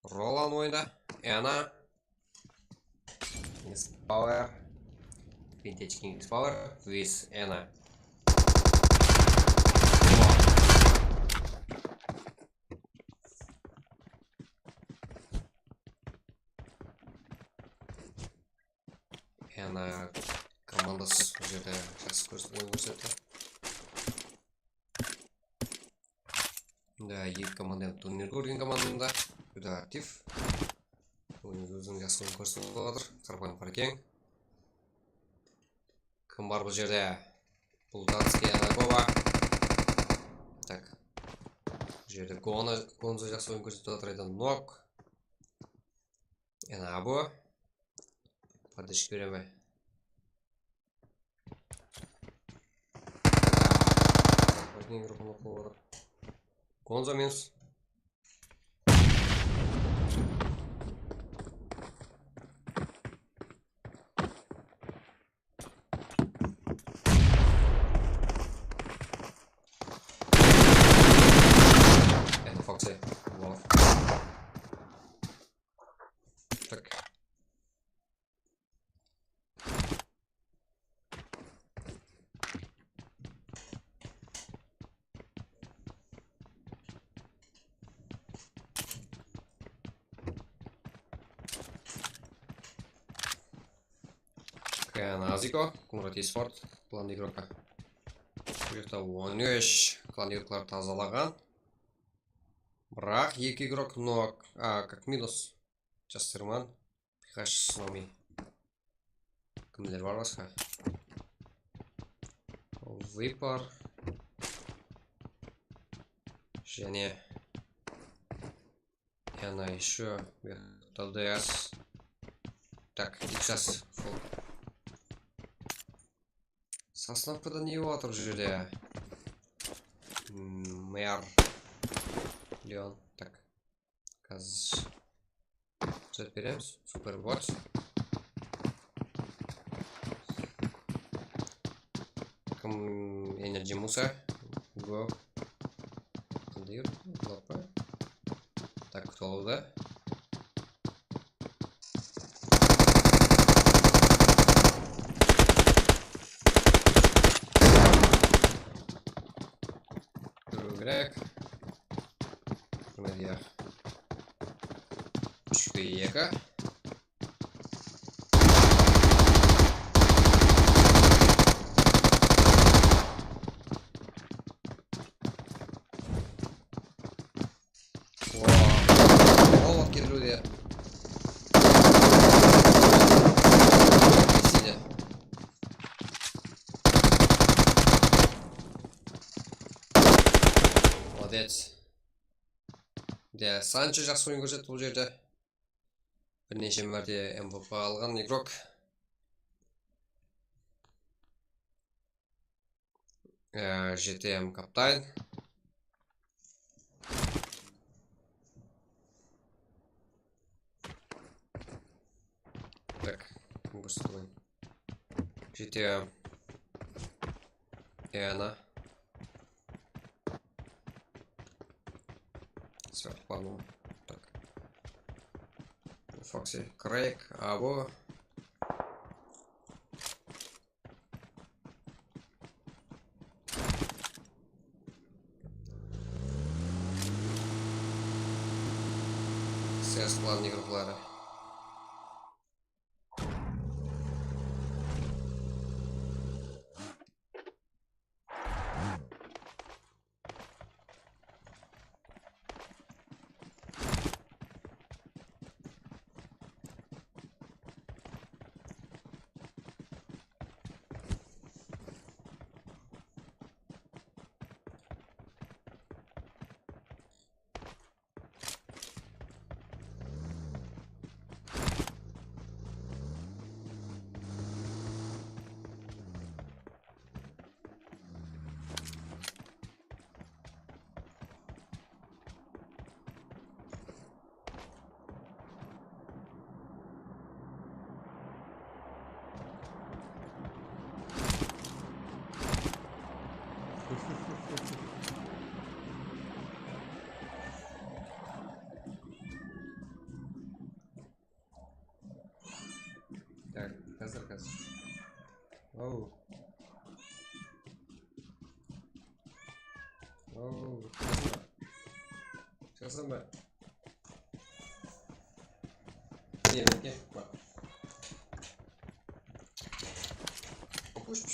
Ролан ойында. Ена. King's Power. Vintage King's Power with Ena. Ена командасы бұл жерде жақсы көрсетті. Да, екі команда турнир көрген командында. Өте актив. Өзінің жақсы көрсетіп отыр. Қарапайым парекең. Кім бар бұл жерде? Булдатский Анагова. Так. Бұл жерде Гонза жақсы ойын көрсетіп отыр. Это Нок. Энабо. Подышки береме. Один игрок на поводу. Гонза минус. Это Фокси. Лов. Так. Назико, Конрад Исфорд, клан игрока. Бұйықта ойныш клан игроклар тазалаған. Бірақ екі игрок, но как минус Жасырман, Пихаш Сноми. Кімдер бар басқа? Випар. Және и она еще ТДС. Так, и сейчас Сосновкада не отыр жерде. Мэр. Леон. Так. Қазір түзет береміз. Супербот. Кім Energy Musa. Го. Кылдыр. Лапа. Так, толды. Грек. Медиа. Чуека. Вау. Вот люди. Молодец. Де Санчо жақсы ойын көрсетті бұл жерде. Бірнеше мәрте МВП алған игрок. GTM капитан. Так, быстро. GTM. И она. Сверхплану. Так. Фокси, Крейг, Або. Сейчас главный игрок Лара. Так, қазір. Оу. Оу. Шығасың ба? Неке, бақ. Опуш.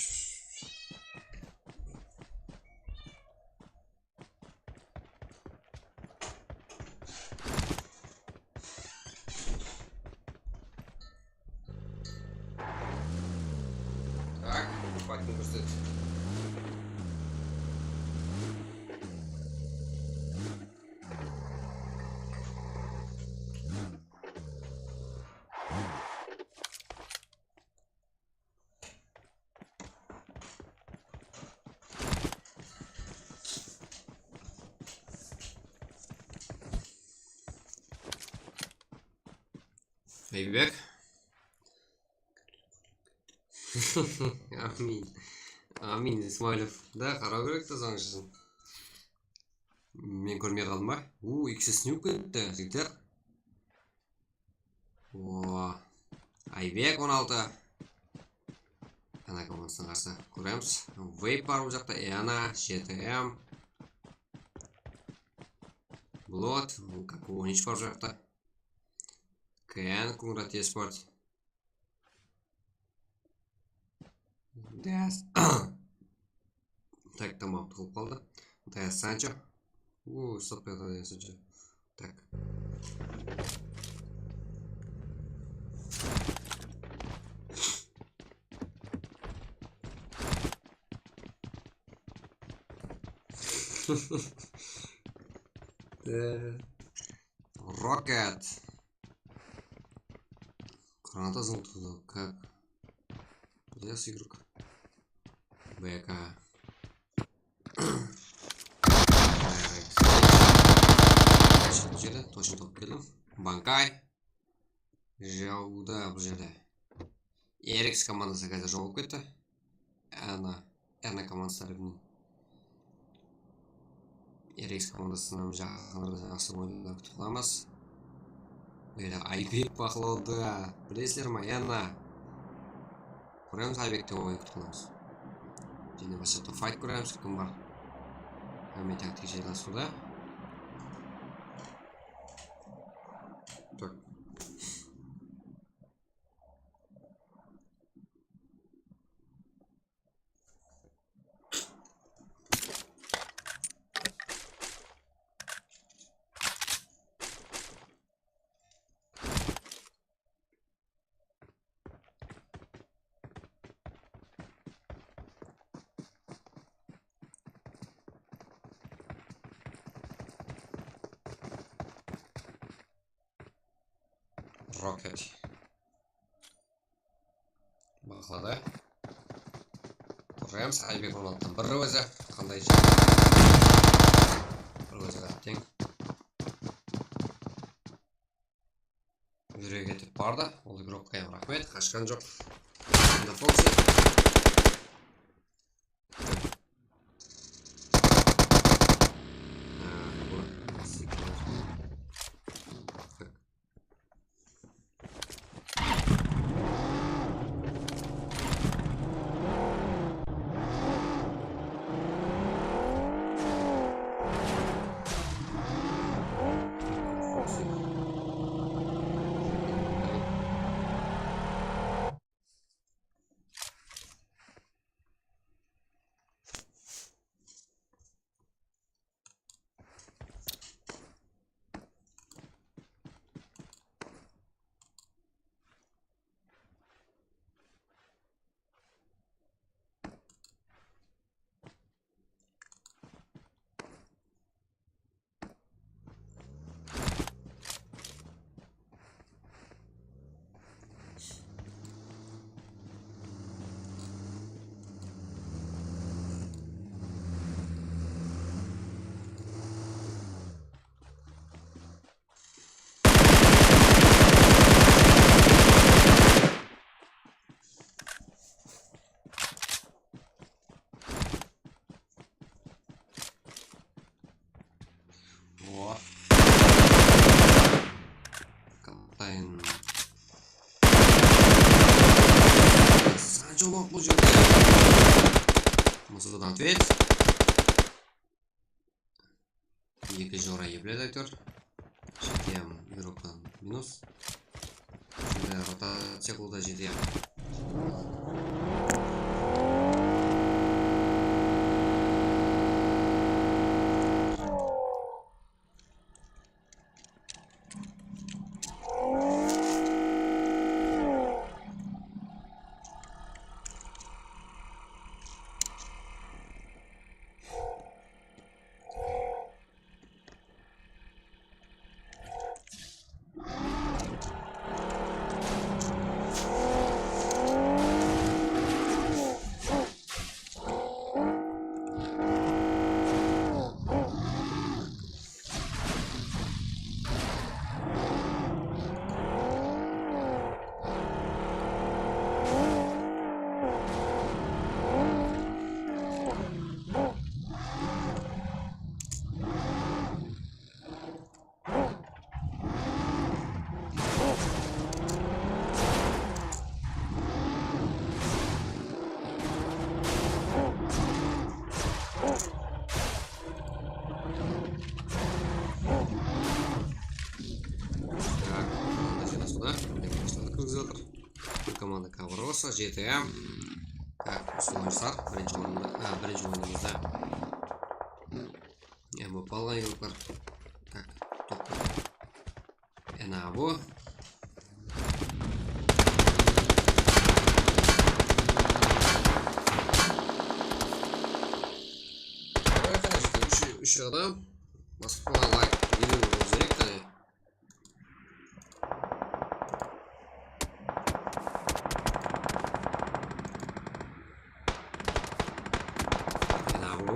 Так, пакнем пустить. Айбек. Амин. Амин Исмайлов. Да, қарау керек та заң үшін. Мен көрмей қалдым ба? Ikisi снюп кетті, жігіттер. Айбек 16. Ана командасына қарсы көреміз. Вейп бар бұл жақта. Ана, GTM. Блот, как 13 бар бұл жақта. КН, Кунграт Еспорт. Дәс. Так, тамам, тұғылып қалды. Дәс Санчо. Стоп, это Дәс Санчо. Так. Рокет. Граната замкнута. Как? Где игрок? БК. Точно топ келдім. Банкай. Жауда бұл жерде. Эрикс командасы қазір жауып кетті. Әна командасы тарапынан. Эрикс командасынан жақынырда жақсы ойындар күтіп қаламыз. Айбек бақылауда. Білесіздер ма? Әна. Көреміз Айбекте ойын күтіп қаламыз. Және басында файт көреміз, кім бар. Әме тактик жайласуда. Так. Rocket. Бақылады. Көреміз, Айбек 16-тан бір өзі. Қандай жай. Бір өзі қаттен. Жүрек етіп барды. Ол игрокқа рахмет. Қашқан жоқ. Енді Фокси. Санчо бұл жерде. Мұсыдан ответ. Екі жора епледі айтыр. GTM игроктан минус. Ротация қылда GTM. өткізіп жатыр. Бұл команда Каброса, GTA. Осы ойыншылар бірінші ойынымызда МВП алған игрокlar. Топ. Энабо. Үш адам. Басқаға лайк елу болу керек қане.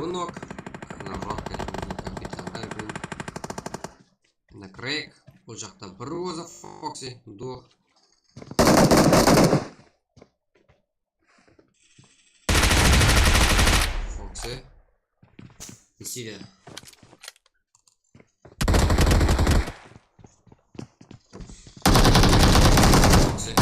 Нок. На Rocket, капитан Айбен. На Крейг. Бұл жақта бір өзі Фокси. Дух. Фокси. Исилия. Фокси.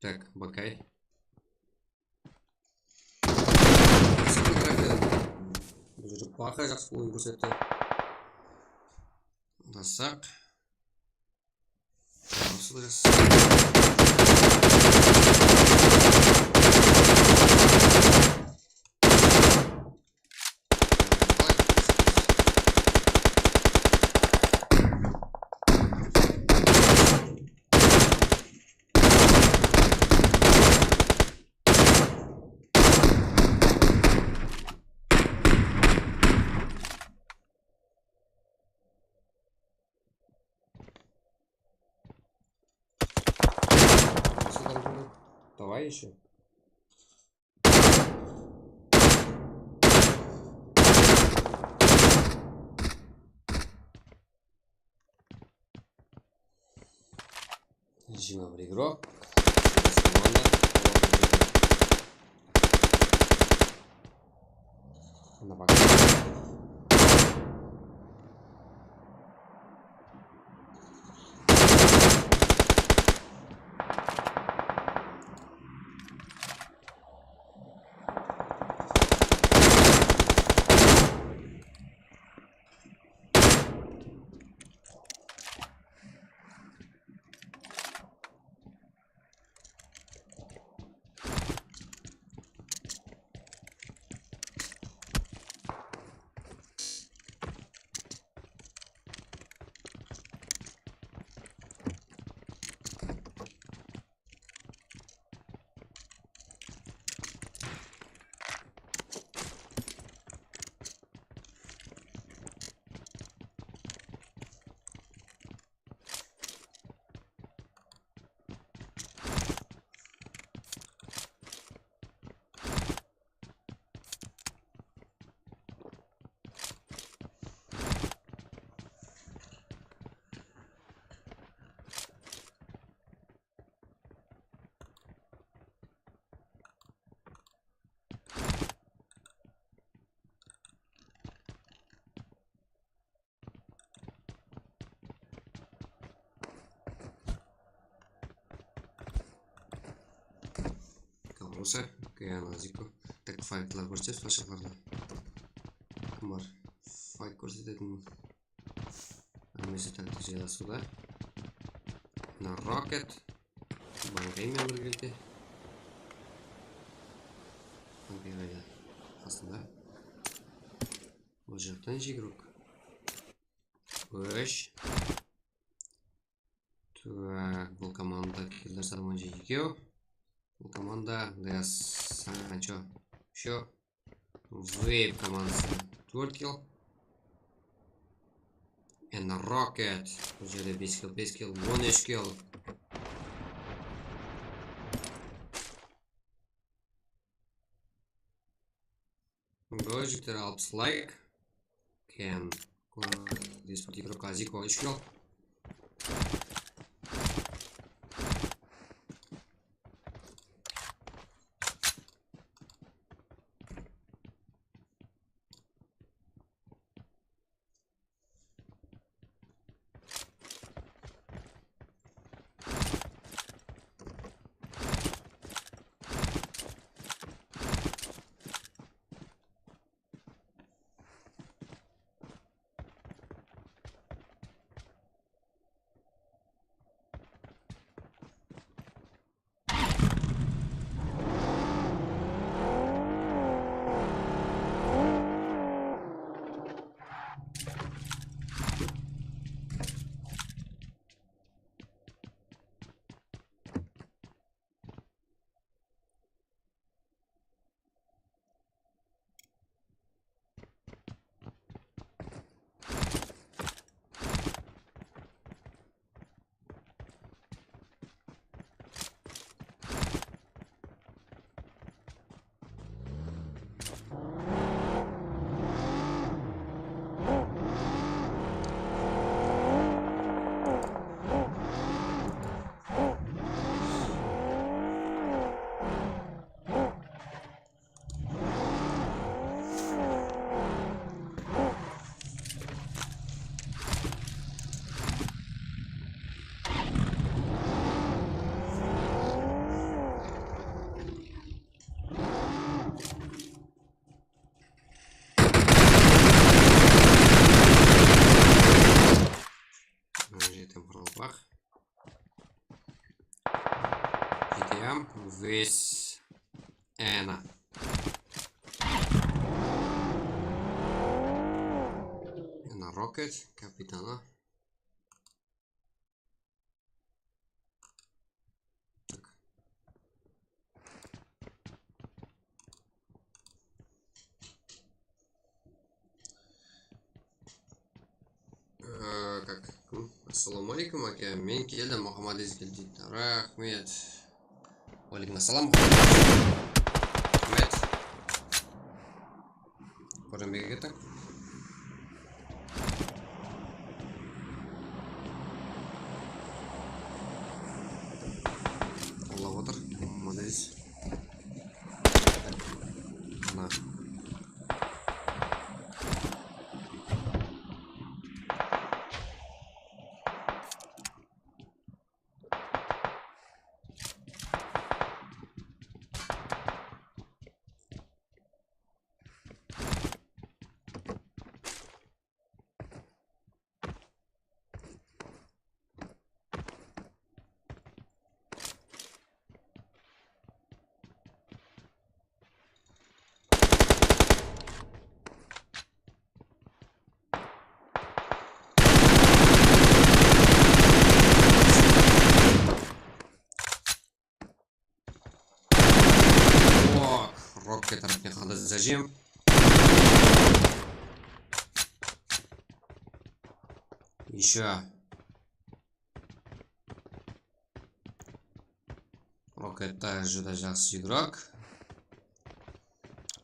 Так, Бакай. Бұл жерде Бақай жақсы ойын көрсетті. Дасақ. Осы да давай еще. Зима в игрок. На пока. Каброса, Каяназико. Так файтлар көрсетеді флешерларда. Кім бар? Файт көрсететін. Әмесі тәлті жайласуда. На Rocket. Бангаймен біргелде. Бангайда қасында. Бұл жақтан жегірік. push. Так, бұл команда келдер садыманжа екеу. Бұл команда Дес Санчо үшеу. Вейп командасы 4 kill. And Rocket бұл жерде 5 kill, 13 kill. Бұл жіктер 60 лайк. Кен Диспорт игрока Зико 3 kill. GTM весь Эна. Эна Рокет, капитана. Так. Как? Ассаламу алейкум, аке. Мен келдім, Мұхаммад Езгел дейді. Рахмет. Алейкум ассалам. Рахмет. Көрінбеге кеттің. Олап отыр. Мұхаммад Ез. Ана. Рокет тарапіне қандай зажим. Еще. Рокетта juda жақсы игрок.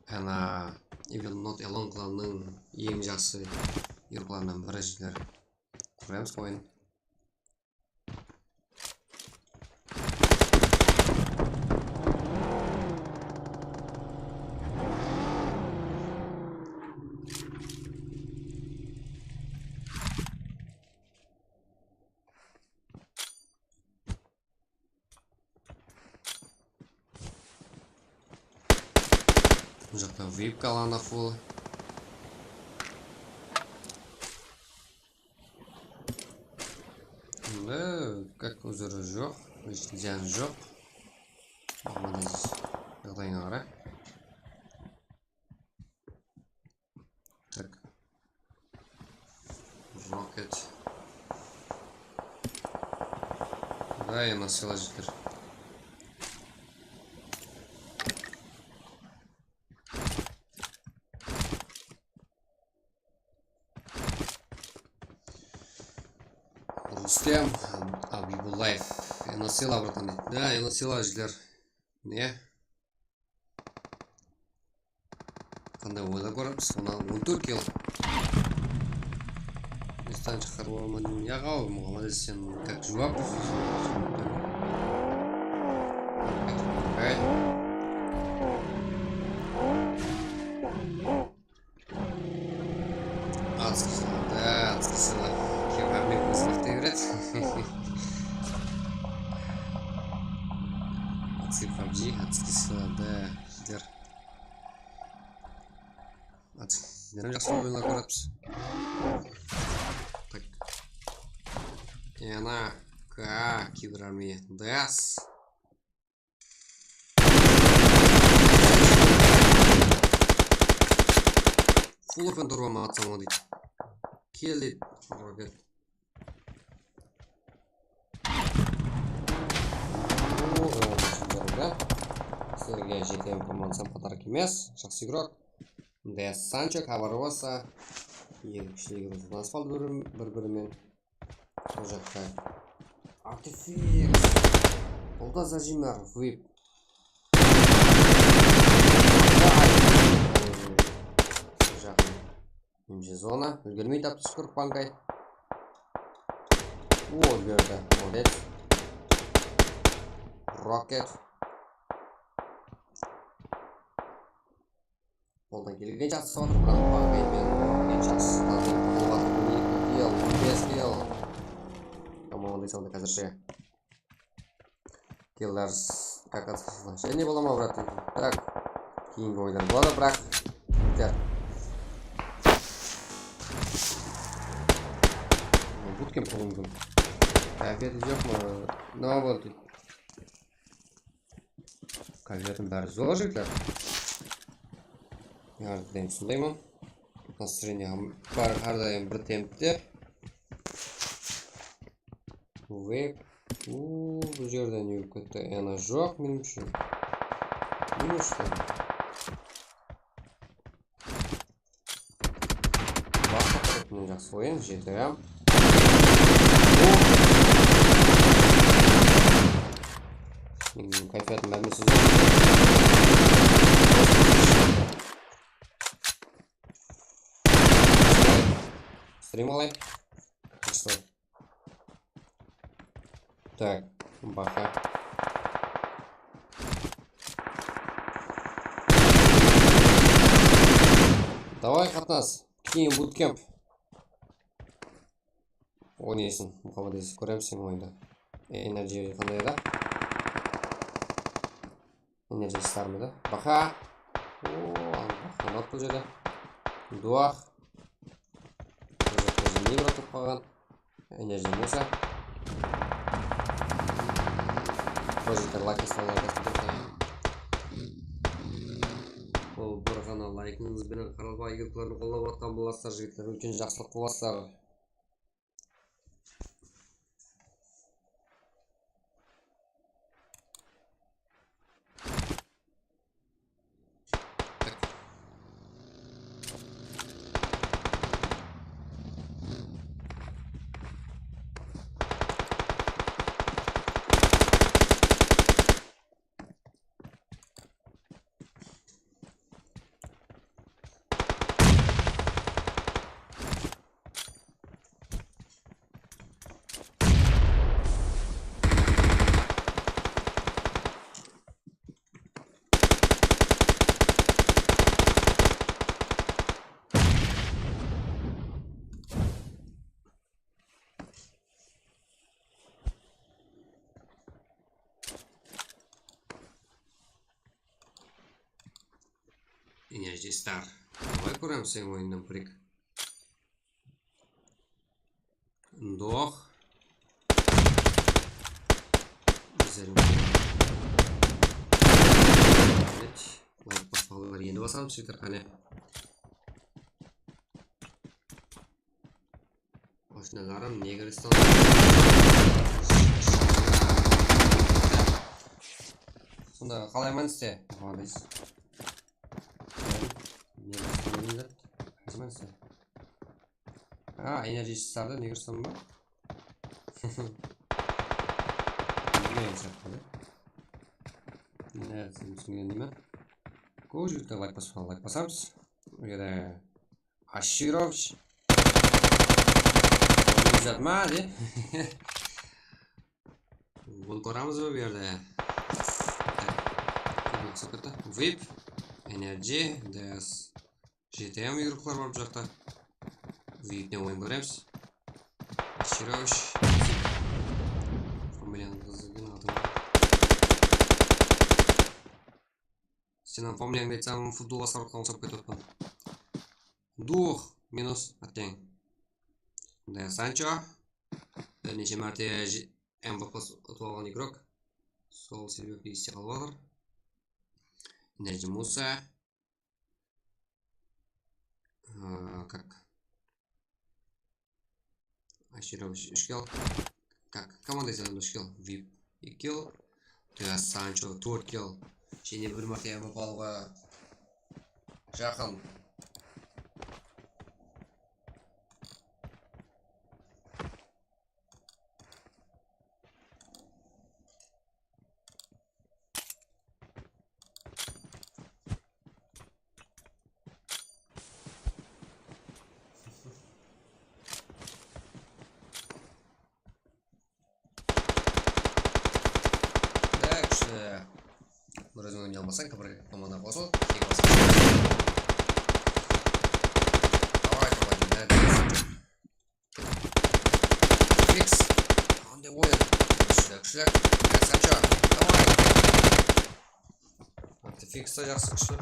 Ана Evil Not Alone кланның ең жақсы игрокларынан бірі жігер. Құрамыз ойын. Бұл жақта вейп қалғанда фул. Как өзірі жоқ, жан жоқ. Маңыз жағдайыңа қара. Так. Rocket. Да, я носила житер. Рустем Абибулаев. Я носила, братан. Да, я носила житер. Не? Қандай ойлап көреміз, ona 14 ел. Местан шығару алмадым. Яғау, Мұхаммад сен как жуап. Атқысыла, да, атқысыла. Кевармен көзілікте береді. Атқы PUBG, атқысыла, да, дер. Нерім жақсы ойлар көреміз. Так. И она киберармия. ДС. Фуллопен тұрбама атсам ол дейді. Келді. Сіздерге жетем командасам подарок емес. Жақсы игрок. ДС Санчо, Кабароса. Екі кішілі игрок асфальт бір-бірімен. Бұл жаққа артефикс. Бұл да зажимар. Вип. Жақын немже зона. Үлгермей тапты шүкір панкай. О, үлгерді. Молодец. Рокет. Қолдан келген жақсы сауатыр, бірақ панкаймен келген жақсы қолғатыр. 5 ел. Команды салды қазірше. Келдерс как отсылашы. Не бола ма, брат? Так. Кейінгі ойдар болады, бірақ. Тер. Будкем қолымдың. Кәфеті жоқ ма? Не болды? Кәфетін бәрі зор жектер. Ярдым сұндаймын. Настроение бар әрдайым бір темпте. Вейп. Бұл жерден үйіп кетті. Ана жоқ менің үшін. Не үшін? Басқа тұрып мен жақсы ойын. жетірем. Менің кайфиятым бәрмесі зор. Стрималай. Что? Так, баха. Давай қатнас. Кейін буткемп. О, несін. Мұхаммад есі көремсің ойында. Энерджи қандай да? Энерджи стармы да? Баха. О, баха нот бұл жерде. Дуақ. Не братып қалған. Энерджи болса. Прожектор лайк салады. Бұл бір ғана лайкыңызбен қаралба игіліктерін қолдап отқан боласыздар, жігіттер. Үлкен жақсылық боласыздар. Energy Star. Давай көремсің ойыннан прик. Дох. Лайк баспалылар енді басамыз сөйтір қане. Qo'shnilarim Negriston. Shunda qalayman sizga? Xolis. Ha, enerji sarda Negristonmi? Ne, nima? Ko'jutda like bosamiz. U yerda Ashirovich. Uzatmadi. Gol ko'ramizmi bu yerda? VIP, Energy, DS, GTM guruhlar bor bu yoqda. VIPni o'yin ko'ramiz. Ashirovich. Сенен помням, ведь сам футбол 40 он сопкой тот. Дух минус оттень. Да, Санчо. Бірнеше мәрте МВП ұтып алған игрок. Сол себепті есте қалып отыр. Энерджи Муса. Как? Аширович 3 килл. Как? Команда сделала 3 килл. VIP 2 килл. Да, Санчо 4 килл. Және бір мәрте МВП алуға жақын. Бір өзің ойнай алмасаң, команда қосыл. Давай, Фикс. Қандай ойын? Күшілік. Санчо. Давай. Фикс та жақсы күшті.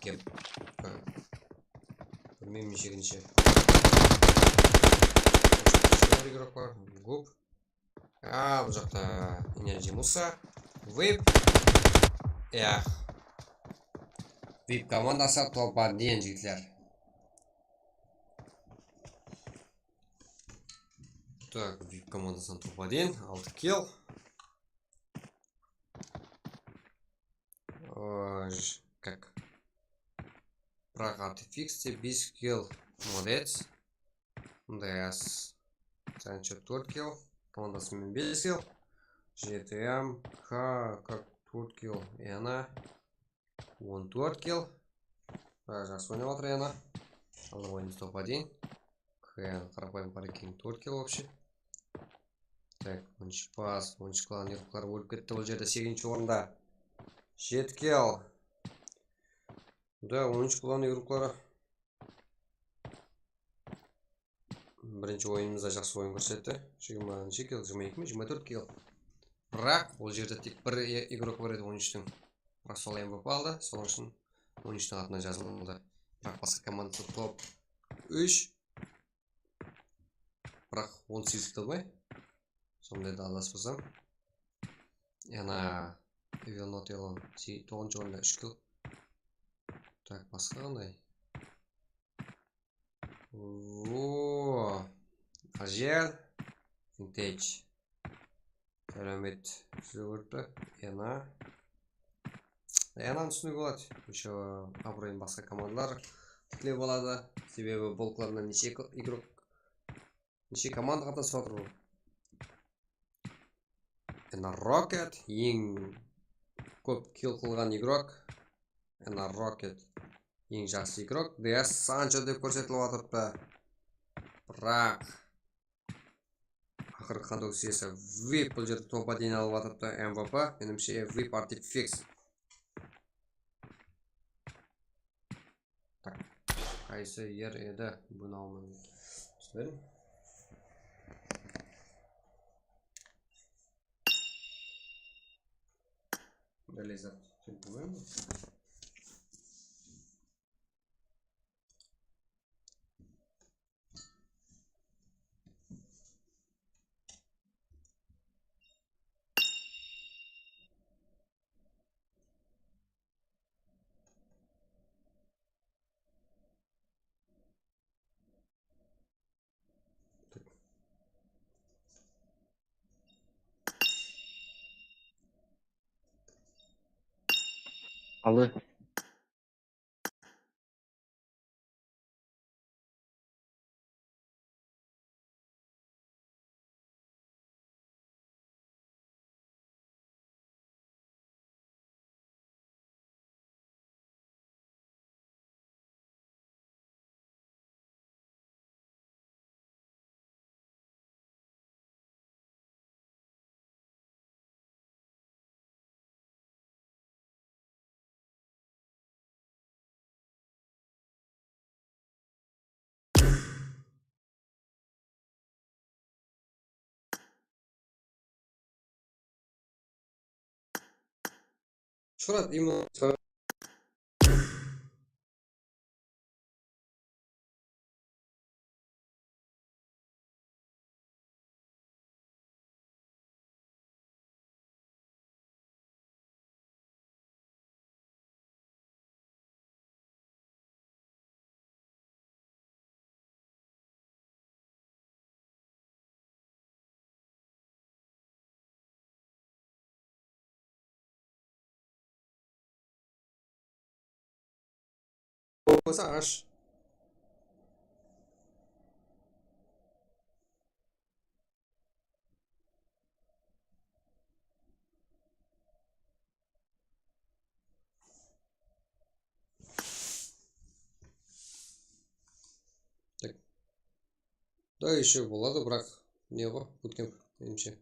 Кеп. Білмеймін нешегінші. Игрок бар. Губ. Бұл жақта Энерджи Муса. VIP. VIP командасы топ-1 жігітлер. Так, VIP командасының топ-1. 6 килл. Как? Прокат фиксте 5 килл. Молодец. ДС. Санчо 4 килл. Командасымен 5 килл. GTM, как 4 килл. И она 14 килл. Жақсы ойнап отыр ена. Алды ойын топ-1. Қарапайым парекин 4 килл вообще. Так, 10 пас, 10 клан ерқлар өліп кетті. Ол жерде 8-ші орында. 7 килл. Да, 10 клан ерқлары. Бірінші ойынымызда жақсы ойын көрсетті. 20 килл, 22 24 килл. Бірақ, ол жерде тек бір игрок бар еді 13-тің. Бірақ сол МВП алды, сол үшін 13-тің атына жазылды. Бірақ басқа командасы топ 3. Бірақ 18 килл бай. Сондай да алдаспасам. Яна Эвенот Элон 9-ші орында 3 килл. Так, басқа қандай? Ооо, Ажер, Vintage. Сәлемет жүрді. Янан түсіні болады. Еще абыройын басқа командалар тікле болады. Себебі бұл кланнан неше игрок, неше команда қатынасып отыр бұл. Rocket ең көп килл қылған игрок. Rocket ең жақсы игрок. DS Санчо деп көрсетіліп отырыпты. Бірақ ақыры қандай өксесі VIP бұл жерді топ-1 алып атыпты МВП. Менімше VIP артип фикс. Так, қайсы ер еді бұны алмын. Түсінбедім. Дәлезат. Алло. Şurat imo. Olmasa aş. Так. Да, еще болады, бірақ не ғой, bootcamp меніңше.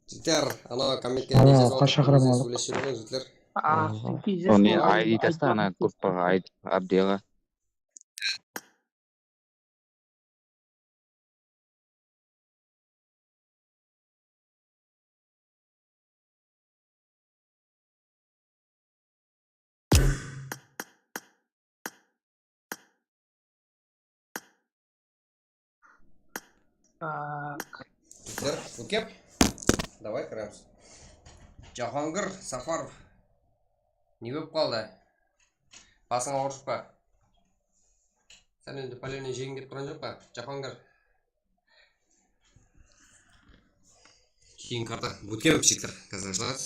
Жігіттер, ана комментке Ана, не жазып қашақ отырып, өзіңіз ромалық. сөйлесіп жүріңіз, жігіттер. Оны айди таста ана группаға Абдиға. Жігіттер, өткеп. Давай кіреміз. Жахангир Сафаров. Не болып қалды? Басың ауырып па? Сен енді пәлені жегің деп тұрған жоқ па? Жахангир. Кейін карта. Өткеп жігіттер. Қазір шығарыз.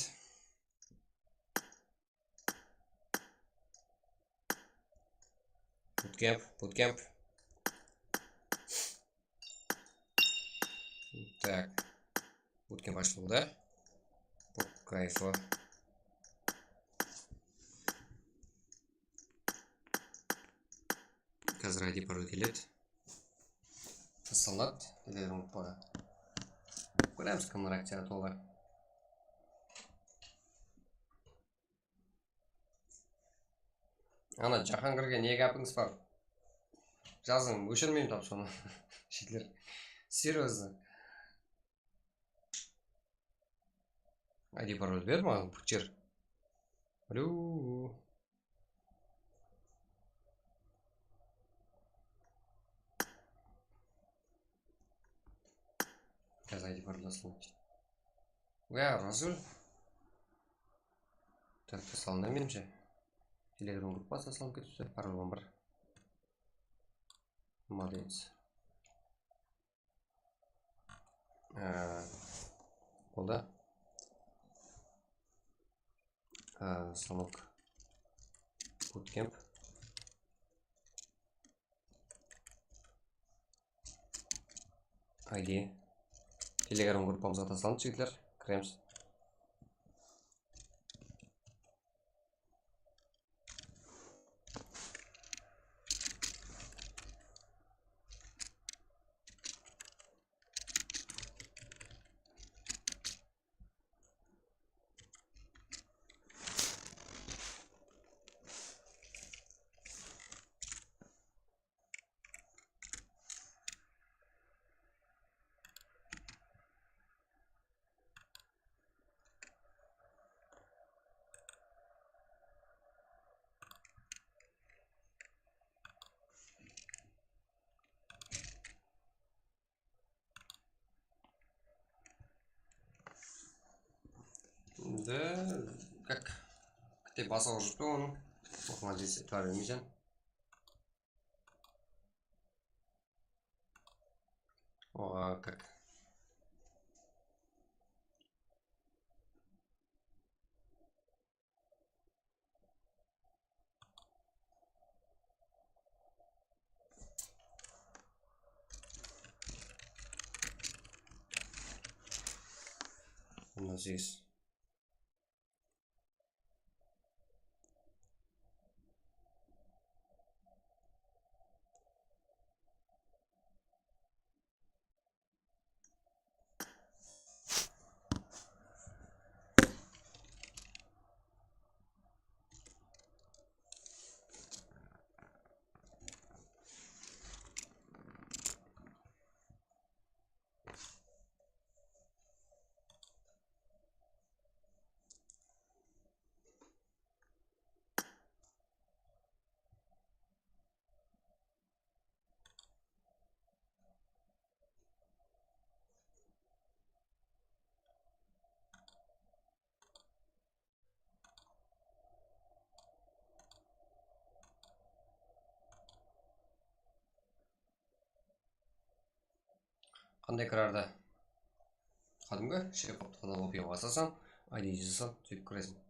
Bootcamp. Так. Bootcamp açıldı. Bu kayfı. Қазір ID пароль келеді. Салат. Телеграм группаға. Көреміз кімнің реакция толы. Ана Жахангирге не гәпіңіз бар? Жазың, өшірмеймін тап соны. Шетлер. Серьезно. ID пароль бер маған бутчер. Алло. Қазір ID пароль асылмайды. Уя, Расул. Так, салында менімше. Телеграм группасы салып кетіпті. Пароль бар. Молодец. Болды. Самок. Bootcamp. ID. Телеграм группамызға тасталып жігіттер. Кіреміз. Да, как? Ты басал уже кто он? Вот здесь тварь мизен. О, как? У нас здесь. Қандай кірарда? Кәдімгі шек қаптықта лоббиға басасың, ID жазасың, сөйтіп кіресің.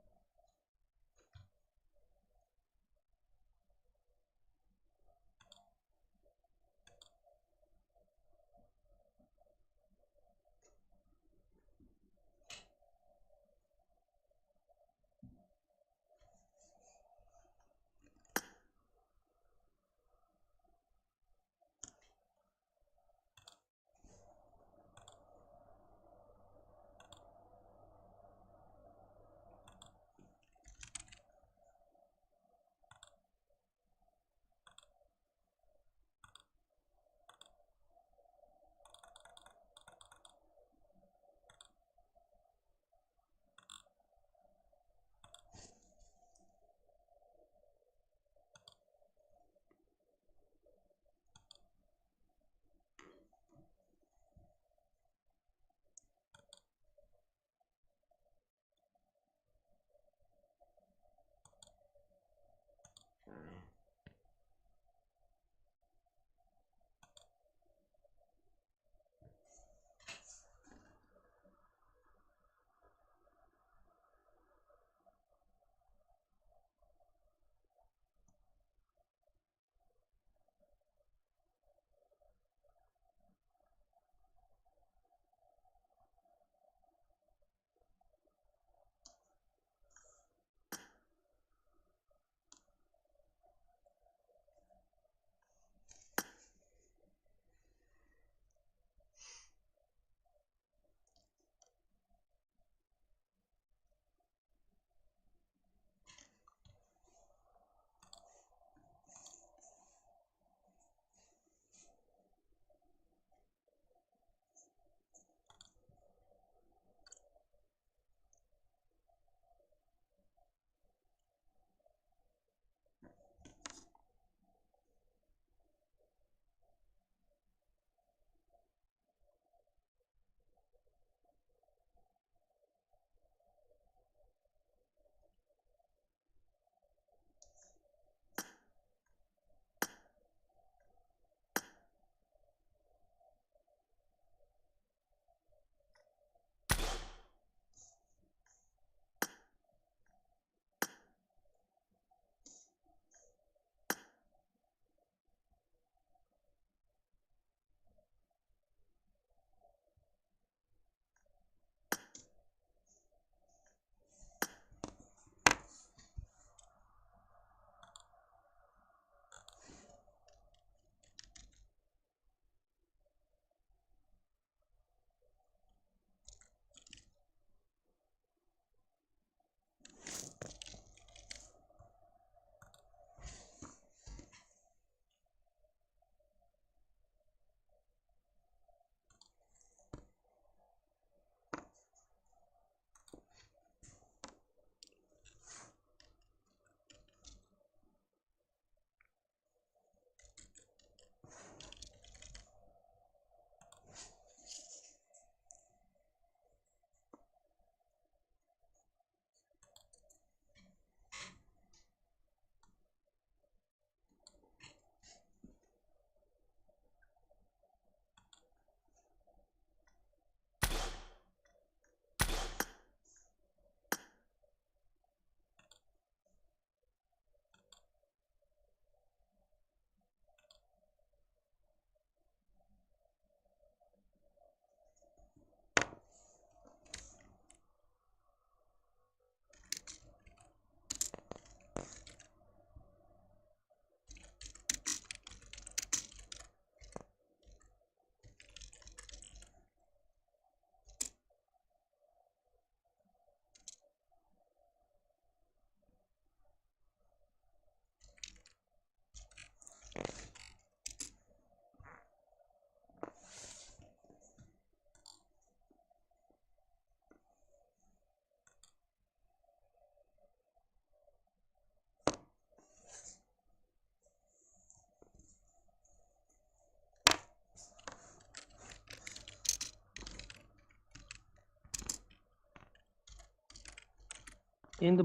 Endi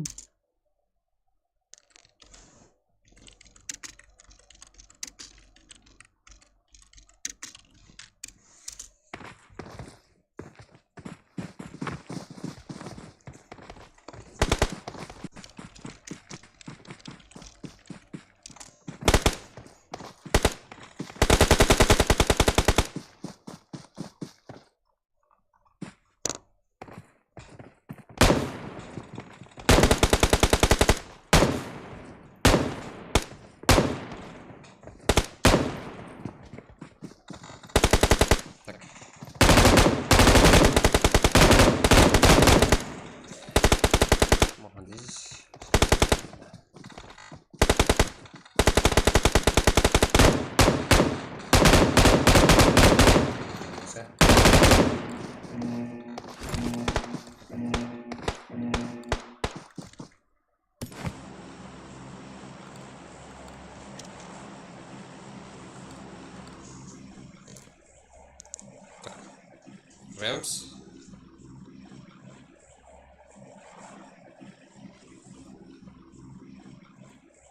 Muhandis. Bisa. Rams.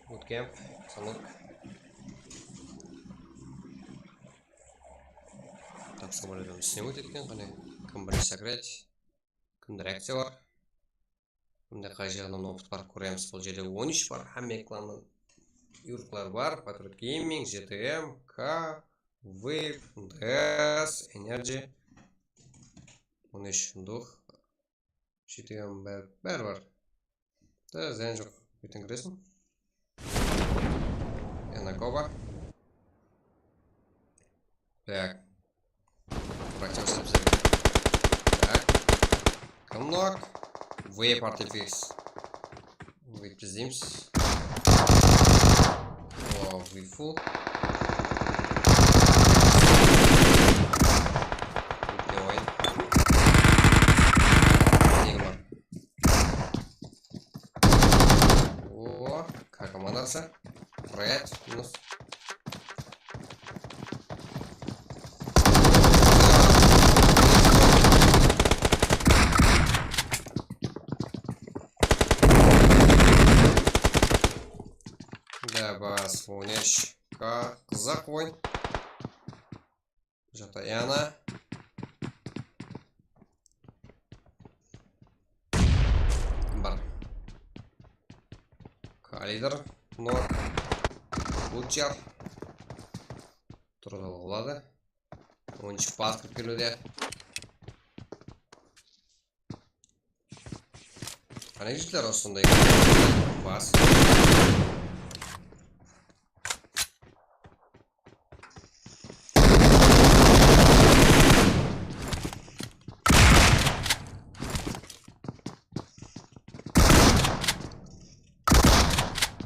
Bootcamp, saluk. Так, самолетом снимут etken qani kimdir sakraydi, kimdir aktyor, kimdir qayjig'idan opit bor ko'ramiz. Bu yerda 13 bor, hamma ekrandan yo'riqlar bor. Patriot Gaming, GTM, K, Wave, DS, Energy. 13 shundoq. GTM bor. Da zayn yo'q. Bitin kirasizmi? Yana Kova. Так. Противостояние. Так. Камнок. Вейп артефикс. Выпиздимся. О, вейфул. Давай. Enigma. О, как командаться? Ред. Минус. Да, бас, Фунечка, Закой. Жатаяна. Бар. Калидр. Нор. Учар. Туралы болады. 13 паспорт келуде. Қане жерлер осындай бас.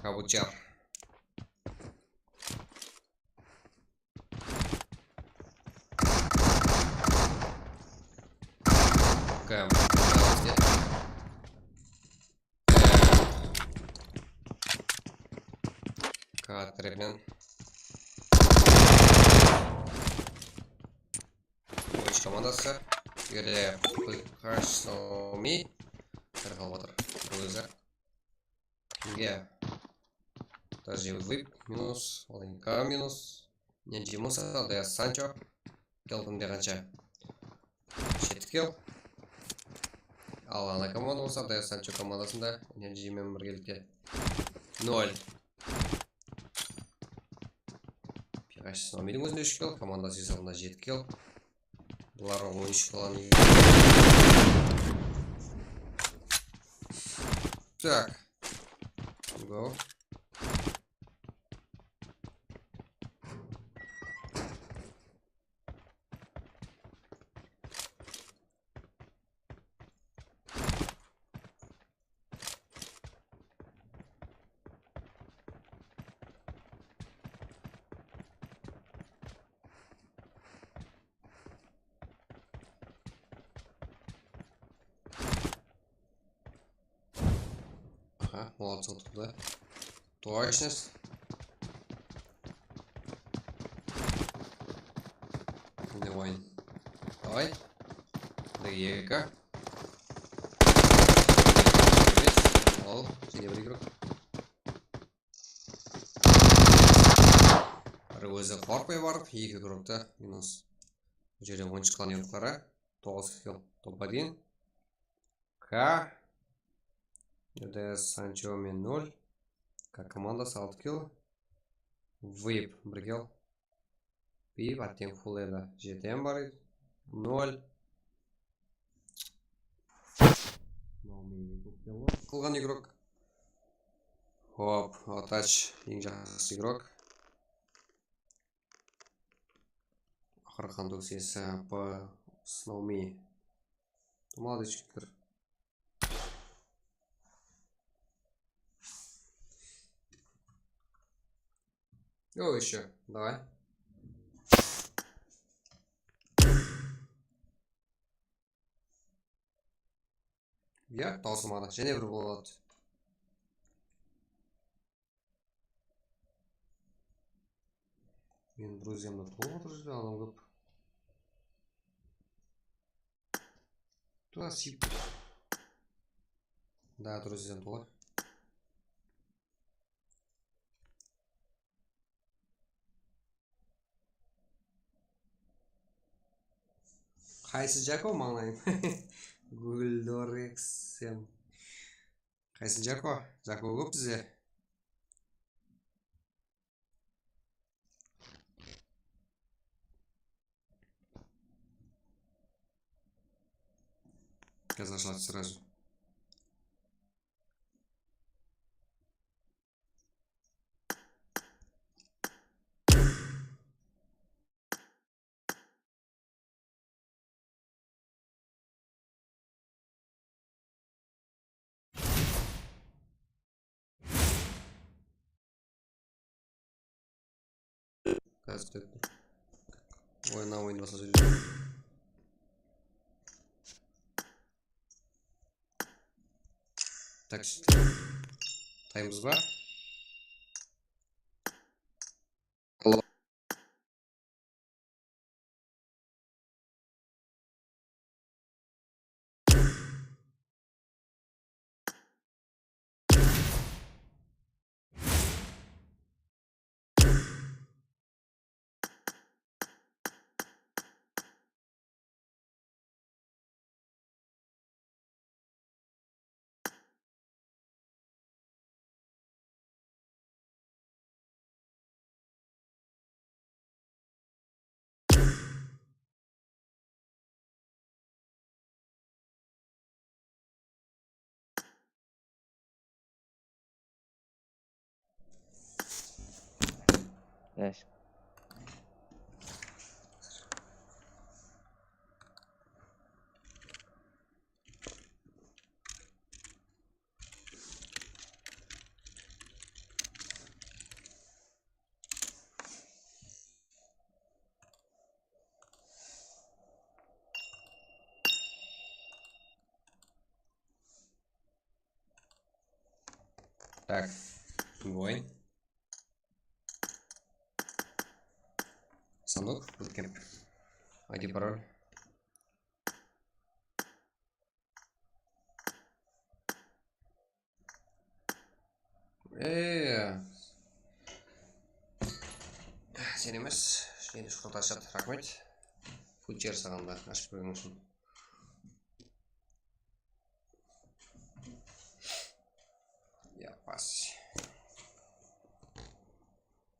Кабучар. Кэм. Катребен. Oyuncu komandası. Görev. Karşılamayı. Karıkalmadır. Kılıza. Kimge. Даже вип минус, Оленька минус. Ненчи Муса, да Санчо. Келдім де қанша. 7 кел. Ал ана команда болса, да Санчо командасында Ненчи мен біргелікте 0. Пиғашысы Номидің өзінде 3 кел, командасы есалында 7 кел. Бұлар 13 келан. Так. Go. Ага, молодцы туда. Точность. Давай. Давай. Даека. Фол. Және бір игрок. Бір өзі қорқпай барып, екі игрокты минус. Бұл жерде 10 шыққан игроклары. 9 килл топқа дейін. К. Жерде Санчо мен 0. К командасы 6 килл. Вейп 1 килл. Вейп аттен фул еді. 7 бар еді. 0. Қылған игрок. Хоп, Атач ең жақсы игрок. Ақырқан досесі по Сноуми. Молодечкер. О, еще. Давай. Я таусылмады. Және бір болады. Мен друзьямды толып отыр жерде, адам көп. Туда сип. Да, друзьям толы. Қайсы Жако маңайым? Гүлдорексем. Қайсы Жако? Жако көп бізде. Қазір ашылады сразу. Қазір ойына ойнаса жүреді. Так, таймыз ба? Yes. Так, бой. Сундук, буткемп. ID пароль. Сен емес, және шұқырт ашады, рахмет. Футчер сағанда ашып көрген үшін. Я пас.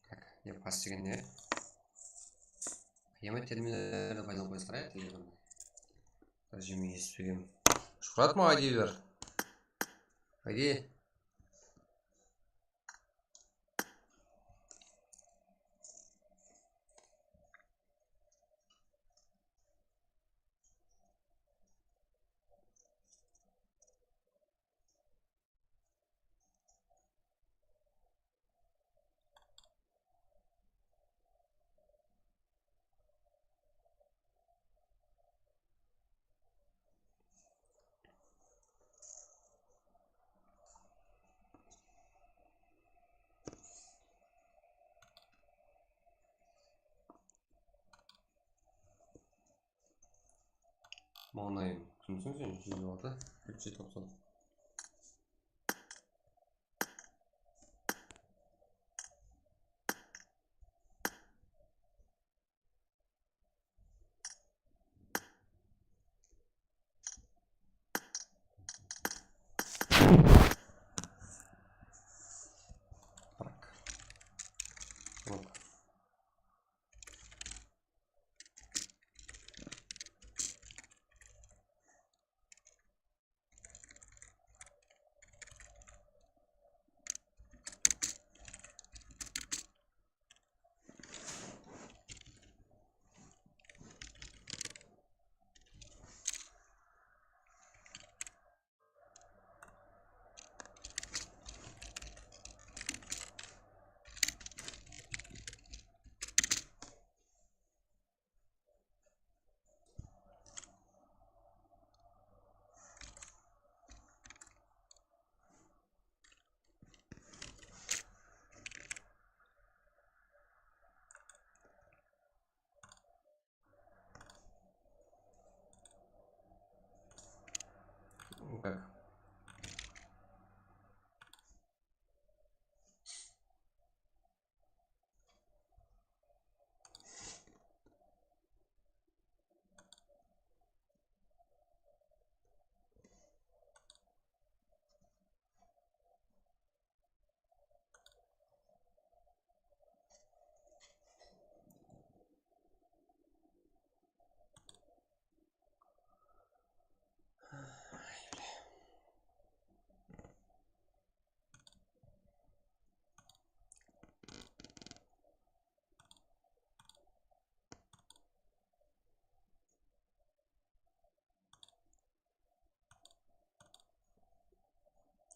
Так, я пас деген не? Қиямет терминалды пайдаланып қойсыңдар, иә, телефонда. Тәржіме естігем. Шұқырат ма ID бер? ID? Маңайым. Күмсің сен 106, 390. Ну. Как?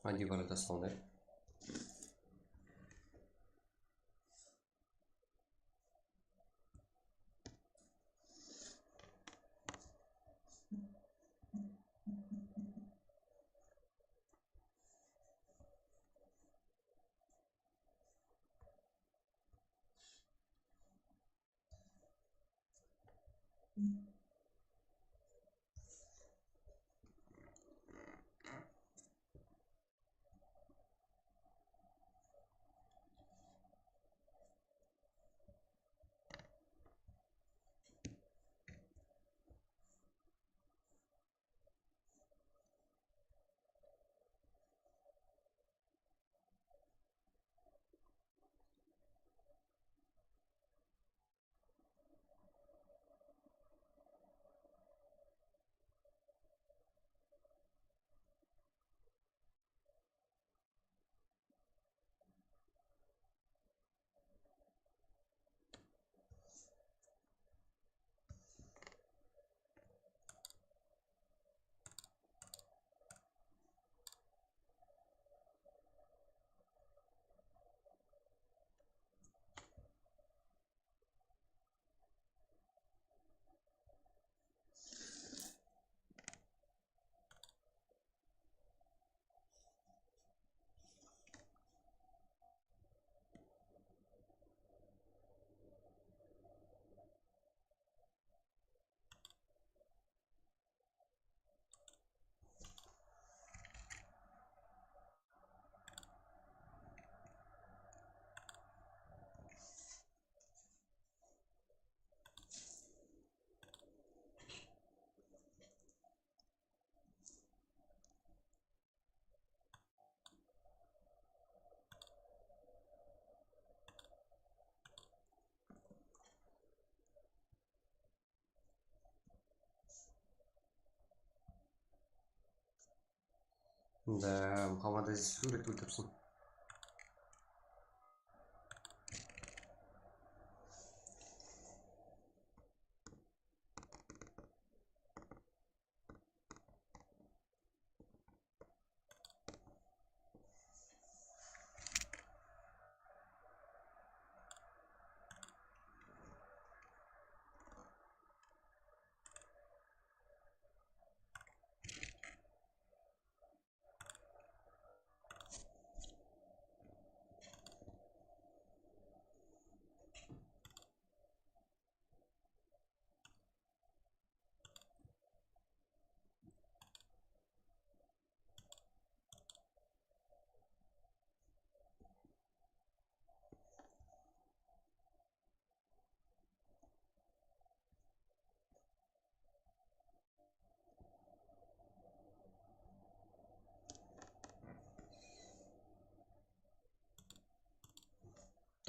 Hangi barada sonları? Да, Muhammed Aziz Suret o'tirsin.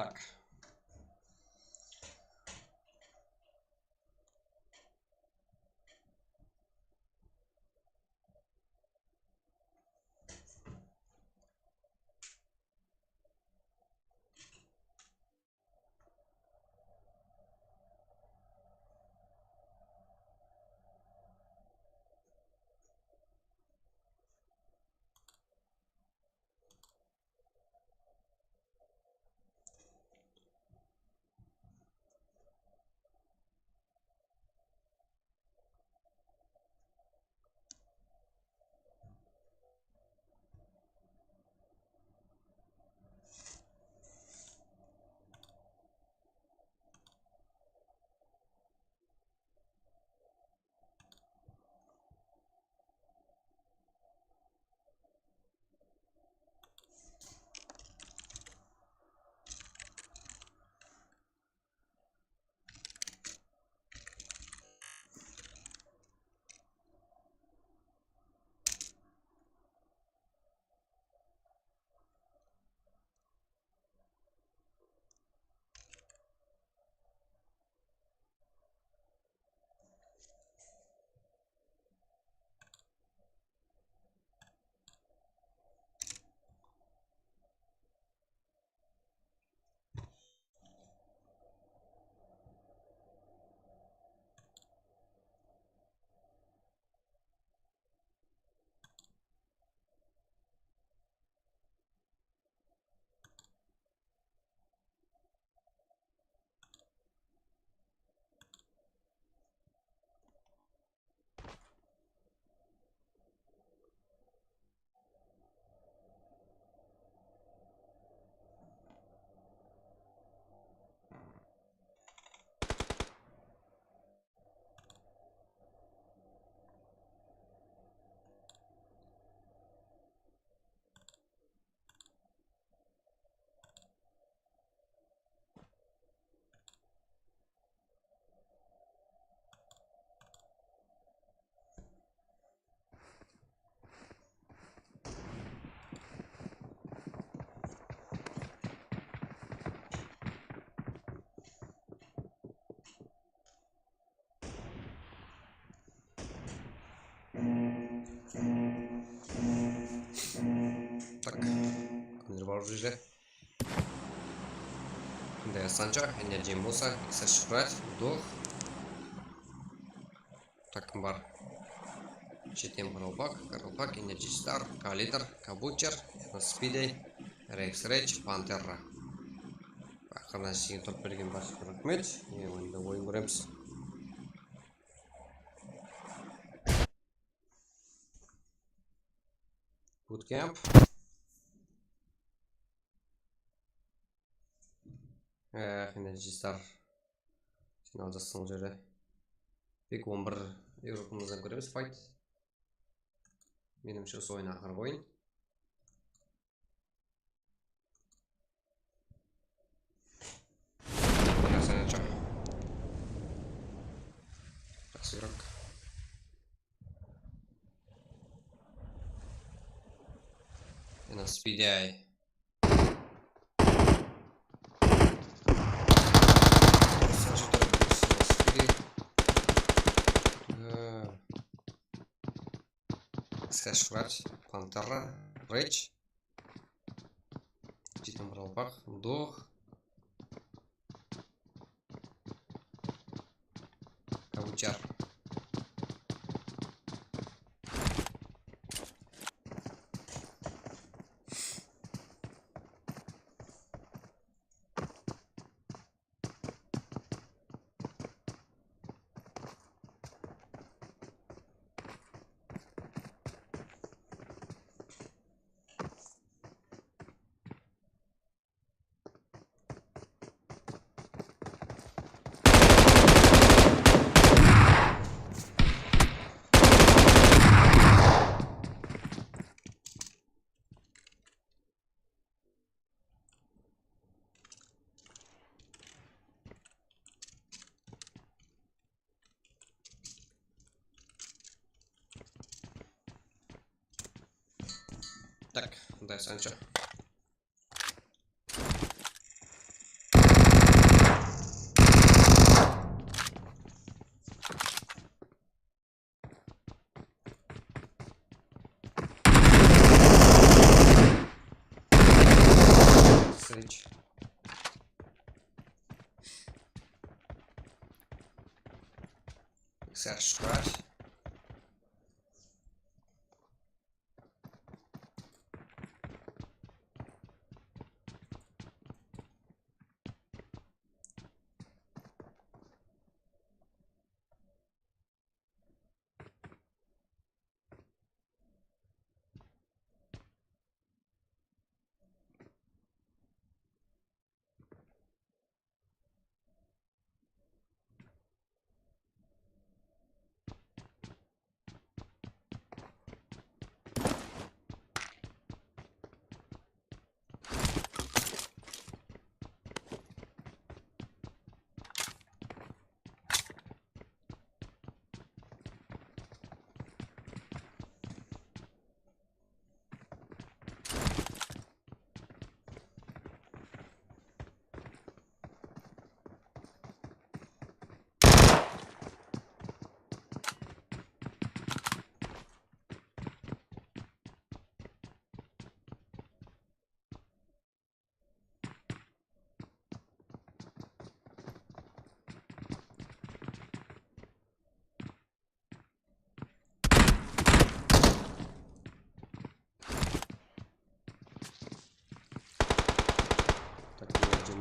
Так. уже. Да, Санчо, энергия Муса, сошрать, вдох. Так, бар. Четем Карлпак, энергия Стар, Калитер, Кабучер, Спидей, Рейкс Рейч, Пантерра. Karena sih untuk pergi pas fragment, ya udah wing ramps. Bootcamp. Energy Star. Şimdi alacağız sonuçları. Pek 11 Europe'umuzdan görürüz fight. Benim şu oyun ahır oyun. Sana çok. Kasırık. Yine speedy. Скашвать, Пантера, Рейч. Читам Ралбах, Вдох. Кавучар. Так, дай Санчо. Срич. Саршвать.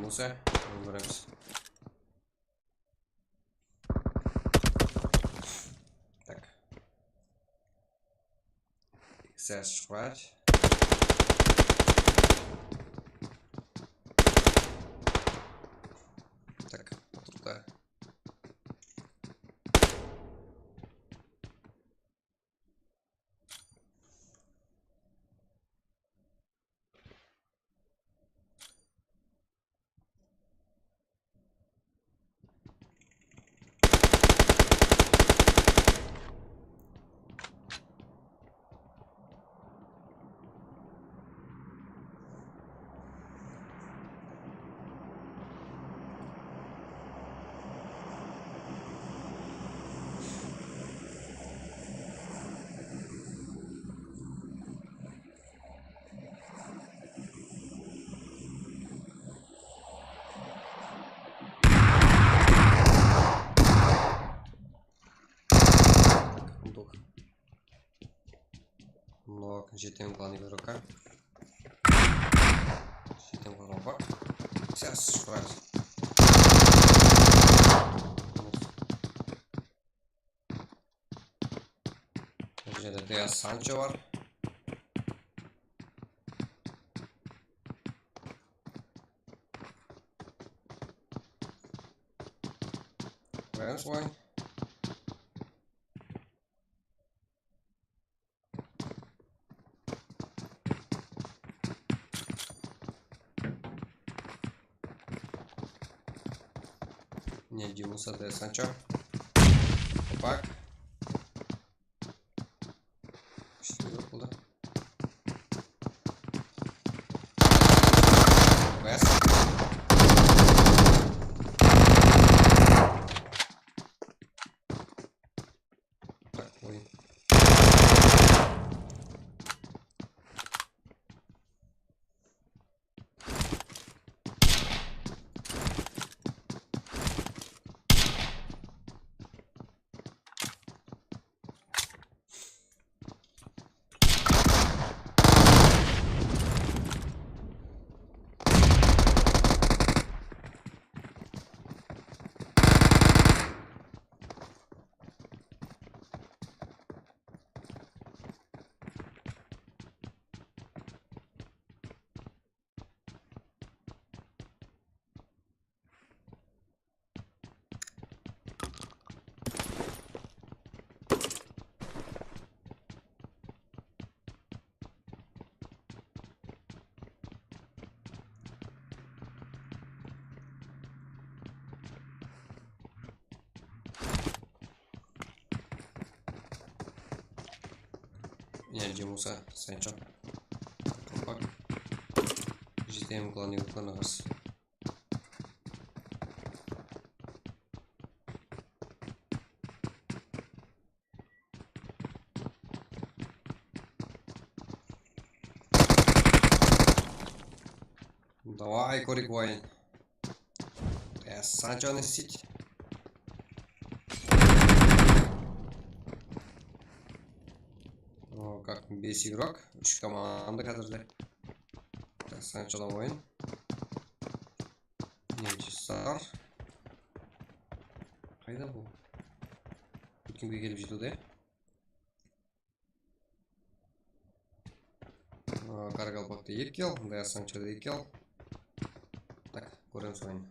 Musa, выбираемся. Так. XS швать. Так, вот туда. жетем клан игрока. Жетем клан. Сейчас шпрат. Жерде Санчо бар. Koyarız vay. Не Димуса де Санчо. Опак. İşte yok oldu. Koyarız. Так, oyun. Не Димуса Санчо. Опак. Жетем клан игрока раз. Давай, Корик Вайн. Санчо несить. О, как бес игрок. 3 команда кадрда. Так, Санчодан ойын. Немчестар. Қайда бұл? Өткенге келіп жетуде. Каргалпакта 2 килл, да Санчода 2 килл. Так, көреміз ойын.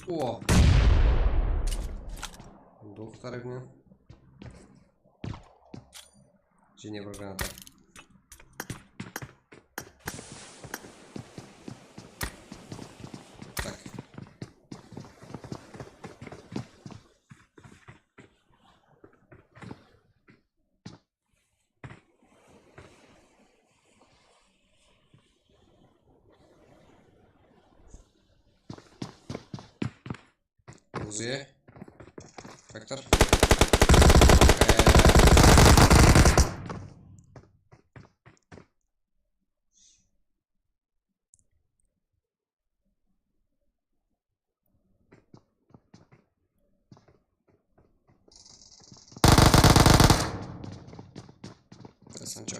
О! Дух тарифный. Жене граната. Так. Узи. Фактор. Санчо.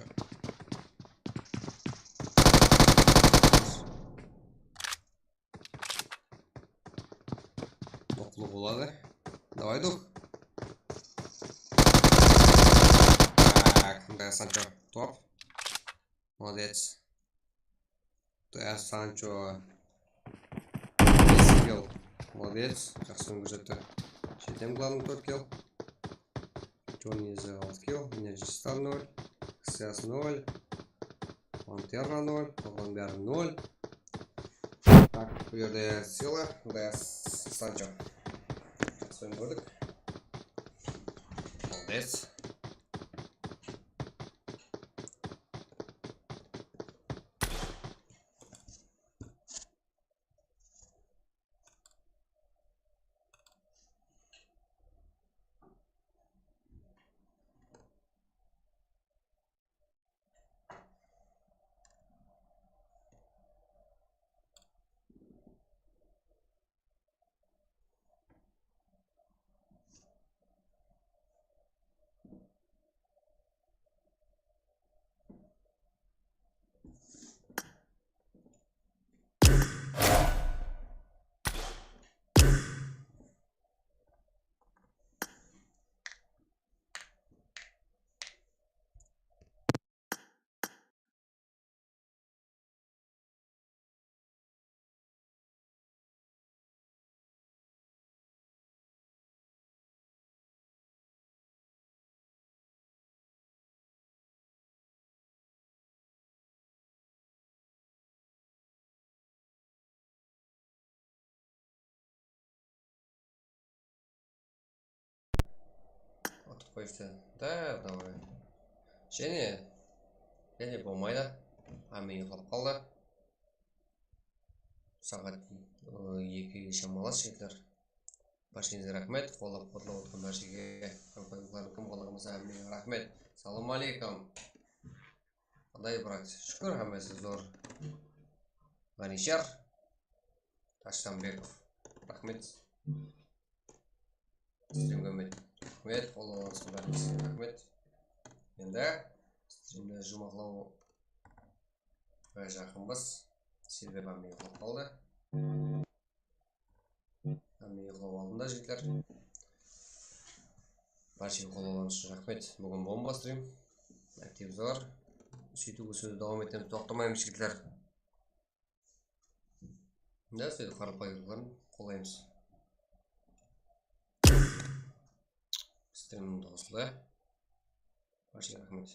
Топлу болады. Давай, дух. Так, да, Санчо. Топ. Молодец. Да, Санчо. Килл. Молодец. Жақсы өңгізетті. Жетем главный 4 килл. Джонни за 6 килл. Энерджистар 0. Ксиас 0. Пантерра 0. Қалған бәрі 0. Так, bu yerda Sila, bunda Sancho. So'ng ko'rdik. Молодец. Отып қойыпты. Да, давай. Және болмайды. Мен ұйықтап қалды. Сағат 2-ге шамалас жігіттер. Баршаңызға рахмет. Қолдап отырған баршаға кім қолдағаныңызға әмін рахмет. Салам алейкум. Қандай брат? Шүкір, әмесі зор. Ғанишар Таштанбеков. Рахмет. Стримге рахмет. Қолдағаныңызға бәріңізге рахмет. Енді стримді жұмақлау жақынбыз. Себебі әмін ұйықтап қалды. Әмін ұйықтап алдында жігіттер. Баршаға қолдағаныңыз үшін рахмет. Бүгін бомба стрим. Актив зор. Сөйтіп сөзді давам етеміз. Тоқтамаймыз жігіттер. Да, сөйтіп қарапайымдыларын қолдаймыз. Стримнің осылай. Баршаға рахмет.